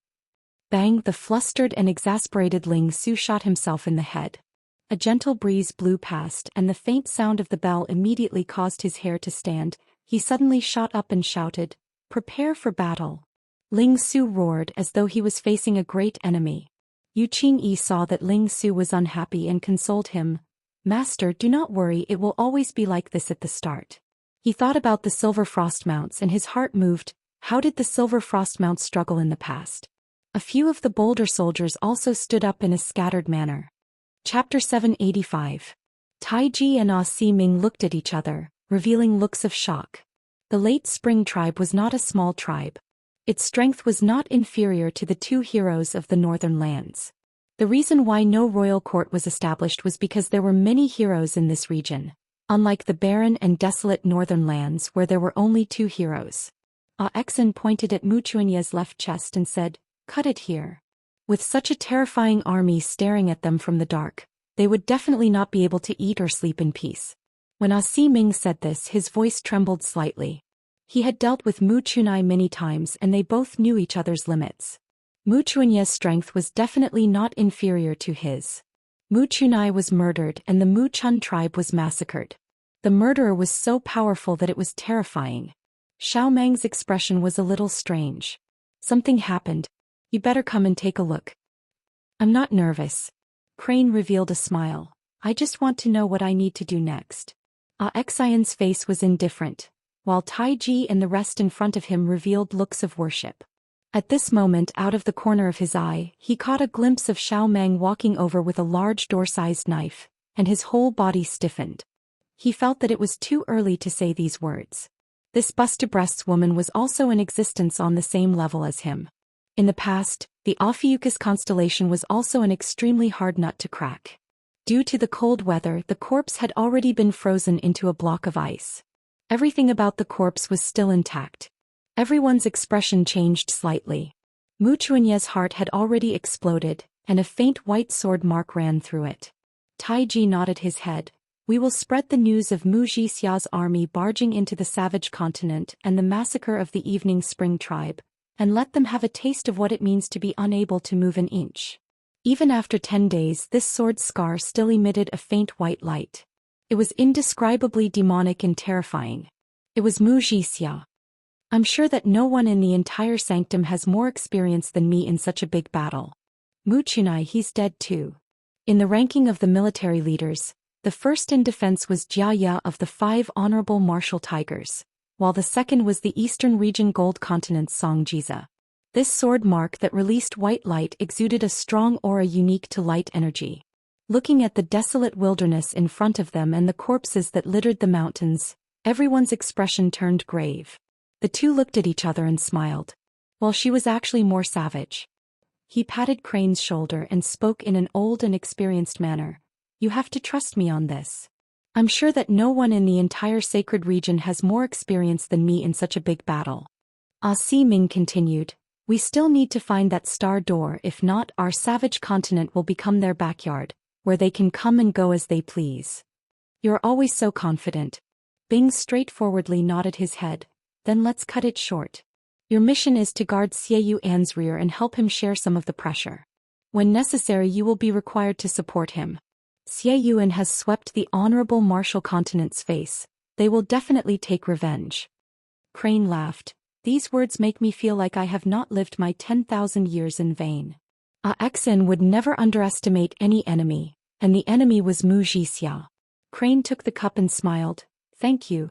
bang! The flustered and exasperated Ling Su shot himself in the head. A gentle breeze blew past, and the faint sound of the bell immediately caused his hair to stand. He suddenly shot up and shouted, "Prepare for battle!" Ling Su roared as though he was facing a great enemy. Yu Qingyi saw that Ling Su was unhappy and consoled him. "Master, do not worry, it will always be like this at the start." He thought about the Silver Frost Mounts and his heart moved. How did the Silver Frost Mounts struggle in the past? A few of the bolder soldiers also stood up in a scattered manner. Chapter 785. Taiji and Ah Si Ming looked at each other, revealing looks of shock. The Late Spring tribe was not a small tribe. Its strength was not inferior to the two heroes of the northern lands. The reason why no royal court was established was because there were many heroes in this region, unlike the barren and desolate northern lands where there were only two heroes. Ah Exen pointed at Mu Chuanye's left chest and said, "Cut it here." With such a terrifying army staring at them from the dark, they would definitely not be able to eat or sleep in peace. When Ah Si Ming said this, his voice trembled slightly. He had dealt with Mu Chunai many times and they both knew each other's limits. Mu Chuanye's strength was definitely not inferior to his. Mu Chunai was murdered and the Mu Chun tribe was massacred. The murderer was so powerful that it was terrifying. Xiao Mang's expression was a little strange. "Something happened. You better come and take a look." "I'm not nervous." Crane revealed a smile. "I just want to know what I need to do next." Ah Xian's face was indifferent, while Taiji and the rest in front of him revealed looks of worship. At this moment, out of the corner of his eye, he caught a glimpse of Xiao Mang walking over with a large door-sized knife, and his whole body stiffened. He felt that it was too early to say these words. This bust-to-breasts woman was also in existence on the same level as him. In the past, the Ophiuchus constellation was also an extremely hard nut to crack. Due to the cold weather, the corpse had already been frozen into a block of ice. Everything about the corpse was still intact. Everyone's expression changed slightly. Mu Chuanye's heart had already exploded, and a faint white sword mark ran through it. Taiji nodded his head. "We will spread the news of Mu Jixia's army barging into the savage continent and the massacre of the Evening Spring tribe, and let them have a taste of what it means to be unable to move an inch." Even after 10 days, this sword scar still emitted a faint white light. It was indescribably demonic and terrifying. It was Mu Jixia. "I'm sure that no one in the entire sanctum has more experience than me in such a big battle." Mu Chunai, he's dead too. In the ranking of the military leaders, the first in defense was Jia Ya of the 5 Honorable Martial Tigers, while the second was the Eastern Region Gold Continent's Song Jiza. This sword mark that released white light exuded a strong aura unique to light energy. Looking at the desolate wilderness in front of them and the corpses that littered the mountains, everyone's expression turned grave. The two looked at each other and smiled. Well, she was actually more savage. He patted Crane's shoulder and spoke in an old and experienced manner. You have to trust me on this. I'm sure that no one in the entire sacred region has more experience than me in such a big battle. Si Ming continued. We still need to find that star door, if not, our savage continent will become their backyard, where they can come and go as they please. You're always so confident. Bing straightforwardly nodded his head. Then let's cut it short. Your mission is to guard Xieyou An's rear and help him share some of the pressure. When necessary, you will be required to support him. Xieyou An has swept the honorable martial continent's face. They will definitely take revenge. Crane laughed. These words make me feel like I have not lived my 10,000 years in vain. Xin would never underestimate any enemy, and the enemy was Mu Jixia. Crane took the cup and smiled. Thank you.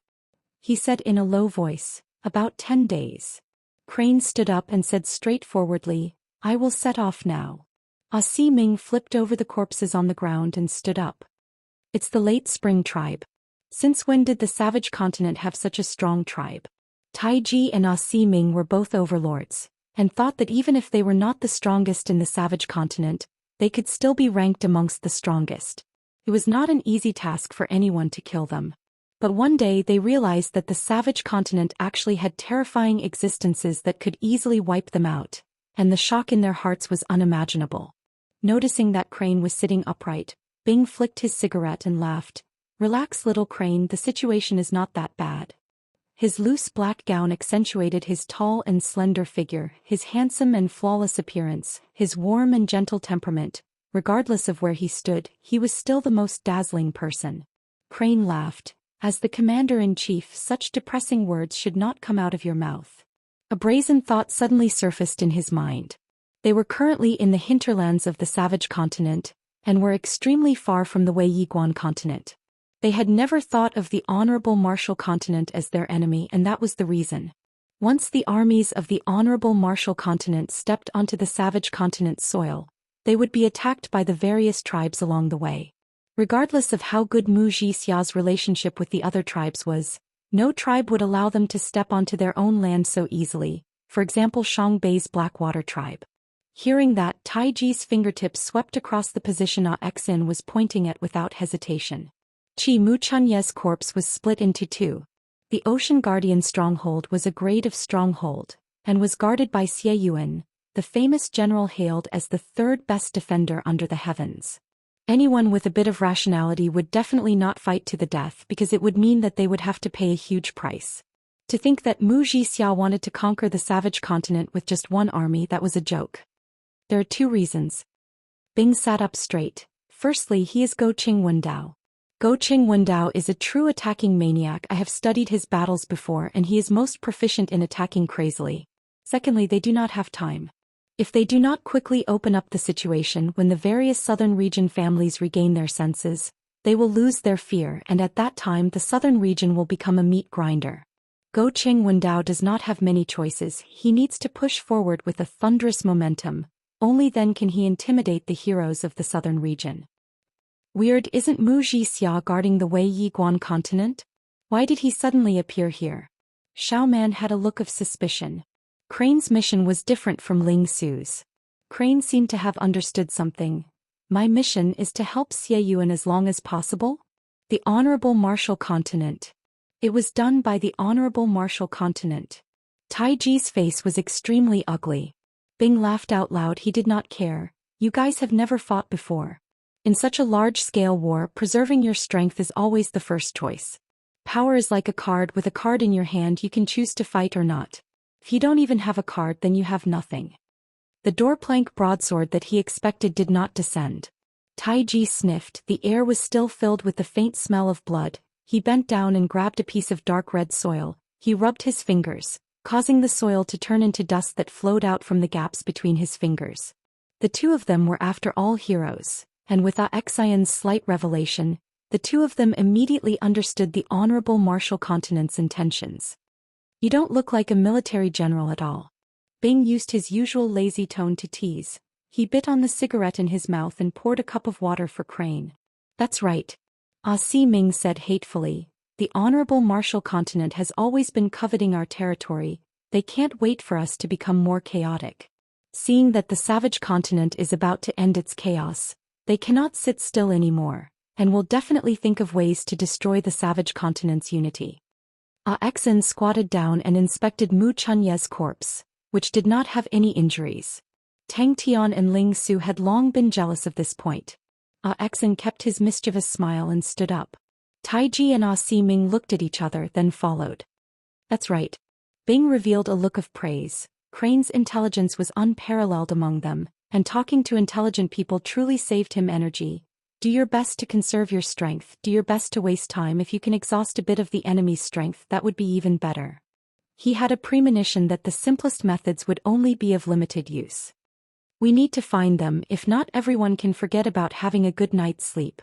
He said in a low voice. About 10 days. Crane stood up and said straightforwardly, I will set off now. Si Ming flipped over the corpses on the ground and stood up. It's the late spring tribe. Since when did the savage continent have such a strong tribe? Taiji and Si Ming were both overlords, and thought that even if they were not the strongest in the savage continent, they could still be ranked amongst the strongest. It was not an easy task for anyone to kill them. But one day they realized that the savage continent actually had terrifying existences that could easily wipe them out, and the shock in their hearts was unimaginable. Noticing that Crane was sitting upright, Bing flicked his cigarette and laughed. Relax, little Crane, the situation is not that bad. His loose black gown accentuated his tall and slender figure, his handsome and flawless appearance, his warm and gentle temperament. Regardless of where he stood, he was still the most dazzling person. Crane laughed. As the commander-in-chief, such depressing words should not come out of your mouth. A brazen thought suddenly surfaced in his mind. They were currently in the hinterlands of the savage continent, and were extremely far from the Wei Yiguan continent. They had never thought of the honorable martial continent as their enemy, and that was the reason. Once the armies of the honorable martial continent stepped onto the savage continent's soil, they would be attacked by the various tribes along the way. Regardless of how good Mu Jixia's relationship with the other tribes was, no tribe would allow them to step onto their own land so easily, for example Shangbei's Blackwater tribe. Hearing that, Taiji's fingertips swept across the position Xin was pointing at without hesitation. Qi Mu Chunye's corpse was split into two. The Ocean Guardian stronghold was a grade of stronghold, and was guarded by Xieyou An, the famous general hailed as the third best defender under the heavens. Anyone with a bit of rationality would definitely not fight to the death because it would mean that they would have to pay a huge price. To think that Mu Jixia wanted to conquer the savage continent with just one army, that was a joke. There are two reasons. Bing sat up straight. Firstly, he is Go Qing Wendao. Go Qing Wendao is a true attacking maniac. I have studied his battles before and he is most proficient in attacking crazily. Secondly, they do not have time. If they do not quickly open up the situation when the various southern region families regain their senses, they will lose their fear, and at that time the southern region will become a meat grinder. Go Qing Wendao does not have many choices. He needs to push forward with a thunderous momentum. Only then can he intimidate the heroes of the southern region. Weird, isn't Mu Jixia guarding the Wei Yiguan continent? Why did he suddenly appear here? Xiaoman had a look of suspicion. Crane's mission was different from Ling Su's. Crane seemed to have understood something. My mission is to help Xieyou An as long as possible? The Honorable Martial Continent. It was done by the Honorable Martial Continent. Taiji's face was extremely ugly. Bing laughed out loud. He did not care. You guys have never fought before. In such a large-scale war, preserving your strength is always the first choice. Power is like a card. With a card in your hand, you can choose to fight or not. If you don't even have a card, then you have nothing. The door-plank broadsword that he expected did not descend. Taiji sniffed. The air was still filled with the faint smell of blood. He bent down and grabbed a piece of dark red soil. He rubbed his fingers, causing the soil to turn into dust that flowed out from the gaps between his fingers. The two of them were after all heroes, and with Xian's slight revelation, the two of them immediately understood the Honorable Martial Continent's intentions. You don't look like a military general at all. Bing used his usual lazy tone to tease. He bit on the cigarette in his mouth and poured a cup of water for Crane. That's right. Ah Si Ming said hatefully. The Honorable Martial Continent has always been coveting our territory. They can't wait for us to become more chaotic. Seeing that the Savage Continent is about to end its chaos, they cannot sit still anymore, and will definitely think of ways to destroy the Savage Continent's unity. Ah Xen squatted down and inspected Mu Chunye's corpse, which did not have any injuries. Tang Tian and Ling Su had long been jealous of this point. Ah Xen kept his mischievous smile and stood up. Taiji and Ah Si Ming looked at each other, then followed. That's right. Bing revealed a look of praise. Crane's intelligence was unparalleled among them, and talking to intelligent people truly saved him energy. Do your best to conserve your strength, do your best to waste time. If you can exhaust a bit of the enemy's strength, that would be even better. He had a premonition that the simplest methods would only be of limited use. We need to find them, if not everyone can forget about having a good night's sleep.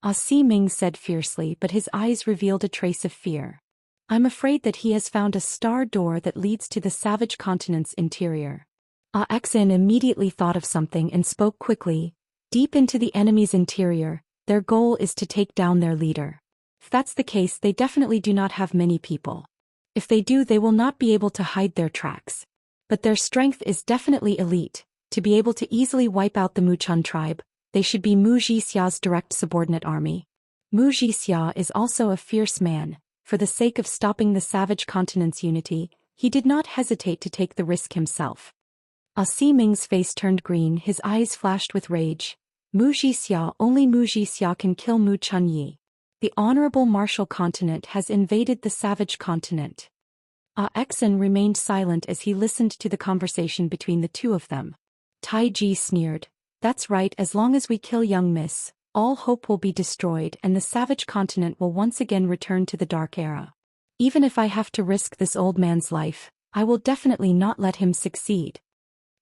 Ah Si Ming said fiercely, but his eyes revealed a trace of fear. I'm afraid that he has found a star door that leads to the Savage Continent's interior. Ah Xen immediately thought of something and spoke quickly. Deep into the enemy's interior, their goal is to take down their leader. If that's the case, they definitely do not have many people. If they do, they will not be able to hide their tracks. But their strength is definitely elite. To be able to easily wipe out the Muchun tribe, they should be Mu Jixia's direct subordinate army. Mu Jixia is also a fierce man. For the sake of stopping the Savage Continent's unity, he did not hesitate to take the risk himself. Ah Si Ming's face turned green, his eyes flashed with rage. Only Mu Jixia can kill Mu Chunyi. The Honorable Martial Continent has invaded the Savage Continent. Ah Xen remained silent as he listened to the conversation between the two of them. Taiji sneered. That's right, as long as we kill young Miss, all hope will be destroyed and the Savage Continent will once again return to the Dark Era. Even if I have to risk this old man's life, I will definitely not let him succeed.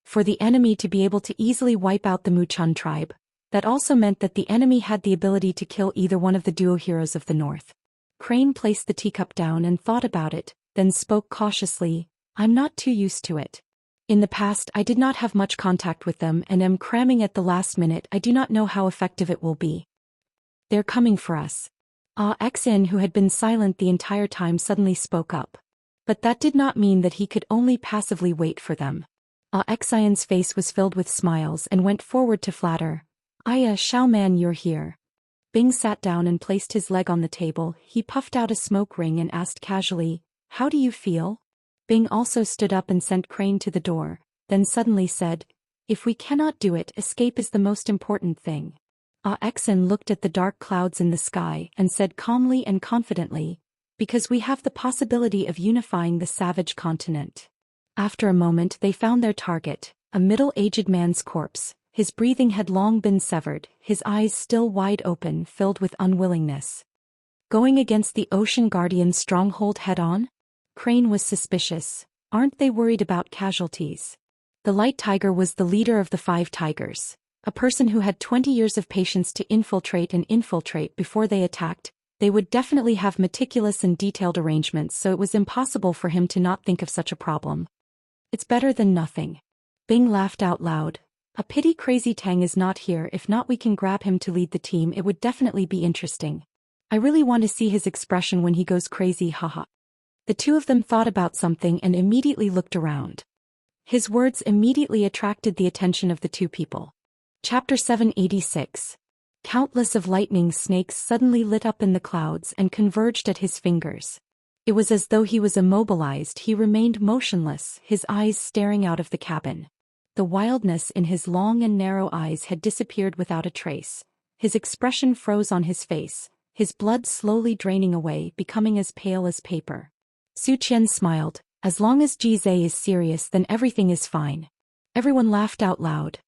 For the enemy to be able to easily wipe out the Muchun tribe, that also meant that the enemy had the ability to kill either one of the duo heroes of the north. Crane placed the teacup down and thought about it, then spoke cautiously. I'm not too used to it. In the past I did not have much contact with them and am cramming at the last minute. I do not know how effective it will be. They're coming for us. Ah Xen, who had been silent the entire time, suddenly spoke up. But that did not mean that he could only passively wait for them. Ah Xian's face was filled with smiles and went forward to flatter. Aya Xiaoman, you're here. Bing sat down and placed his leg on the table. He puffed out a smoke ring and asked casually, how do you feel? Bing also stood up and sent Crane to the door, then suddenly said, if we cannot do it, escape is the most important thing. Ah Xen looked at the dark clouds in the sky and said calmly and confidently, because we have the possibility of unifying the Savage Continent. After a moment they found their target, a middle-aged man's corpse. His breathing had long been severed, his eyes still wide open, filled with unwillingness. Going against the Ocean Guardian's stronghold head-on? Crane was suspicious. Aren't they worried about casualties? The Light Tiger was the leader of the 5 tigers, a person who had 20 years of patience to infiltrate before they attacked. They would definitely have meticulous and detailed arrangements, so it was impossible for him to not think of such a problem. It's better than nothing. Bing laughed out loud. A pity Crazy Tang is not here. If not, we can grab him to lead the team. It would definitely be interesting. I really want to see his expression when he goes crazy, haha. The two of them thought about something and immediately looked around. His words immediately attracted the attention of the two people. Chapter 786. Countless of lightning snakes suddenly lit up in the clouds and converged at his fingers. It was as though he was immobilized. He remained motionless, his eyes staring out of the cabin. The wildness in his long and narrow eyes had disappeared without a trace. His expression froze on his face, his blood slowly draining away, becoming as pale as paper. Zhou Xian smiled. As long as Jizai is serious, then everything is fine. Everyone laughed out loud.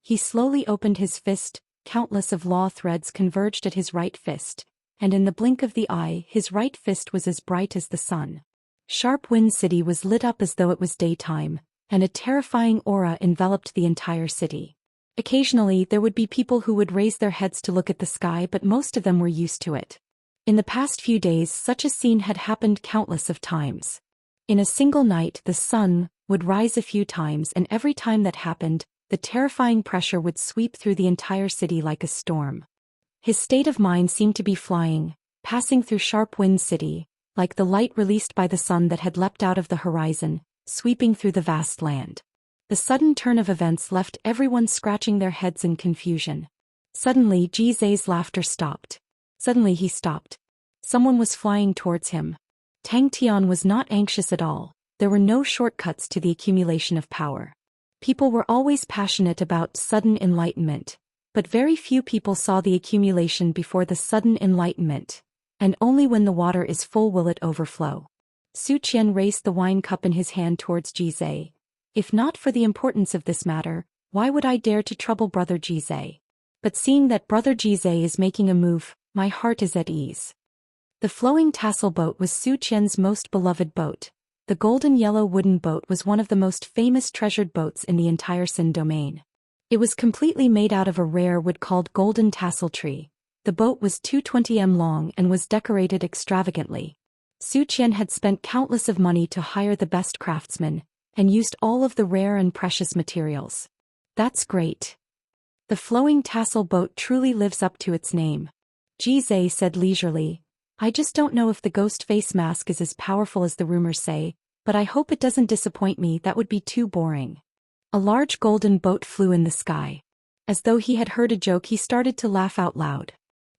He slowly opened his fist. Countless of law threads converged at his right fist, and in the blink of the eye, his right fist was as bright as the sun. Sharp Wind City was lit up as though it was daytime, and a terrifying aura enveloped the entire city. Occasionally, there would be people who would raise their heads to look at the sky, but most of them were used to it. In the past few days, such a scene had happened countless of times. In a single night, the sun, would rise a few times, and every time that happened, the terrifying pressure would sweep through the entire city like a storm. His state of mind seemed to be flying, passing through sharp wind city, like the light released by the sun that had leapt out of the horizon, sweeping through the vast land. The sudden turn of events left everyone scratching their heads in confusion. Suddenly Jizai's laughter stopped. Suddenly he stopped. Someone was flying towards him. Tang Tian was not anxious at all. There were no shortcuts to the accumulation of power. People were always passionate about sudden enlightenment, but very few people saw the accumulation before the sudden enlightenment, and only when the water is full will it overflow. Zhou Xian raised the wine cup in his hand towards Jizai. If not for the importance of this matter, why would I dare to trouble brother Jizai? But seeing that brother Jizai is making a move, my heart is at ease. The flowing tassel boat was Zhou Qian's most beloved boat. The golden yellow wooden boat was one of the most famous treasured boats in the entire Xin domain. It was completely made out of a rare wood called golden tassel tree. The boat was 220 m long and was decorated extravagantly. Zhou Qian had spent countless of money to hire the best craftsmen, and used all of the rare and precious materials. That's great. The flowing tassel boat truly lives up to its name. Jizai said leisurely, I just don't know if the ghost face mask is as powerful as the rumors say, but I hope it doesn't disappoint me. That would be too boring. A large golden boat flew in the sky. As though he had heard a joke, he started to laugh out loud.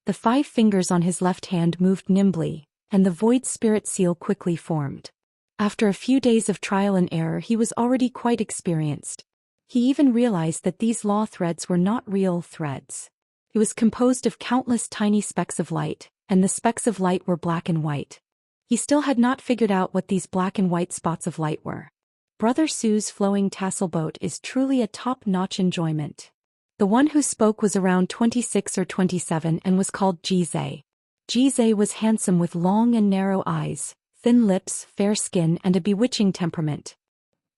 The 5 fingers on his left hand moved nimbly, and the void spirit seal quickly formed. After a few days of trial and error, he was already quite experienced. He even realized that these law threads were not real threads. It was composed of countless tiny specks of light, and the specks of light were black and white. He still had not figured out what these black and white spots of light were. Brother Su's flowing tassel boat is truly a top-notch enjoyment. The one who spoke was around 26 or 27 and was called Jizai. Jizai was handsome with long and narrow eyes, thin lips, fair skin, and a bewitching temperament.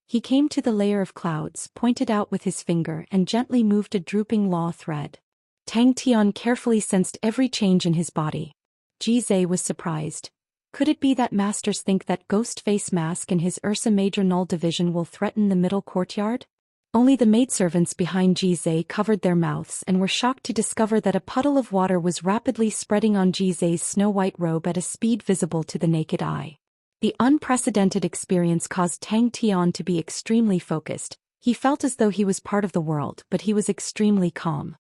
He came to the layer of clouds, pointed out with his finger, and gently moved a drooping law thread. Tang Tian carefully sensed every change in his body. Jizai was surprised. Could it be that masters think that ghost face mask and his Ursa Major Null division will threaten the middle courtyard? Only the maidservants behind Jizai covered their mouths and were shocked to discover that a puddle of water was rapidly spreading on Jizai's snow-white robe at a speed visible to the naked eye. The unprecedented experience caused Tang Tian to be extremely focused. He felt as though he was part of the world, but he was extremely calm.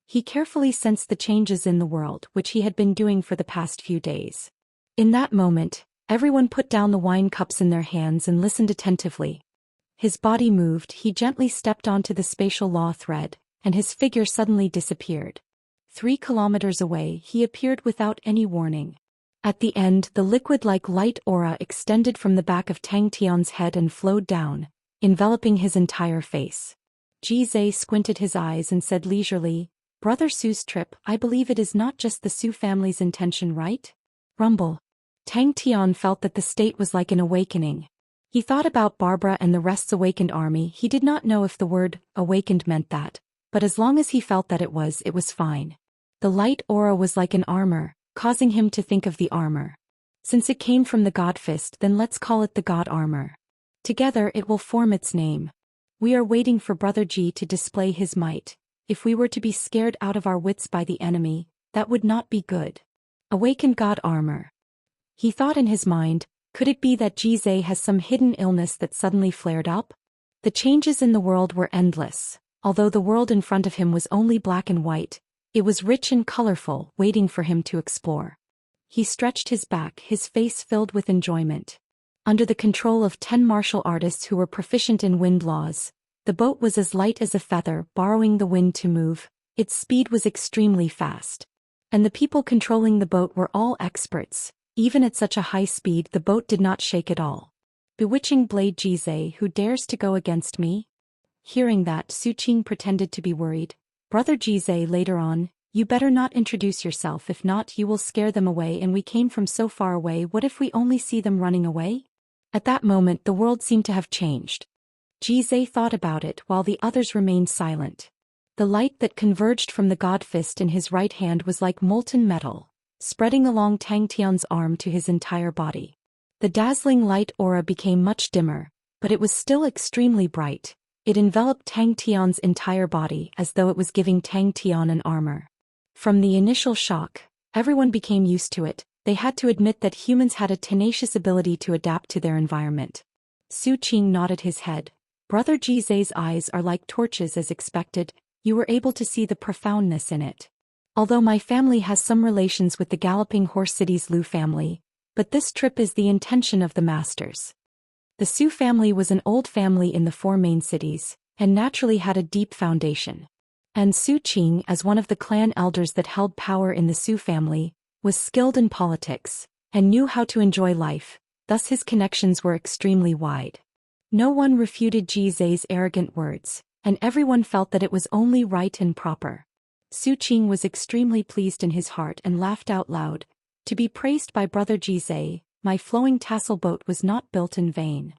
He carefully sensed the changes in the world, which he had been doing for the past few days. In that moment, everyone put down the wine cups in their hands and listened attentively. His body moved, he gently stepped onto the spatial law thread, and his figure suddenly disappeared. 3 kilometers away, he appeared without any warning. At the end, the liquid-like light aura extended from the back of Tang Tian's head and flowed down, enveloping his entire face. Jizai squinted his eyes and said leisurely, Brother Su's trip, I believe it is not just the Su family's intention, right? Rumble. Tang Tian felt that the state was like an awakening. He thought about Barbara and the rest's awakened army. He did not know if the word awakened meant that, but as long as he felt that it was fine. The light aura was like an armor, causing him to think of the armor. Since it came from the God Fist, then let's call it the God Armor. Together it will form its name. We are waiting for Brother Ji to display his might. If we were to be scared out of our wits by the enemy, that would not be good. Awakened God Armor. He thought in his mind, could it be that Jizai has some hidden illness that suddenly flared up? The changes in the world were endless. Although the world in front of him was only black and white, it was rich and colorful, waiting for him to explore. He stretched his back, his face filled with enjoyment. Under the control of 10 martial artists who were proficient in wind laws, the boat was as light as a feather, borrowing the wind to move. Its speed was extremely fast. And the people controlling the boat were all experts. Even at such a high speed, the boat did not shake at all. Bewitching blade Jizai, who dares to go against me? Hearing that, Su Qing pretended to be worried. Brother Jizai, later on, you better not introduce yourself, if not you will scare them away, and we came from so far away. What if we only see them running away? At that moment the world seemed to have changed. Jizai thought about it while the others remained silent. The light that converged from the God Fist in his right hand was like molten metal, spreading along Tang Tian's arm to his entire body. The dazzling light aura became much dimmer, But it was still extremely bright. It enveloped Tang Tian's entire body as though it was giving Tang Tian an armor. From the initial shock, everyone became used to it. They had to admit that humans had a tenacious ability to adapt to their environment. Su Qing nodded his head. Brother Jizai's eyes are like torches as expected. You were able to see the profoundness in it. Although my family has some relations with the Galloping Horse City's Lu family, but this trip is the intention of the masters. The Su family was an old family in the four main cities, and naturally had a deep foundation. And Su Qing, as one of the clan elders that held power in the Su family, was skilled in politics, and knew how to enjoy life, thus his connections were extremely wide. No one refuted Jizai's arrogant words, and everyone felt that it was only right and proper. Su Qing was extremely pleased in his heart and laughed out loud. To be praised by Brother Jizai, my flowing tassel boat was not built in vain.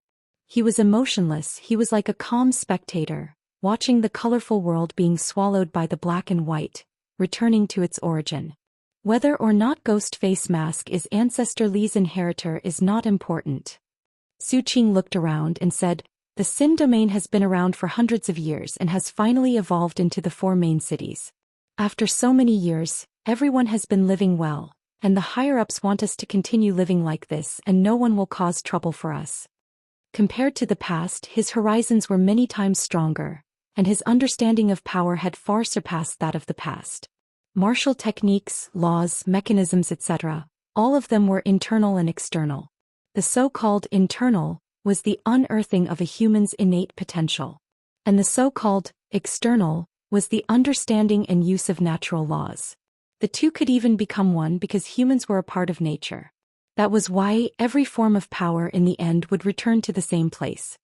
He was emotionless, he was like a calm spectator, watching the colorful world being swallowed by the black and white, returning to its origin. Whether or not Ghost Face Mask is Ancestor Li's inheritor is not important. Su Qing looked around and said, the Sin domain has been around for hundreds of years and has finally evolved into the four main cities. After so many years, everyone has been living well, and the higher-ups want us to continue living like this and no one will cause trouble for us. Compared to the past, his horizons were many times stronger, and his understanding of power had far surpassed that of the past. Martial techniques, laws, mechanisms, etc., all of them were internal and external. The so-called internal was the unearthing of a human's innate potential, and the so-called external was the understanding and use of natural laws. The two could even become one because humans were a part of nature. That was why every form of power in the end would return to the same place.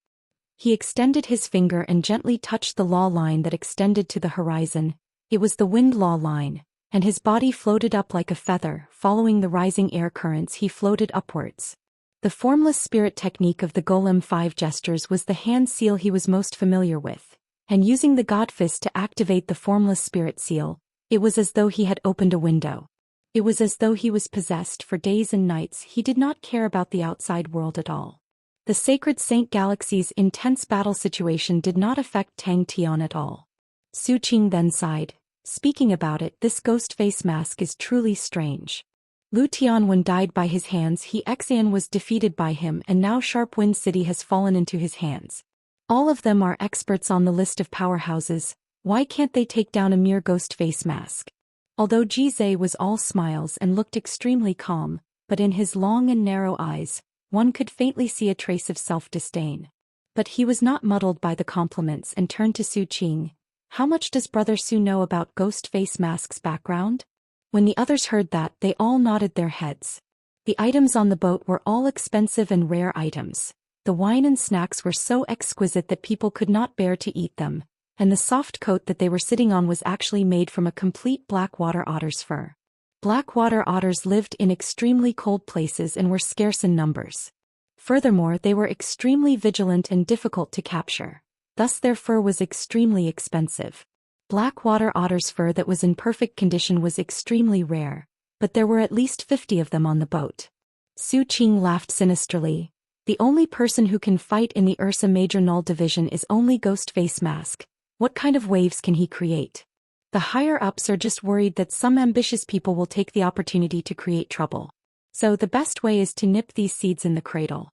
He extended his finger and gently touched the law line that extended to the horizon. It was the wind law line, and his body floated up like a feather. Following the rising air currents, he floated upwards. The formless spirit technique of the Golem 5 gestures was the hand seal he was most familiar with, and using the God Fist to activate the formless spirit seal, it was as though he had opened a window. It was as though he was possessed. For days and nights he did not care about the outside world at all. The Sacred Saint Galaxy's intense battle situation did not affect Tang Tian at all. Su Qing then sighed. Speaking about it, this ghost face mask is truly strange. Lu Tianwen died by his hands, Xian was defeated by him, and now Sharp Wind City has fallen into his hands. All of them are experts on the list of powerhouses. Why can't they take down a mere ghost face mask? Although Jizai was all smiles and looked extremely calm, but in his long and narrow eyes, one could faintly see a trace of self-disdain. But he was not muddled by the compliments and turned to Su Qing. How much does Brother Su know about Ghost Face Mask's background? When the others heard that, they all nodded their heads. The items on the boat were all expensive and rare items. The wine and snacks were so exquisite that people could not bear to eat them, and the soft coat that they were sitting on was actually made from a complete blackwater otter's fur. Blackwater otters lived in extremely cold places and were scarce in numbers. Furthermore, they were extremely vigilant and difficult to capture. Thus their fur was extremely expensive. Blackwater otter's fur that was in perfect condition was extremely rare, but there were at least 50 of them on the boat. Su Qing laughed sinisterly. The only person who can fight in the Ursa Major Null Division is only Ghost Face Mask. What kind of waves can he create? The higher-ups are just worried that some ambitious people will take the opportunity to create trouble. So the best way is to nip these seeds in the cradle.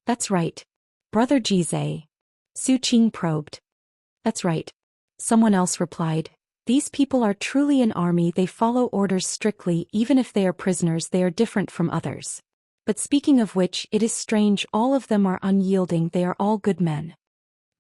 That's right. Brother Jizai. Su Qing probed. That's right. Someone else replied. These people are truly an army, they follow orders strictly, even if they are prisoners they are different from others. But speaking of which, it is strange, all of them are unyielding, they are all good men.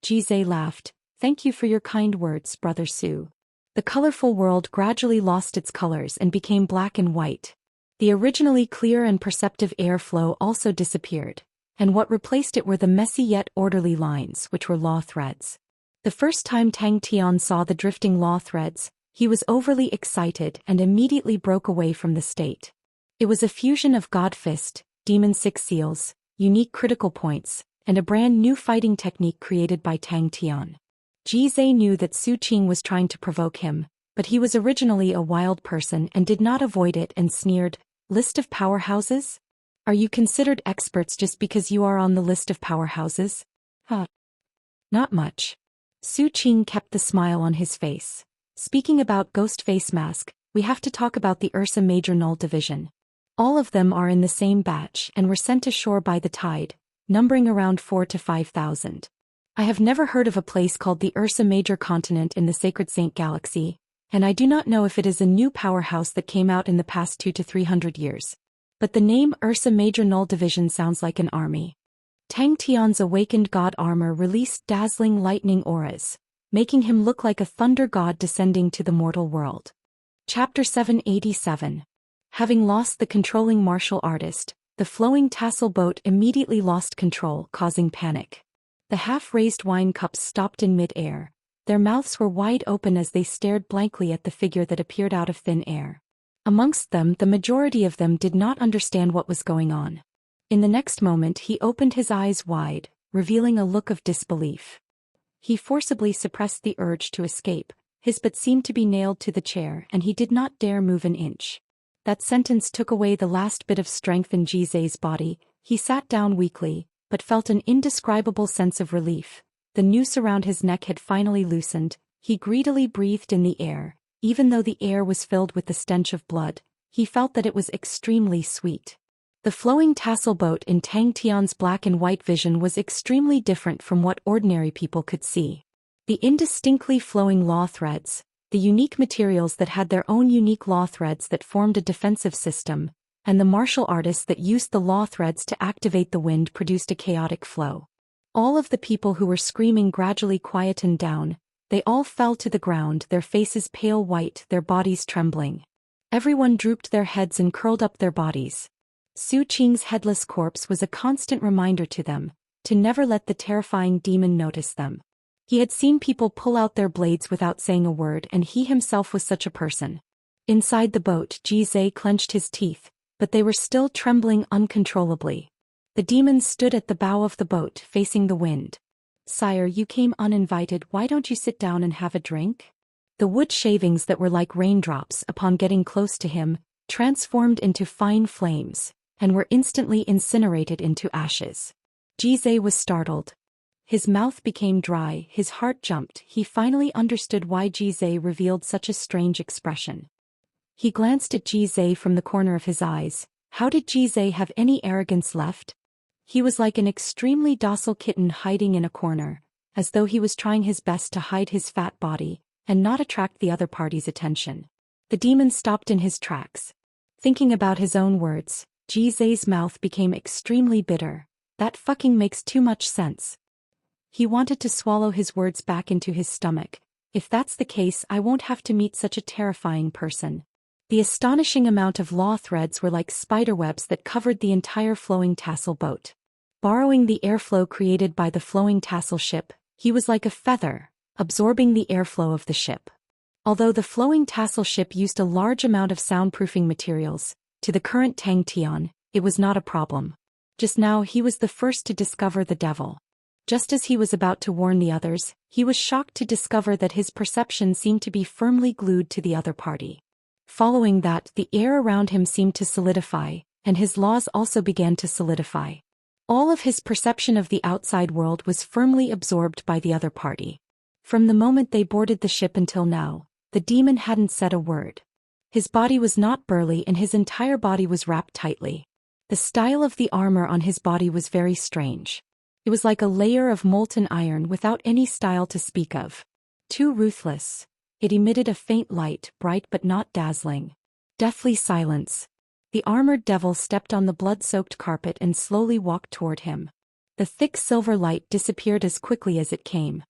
Jizai laughed. Thank you for your kind words, Brother Su. The colorful world gradually lost its colors and became black and white. The originally clear and perceptive air flow also disappeared, and what replaced it were the messy yet orderly lines, which were law threads. The first time Tang Tian saw the drifting law threads, he was overly excited and immediately broke away from the state. It was a fusion of God Fist, Demon Six Seals, unique critical points, and a brand new fighting technique created by Tang Tian. Jizai knew that Su Qing was trying to provoke him, but he was originally a wild person and did not avoid it and sneered, "List of powerhouses? Are you considered experts just because you are on the list of powerhouses?" Huh. Not much. Su Qing kept the smile on his face. Speaking about Ghost Face Mask, we have to talk about the Ursa Major Null Division. All of them are in the same batch and were sent ashore by the tide, numbering around 4,000 to 5,000. I have never heard of a place called the Ursa Major Continent in the Sacred Saint Galaxy, and I do not know if it is a new powerhouse that came out in the past 200 to 300 years. But the name Ursa Major Null Division sounds like an army. Tang Tian's awakened god armor released dazzling lightning auras, making him look like a thunder god descending to the mortal world. Chapter 787. Having lost the controlling martial artist, the flowing tassel boat immediately lost control, causing panic. The half-raised wine cups stopped in mid-air. Their mouths were wide open as they stared blankly at the figure that appeared out of thin air. Amongst them, the majority of them did not understand what was going on. In the next moment he opened his eyes wide, revealing a look of disbelief. He forcibly suppressed the urge to escape. His butt seemed to be nailed to the chair and he did not dare move an inch. That sentence took away the last bit of strength in Jizai's body. He sat down weakly, but felt an indescribable sense of relief. The noose around his neck had finally loosened. He greedily breathed in the air. Even though the air was filled with the stench of blood, he felt that it was extremely sweet. The flowing tassel boat in Tang Tian's black and white vision was extremely different from what ordinary people could see. The indistinctly flowing law threads, the unique materials that had their own unique law threads that formed a defensive system, and the martial artists that used the law threads to activate the wind produced a chaotic flow. All of the people who were screaming gradually quietened down. They all fell to the ground, their faces pale white, their bodies trembling. Everyone drooped their heads and curled up their bodies. Su Qing's headless corpse was a constant reminder to them, to never let the terrifying demon notice them. He had seen people pull out their blades without saying a word, and he himself was such a person. Inside the boat, Jizai clenched his teeth, but they were still trembling uncontrollably. The demons stood at the bow of the boat, facing the wind. "Sire, you came uninvited, why don't you sit down and have a drink?" The wood shavings that were like raindrops upon getting close to him, transformed into fine flames, and were instantly incinerated into ashes. Jizai was startled. His mouth became dry, his heart jumped. He finally understood why Jizai revealed such a strange expression. He glanced at Jizai from the corner of his eyes. How did Jizai have any arrogance left? He was like an extremely docile kitten hiding in a corner, as though he was trying his best to hide his fat body and not attract the other party's attention. The demon stopped in his tracks. Thinking about his own words, Jizai's mouth became extremely bitter. That fucking makes too much sense. He wanted to swallow his words back into his stomach. If that's the case, I won't have to meet such a terrifying person. The astonishing amount of law threads were like spiderwebs that covered the entire flowing tassel boat. Borrowing the airflow created by the flowing tassel ship, he was like a feather, absorbing the airflow of the ship. Although the flowing tassel ship used a large amount of soundproofing materials, to the current Tang Tian, it was not a problem. Just now he was the first to discover the devil. Just as he was about to warn the others, he was shocked to discover that his perception seemed to be firmly glued to the other party. Following that, the air around him seemed to solidify, and his laws also began to solidify. All of his perception of the outside world was firmly absorbed by the other party. From the moment they boarded the ship until now, the demon hadn't said a word. His body was not burly and his entire body was wrapped tightly. The style of the armor on his body was very strange. It was like a layer of molten iron without any style to speak of. Too ruthless. It emitted a faint light, bright but not dazzling. Deathly silence. The armored devil stepped on the blood-soaked carpet and slowly walked toward him. The thick silver light disappeared as quickly as it came.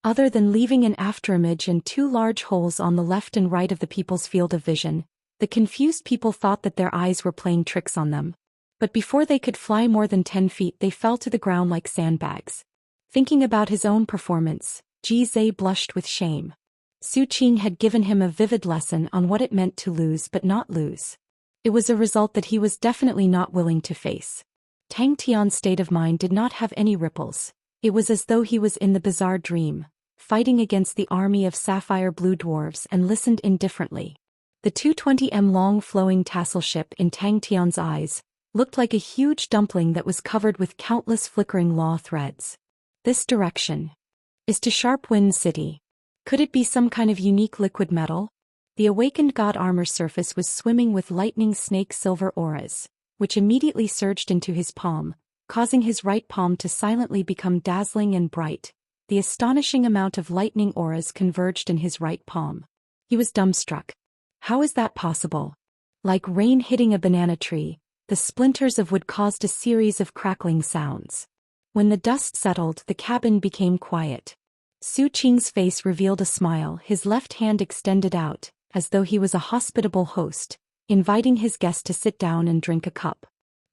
Other than leaving an afterimage and two large holes on the left and right of the people's field of vision, the confused people thought that their eyes were playing tricks on them. But before they could fly more than 10 feet they fell to the ground like sandbags. Thinking about his own performance, Jizai blushed with shame. Su Qing had given him a vivid lesson on what it meant to lose but not lose. It was a result that he was definitely not willing to face. Tang Tian's state of mind did not have any ripples. It was as though he was in the bizarre dream, fighting against the army of sapphire blue dwarves and listened indifferently. The 220 long flowing tassel ship in Tang Tian's eyes looked like a huge dumpling that was covered with countless flickering law threads. This direction is to Sharp Wind City. Could it be some kind of unique liquid metal? The awakened god armor's surface was swimming with lightning snake silver auras, which immediately surged into his palm, causing his right palm to silently become dazzling and bright. The astonishing amount of lightning auras converged in his right palm. He was dumbstruck. How is that possible? Like rain hitting a banana tree, the splinters of wood caused a series of crackling sounds. When the dust settled, the cabin became quiet. Su Qing's face revealed a smile, his left hand extended out, as though he was a hospitable host, inviting his guest to sit down and drink a cup.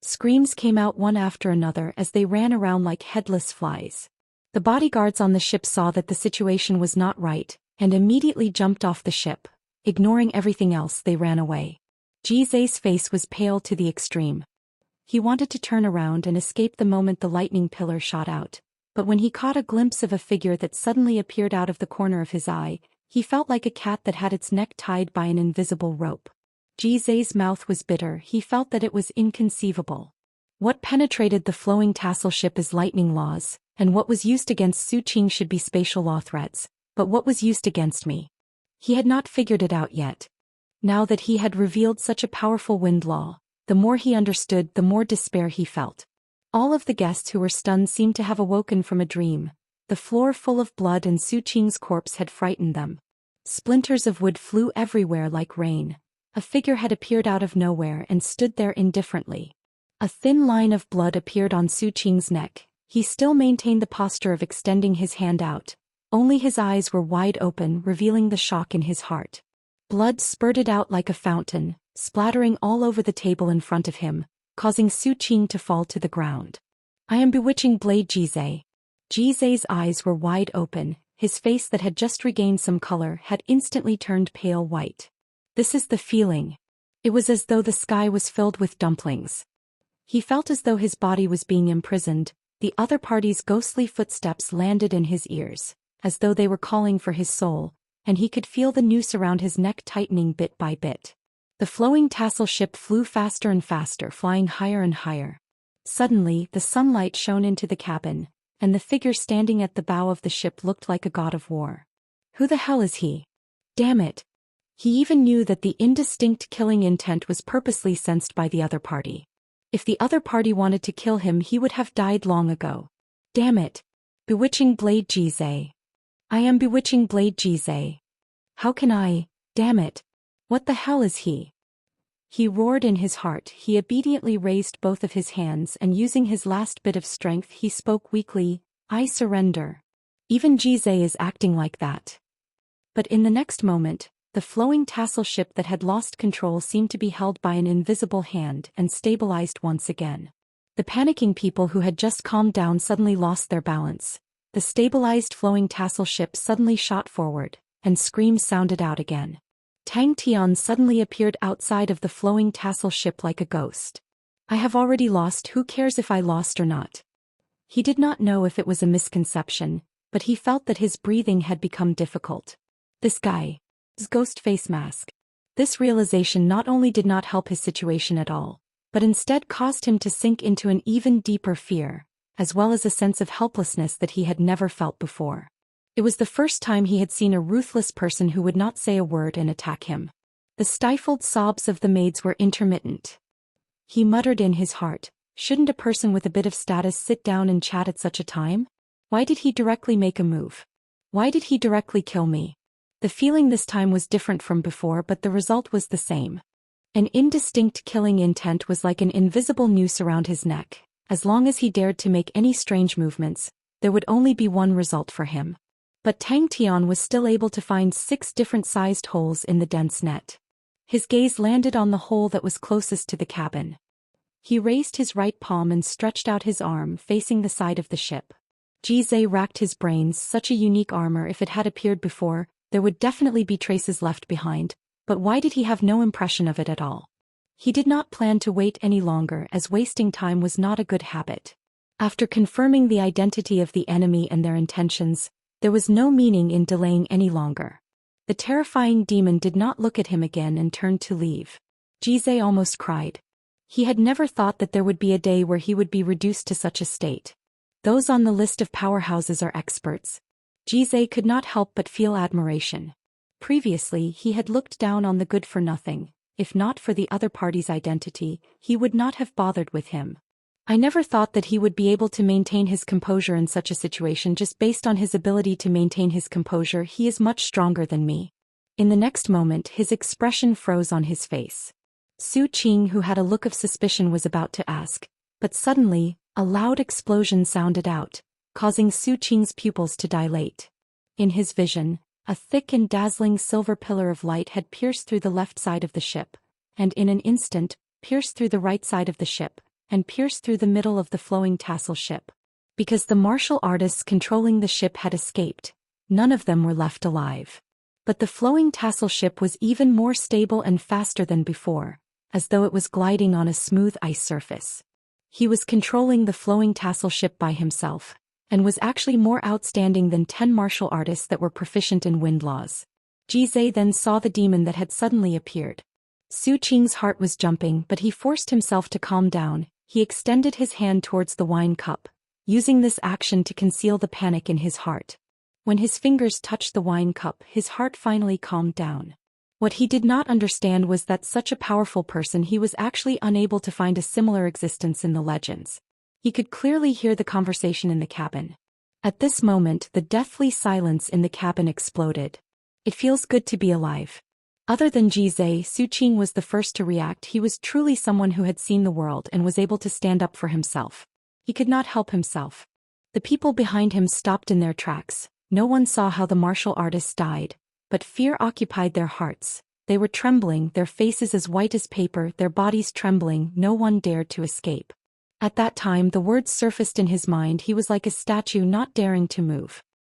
Screams came out one after another as they ran around like headless flies. The bodyguards on the ship saw that the situation was not right, and immediately jumped off the ship. Ignoring everything else, they ran away. Jizai's face was pale to the extreme. He wanted to turn around and escape the moment the lightning pillar shot out, but when he caught a glimpse of a figure that suddenly appeared out of the corner of his eye, he felt like a cat that had its neck tied by an invisible rope. Jizai's mouth was bitter, he felt that it was inconceivable. What penetrated the flowing tassel ship is lightning laws, and what was used against Su Qing should be spatial law threats, but what was used against me? He had not figured it out yet. Now that he had revealed such a powerful wind law, the more he understood, the more despair he felt. All of the guests who were stunned seemed to have awoken from a dream. The floor full of blood and Su Qing's corpse had frightened them. Splinters of wood flew everywhere like rain. A figure had appeared out of nowhere and stood there indifferently. A thin line of blood appeared on Su Qing's neck. He still maintained the posture of extending his hand out. Only his eyes were wide open, revealing the shock in his heart. Blood spurted out like a fountain, splattering all over the table in front of him, causing Su Qing to fall to the ground. I am bewitching Blade Jizai. Jizai's eyes were wide open, his face that had just regained some color had instantly turned pale white. This is the feeling. It was as though the sky was filled with dumplings. He felt as though his body was being imprisoned. The other party's ghostly footsteps landed in his ears, as though they were calling for his soul, and he could feel the noose around his neck tightening bit by bit. The flowing tassel ship flew faster and faster, flying higher and higher. Suddenly, the sunlight shone into the cabin, and the figure standing at the bow of the ship looked like a god of war. Who the hell is he? Damn it! He even knew that the indistinct killing intent was purposely sensed by the other party. If the other party wanted to kill him, he would have died long ago. Damn it! Bewitching Blade Jizai. I am bewitching Blade Jizai. How can I? Damn it! What the hell is he? He roared in his heart. He obediently raised both of his hands and using his last bit of strength he spoke weakly, I surrender. Even Jizai is acting like that. But in the next moment, the flowing tassel ship that had lost control seemed to be held by an invisible hand and stabilized once again. The panicking people who had just calmed down suddenly lost their balance. The stabilized flowing tassel ship suddenly shot forward, and screams sounded out again. Tang Tian suddenly appeared outside of the flowing tassel ship like a ghost. I have already lost, who cares if I lost or not? He did not know if it was a misconception, but he felt that his breathing had become difficult. This guy's ghost face mask. This realization not only did not help his situation at all, but instead caused him to sink into an even deeper fear, as well as a sense of helplessness that he had never felt before. It was the first time he had seen a ruthless person who would not say a word and attack him. The stifled sobs of the maids were intermittent. He muttered in his heart, shouldn't a person with a bit of status sit down and chat at such a time? Why did he directly make a move? Why did he directly kill me? The feeling this time was different from before, but the result was the same. An indistinct killing intent was like an invisible noose around his neck. As long as he dared to make any strange movements, there would only be one result for him. But Tang Tian was still able to find 6 different sized holes in the dense net. His gaze landed on the hole that was closest to the cabin. He raised his right palm and stretched out his arm facing the side of the ship. Jizai racked his brains. Such a unique armor, if it had appeared before, there would definitely be traces left behind, but why did he have no impression of it at all? He did not plan to wait any longer, as wasting time was not a good habit. After confirming the identity of the enemy and their intentions, there was no meaning in delaying any longer. The terrifying demon did not look at him again and turned to leave. Jizai almost cried. He had never thought that there would be a day where he would be reduced to such a state. Those on the list of powerhouses are experts. Jizai could not help but feel admiration. Previously he had looked down on the good-for-nothing. If not for the other party's identity, he would not have bothered with him. I never thought that he would be able to maintain his composure in such a situation. Just based on his ability to maintain his composure, he is much stronger than me. In the next moment his expression froze on his face. Su Qing, who had a look of suspicion, was about to ask, but suddenly, a loud explosion sounded out, causing Su Qing's pupils to dilate. In his vision, a thick and dazzling silver pillar of light had pierced through the left side of the ship, and in an instant, pierced through the right side of the ship, and pierced through the middle of the flowing tassel ship. Because the martial artists controlling the ship had escaped, none of them were left alive. But the flowing tassel ship was even more stable and faster than before, as though it was gliding on a smooth ice surface. He was controlling the flowing tassel ship by himself, and was actually more outstanding than 10 martial artists that were proficient in wind laws. Jizai then saw the demon that had suddenly appeared. Su Qing's heart was jumping, but he forced himself to calm down. He extended his hand towards the wine cup, using this action to conceal the panic in his heart. When his fingers touched the wine cup, his heart finally calmed down. What he did not understand was that such a powerful person, he was actually unable to find a similar existence in the legends. He could clearly hear the conversation in the cabin. At this moment, the deathly silence in the cabin exploded. It feels good to be alive. Other than Jizai, Su Qing was the first to react. He was truly someone who had seen the world and was able to stand up for himself. He could not help himself. The people behind him stopped in their tracks. No one saw how the martial artists died, but fear occupied their hearts. They were trembling, their faces as white as paper, their bodies trembling. No one dared to escape. At that time the words surfaced in his mind. He was like a statue, not daring to move.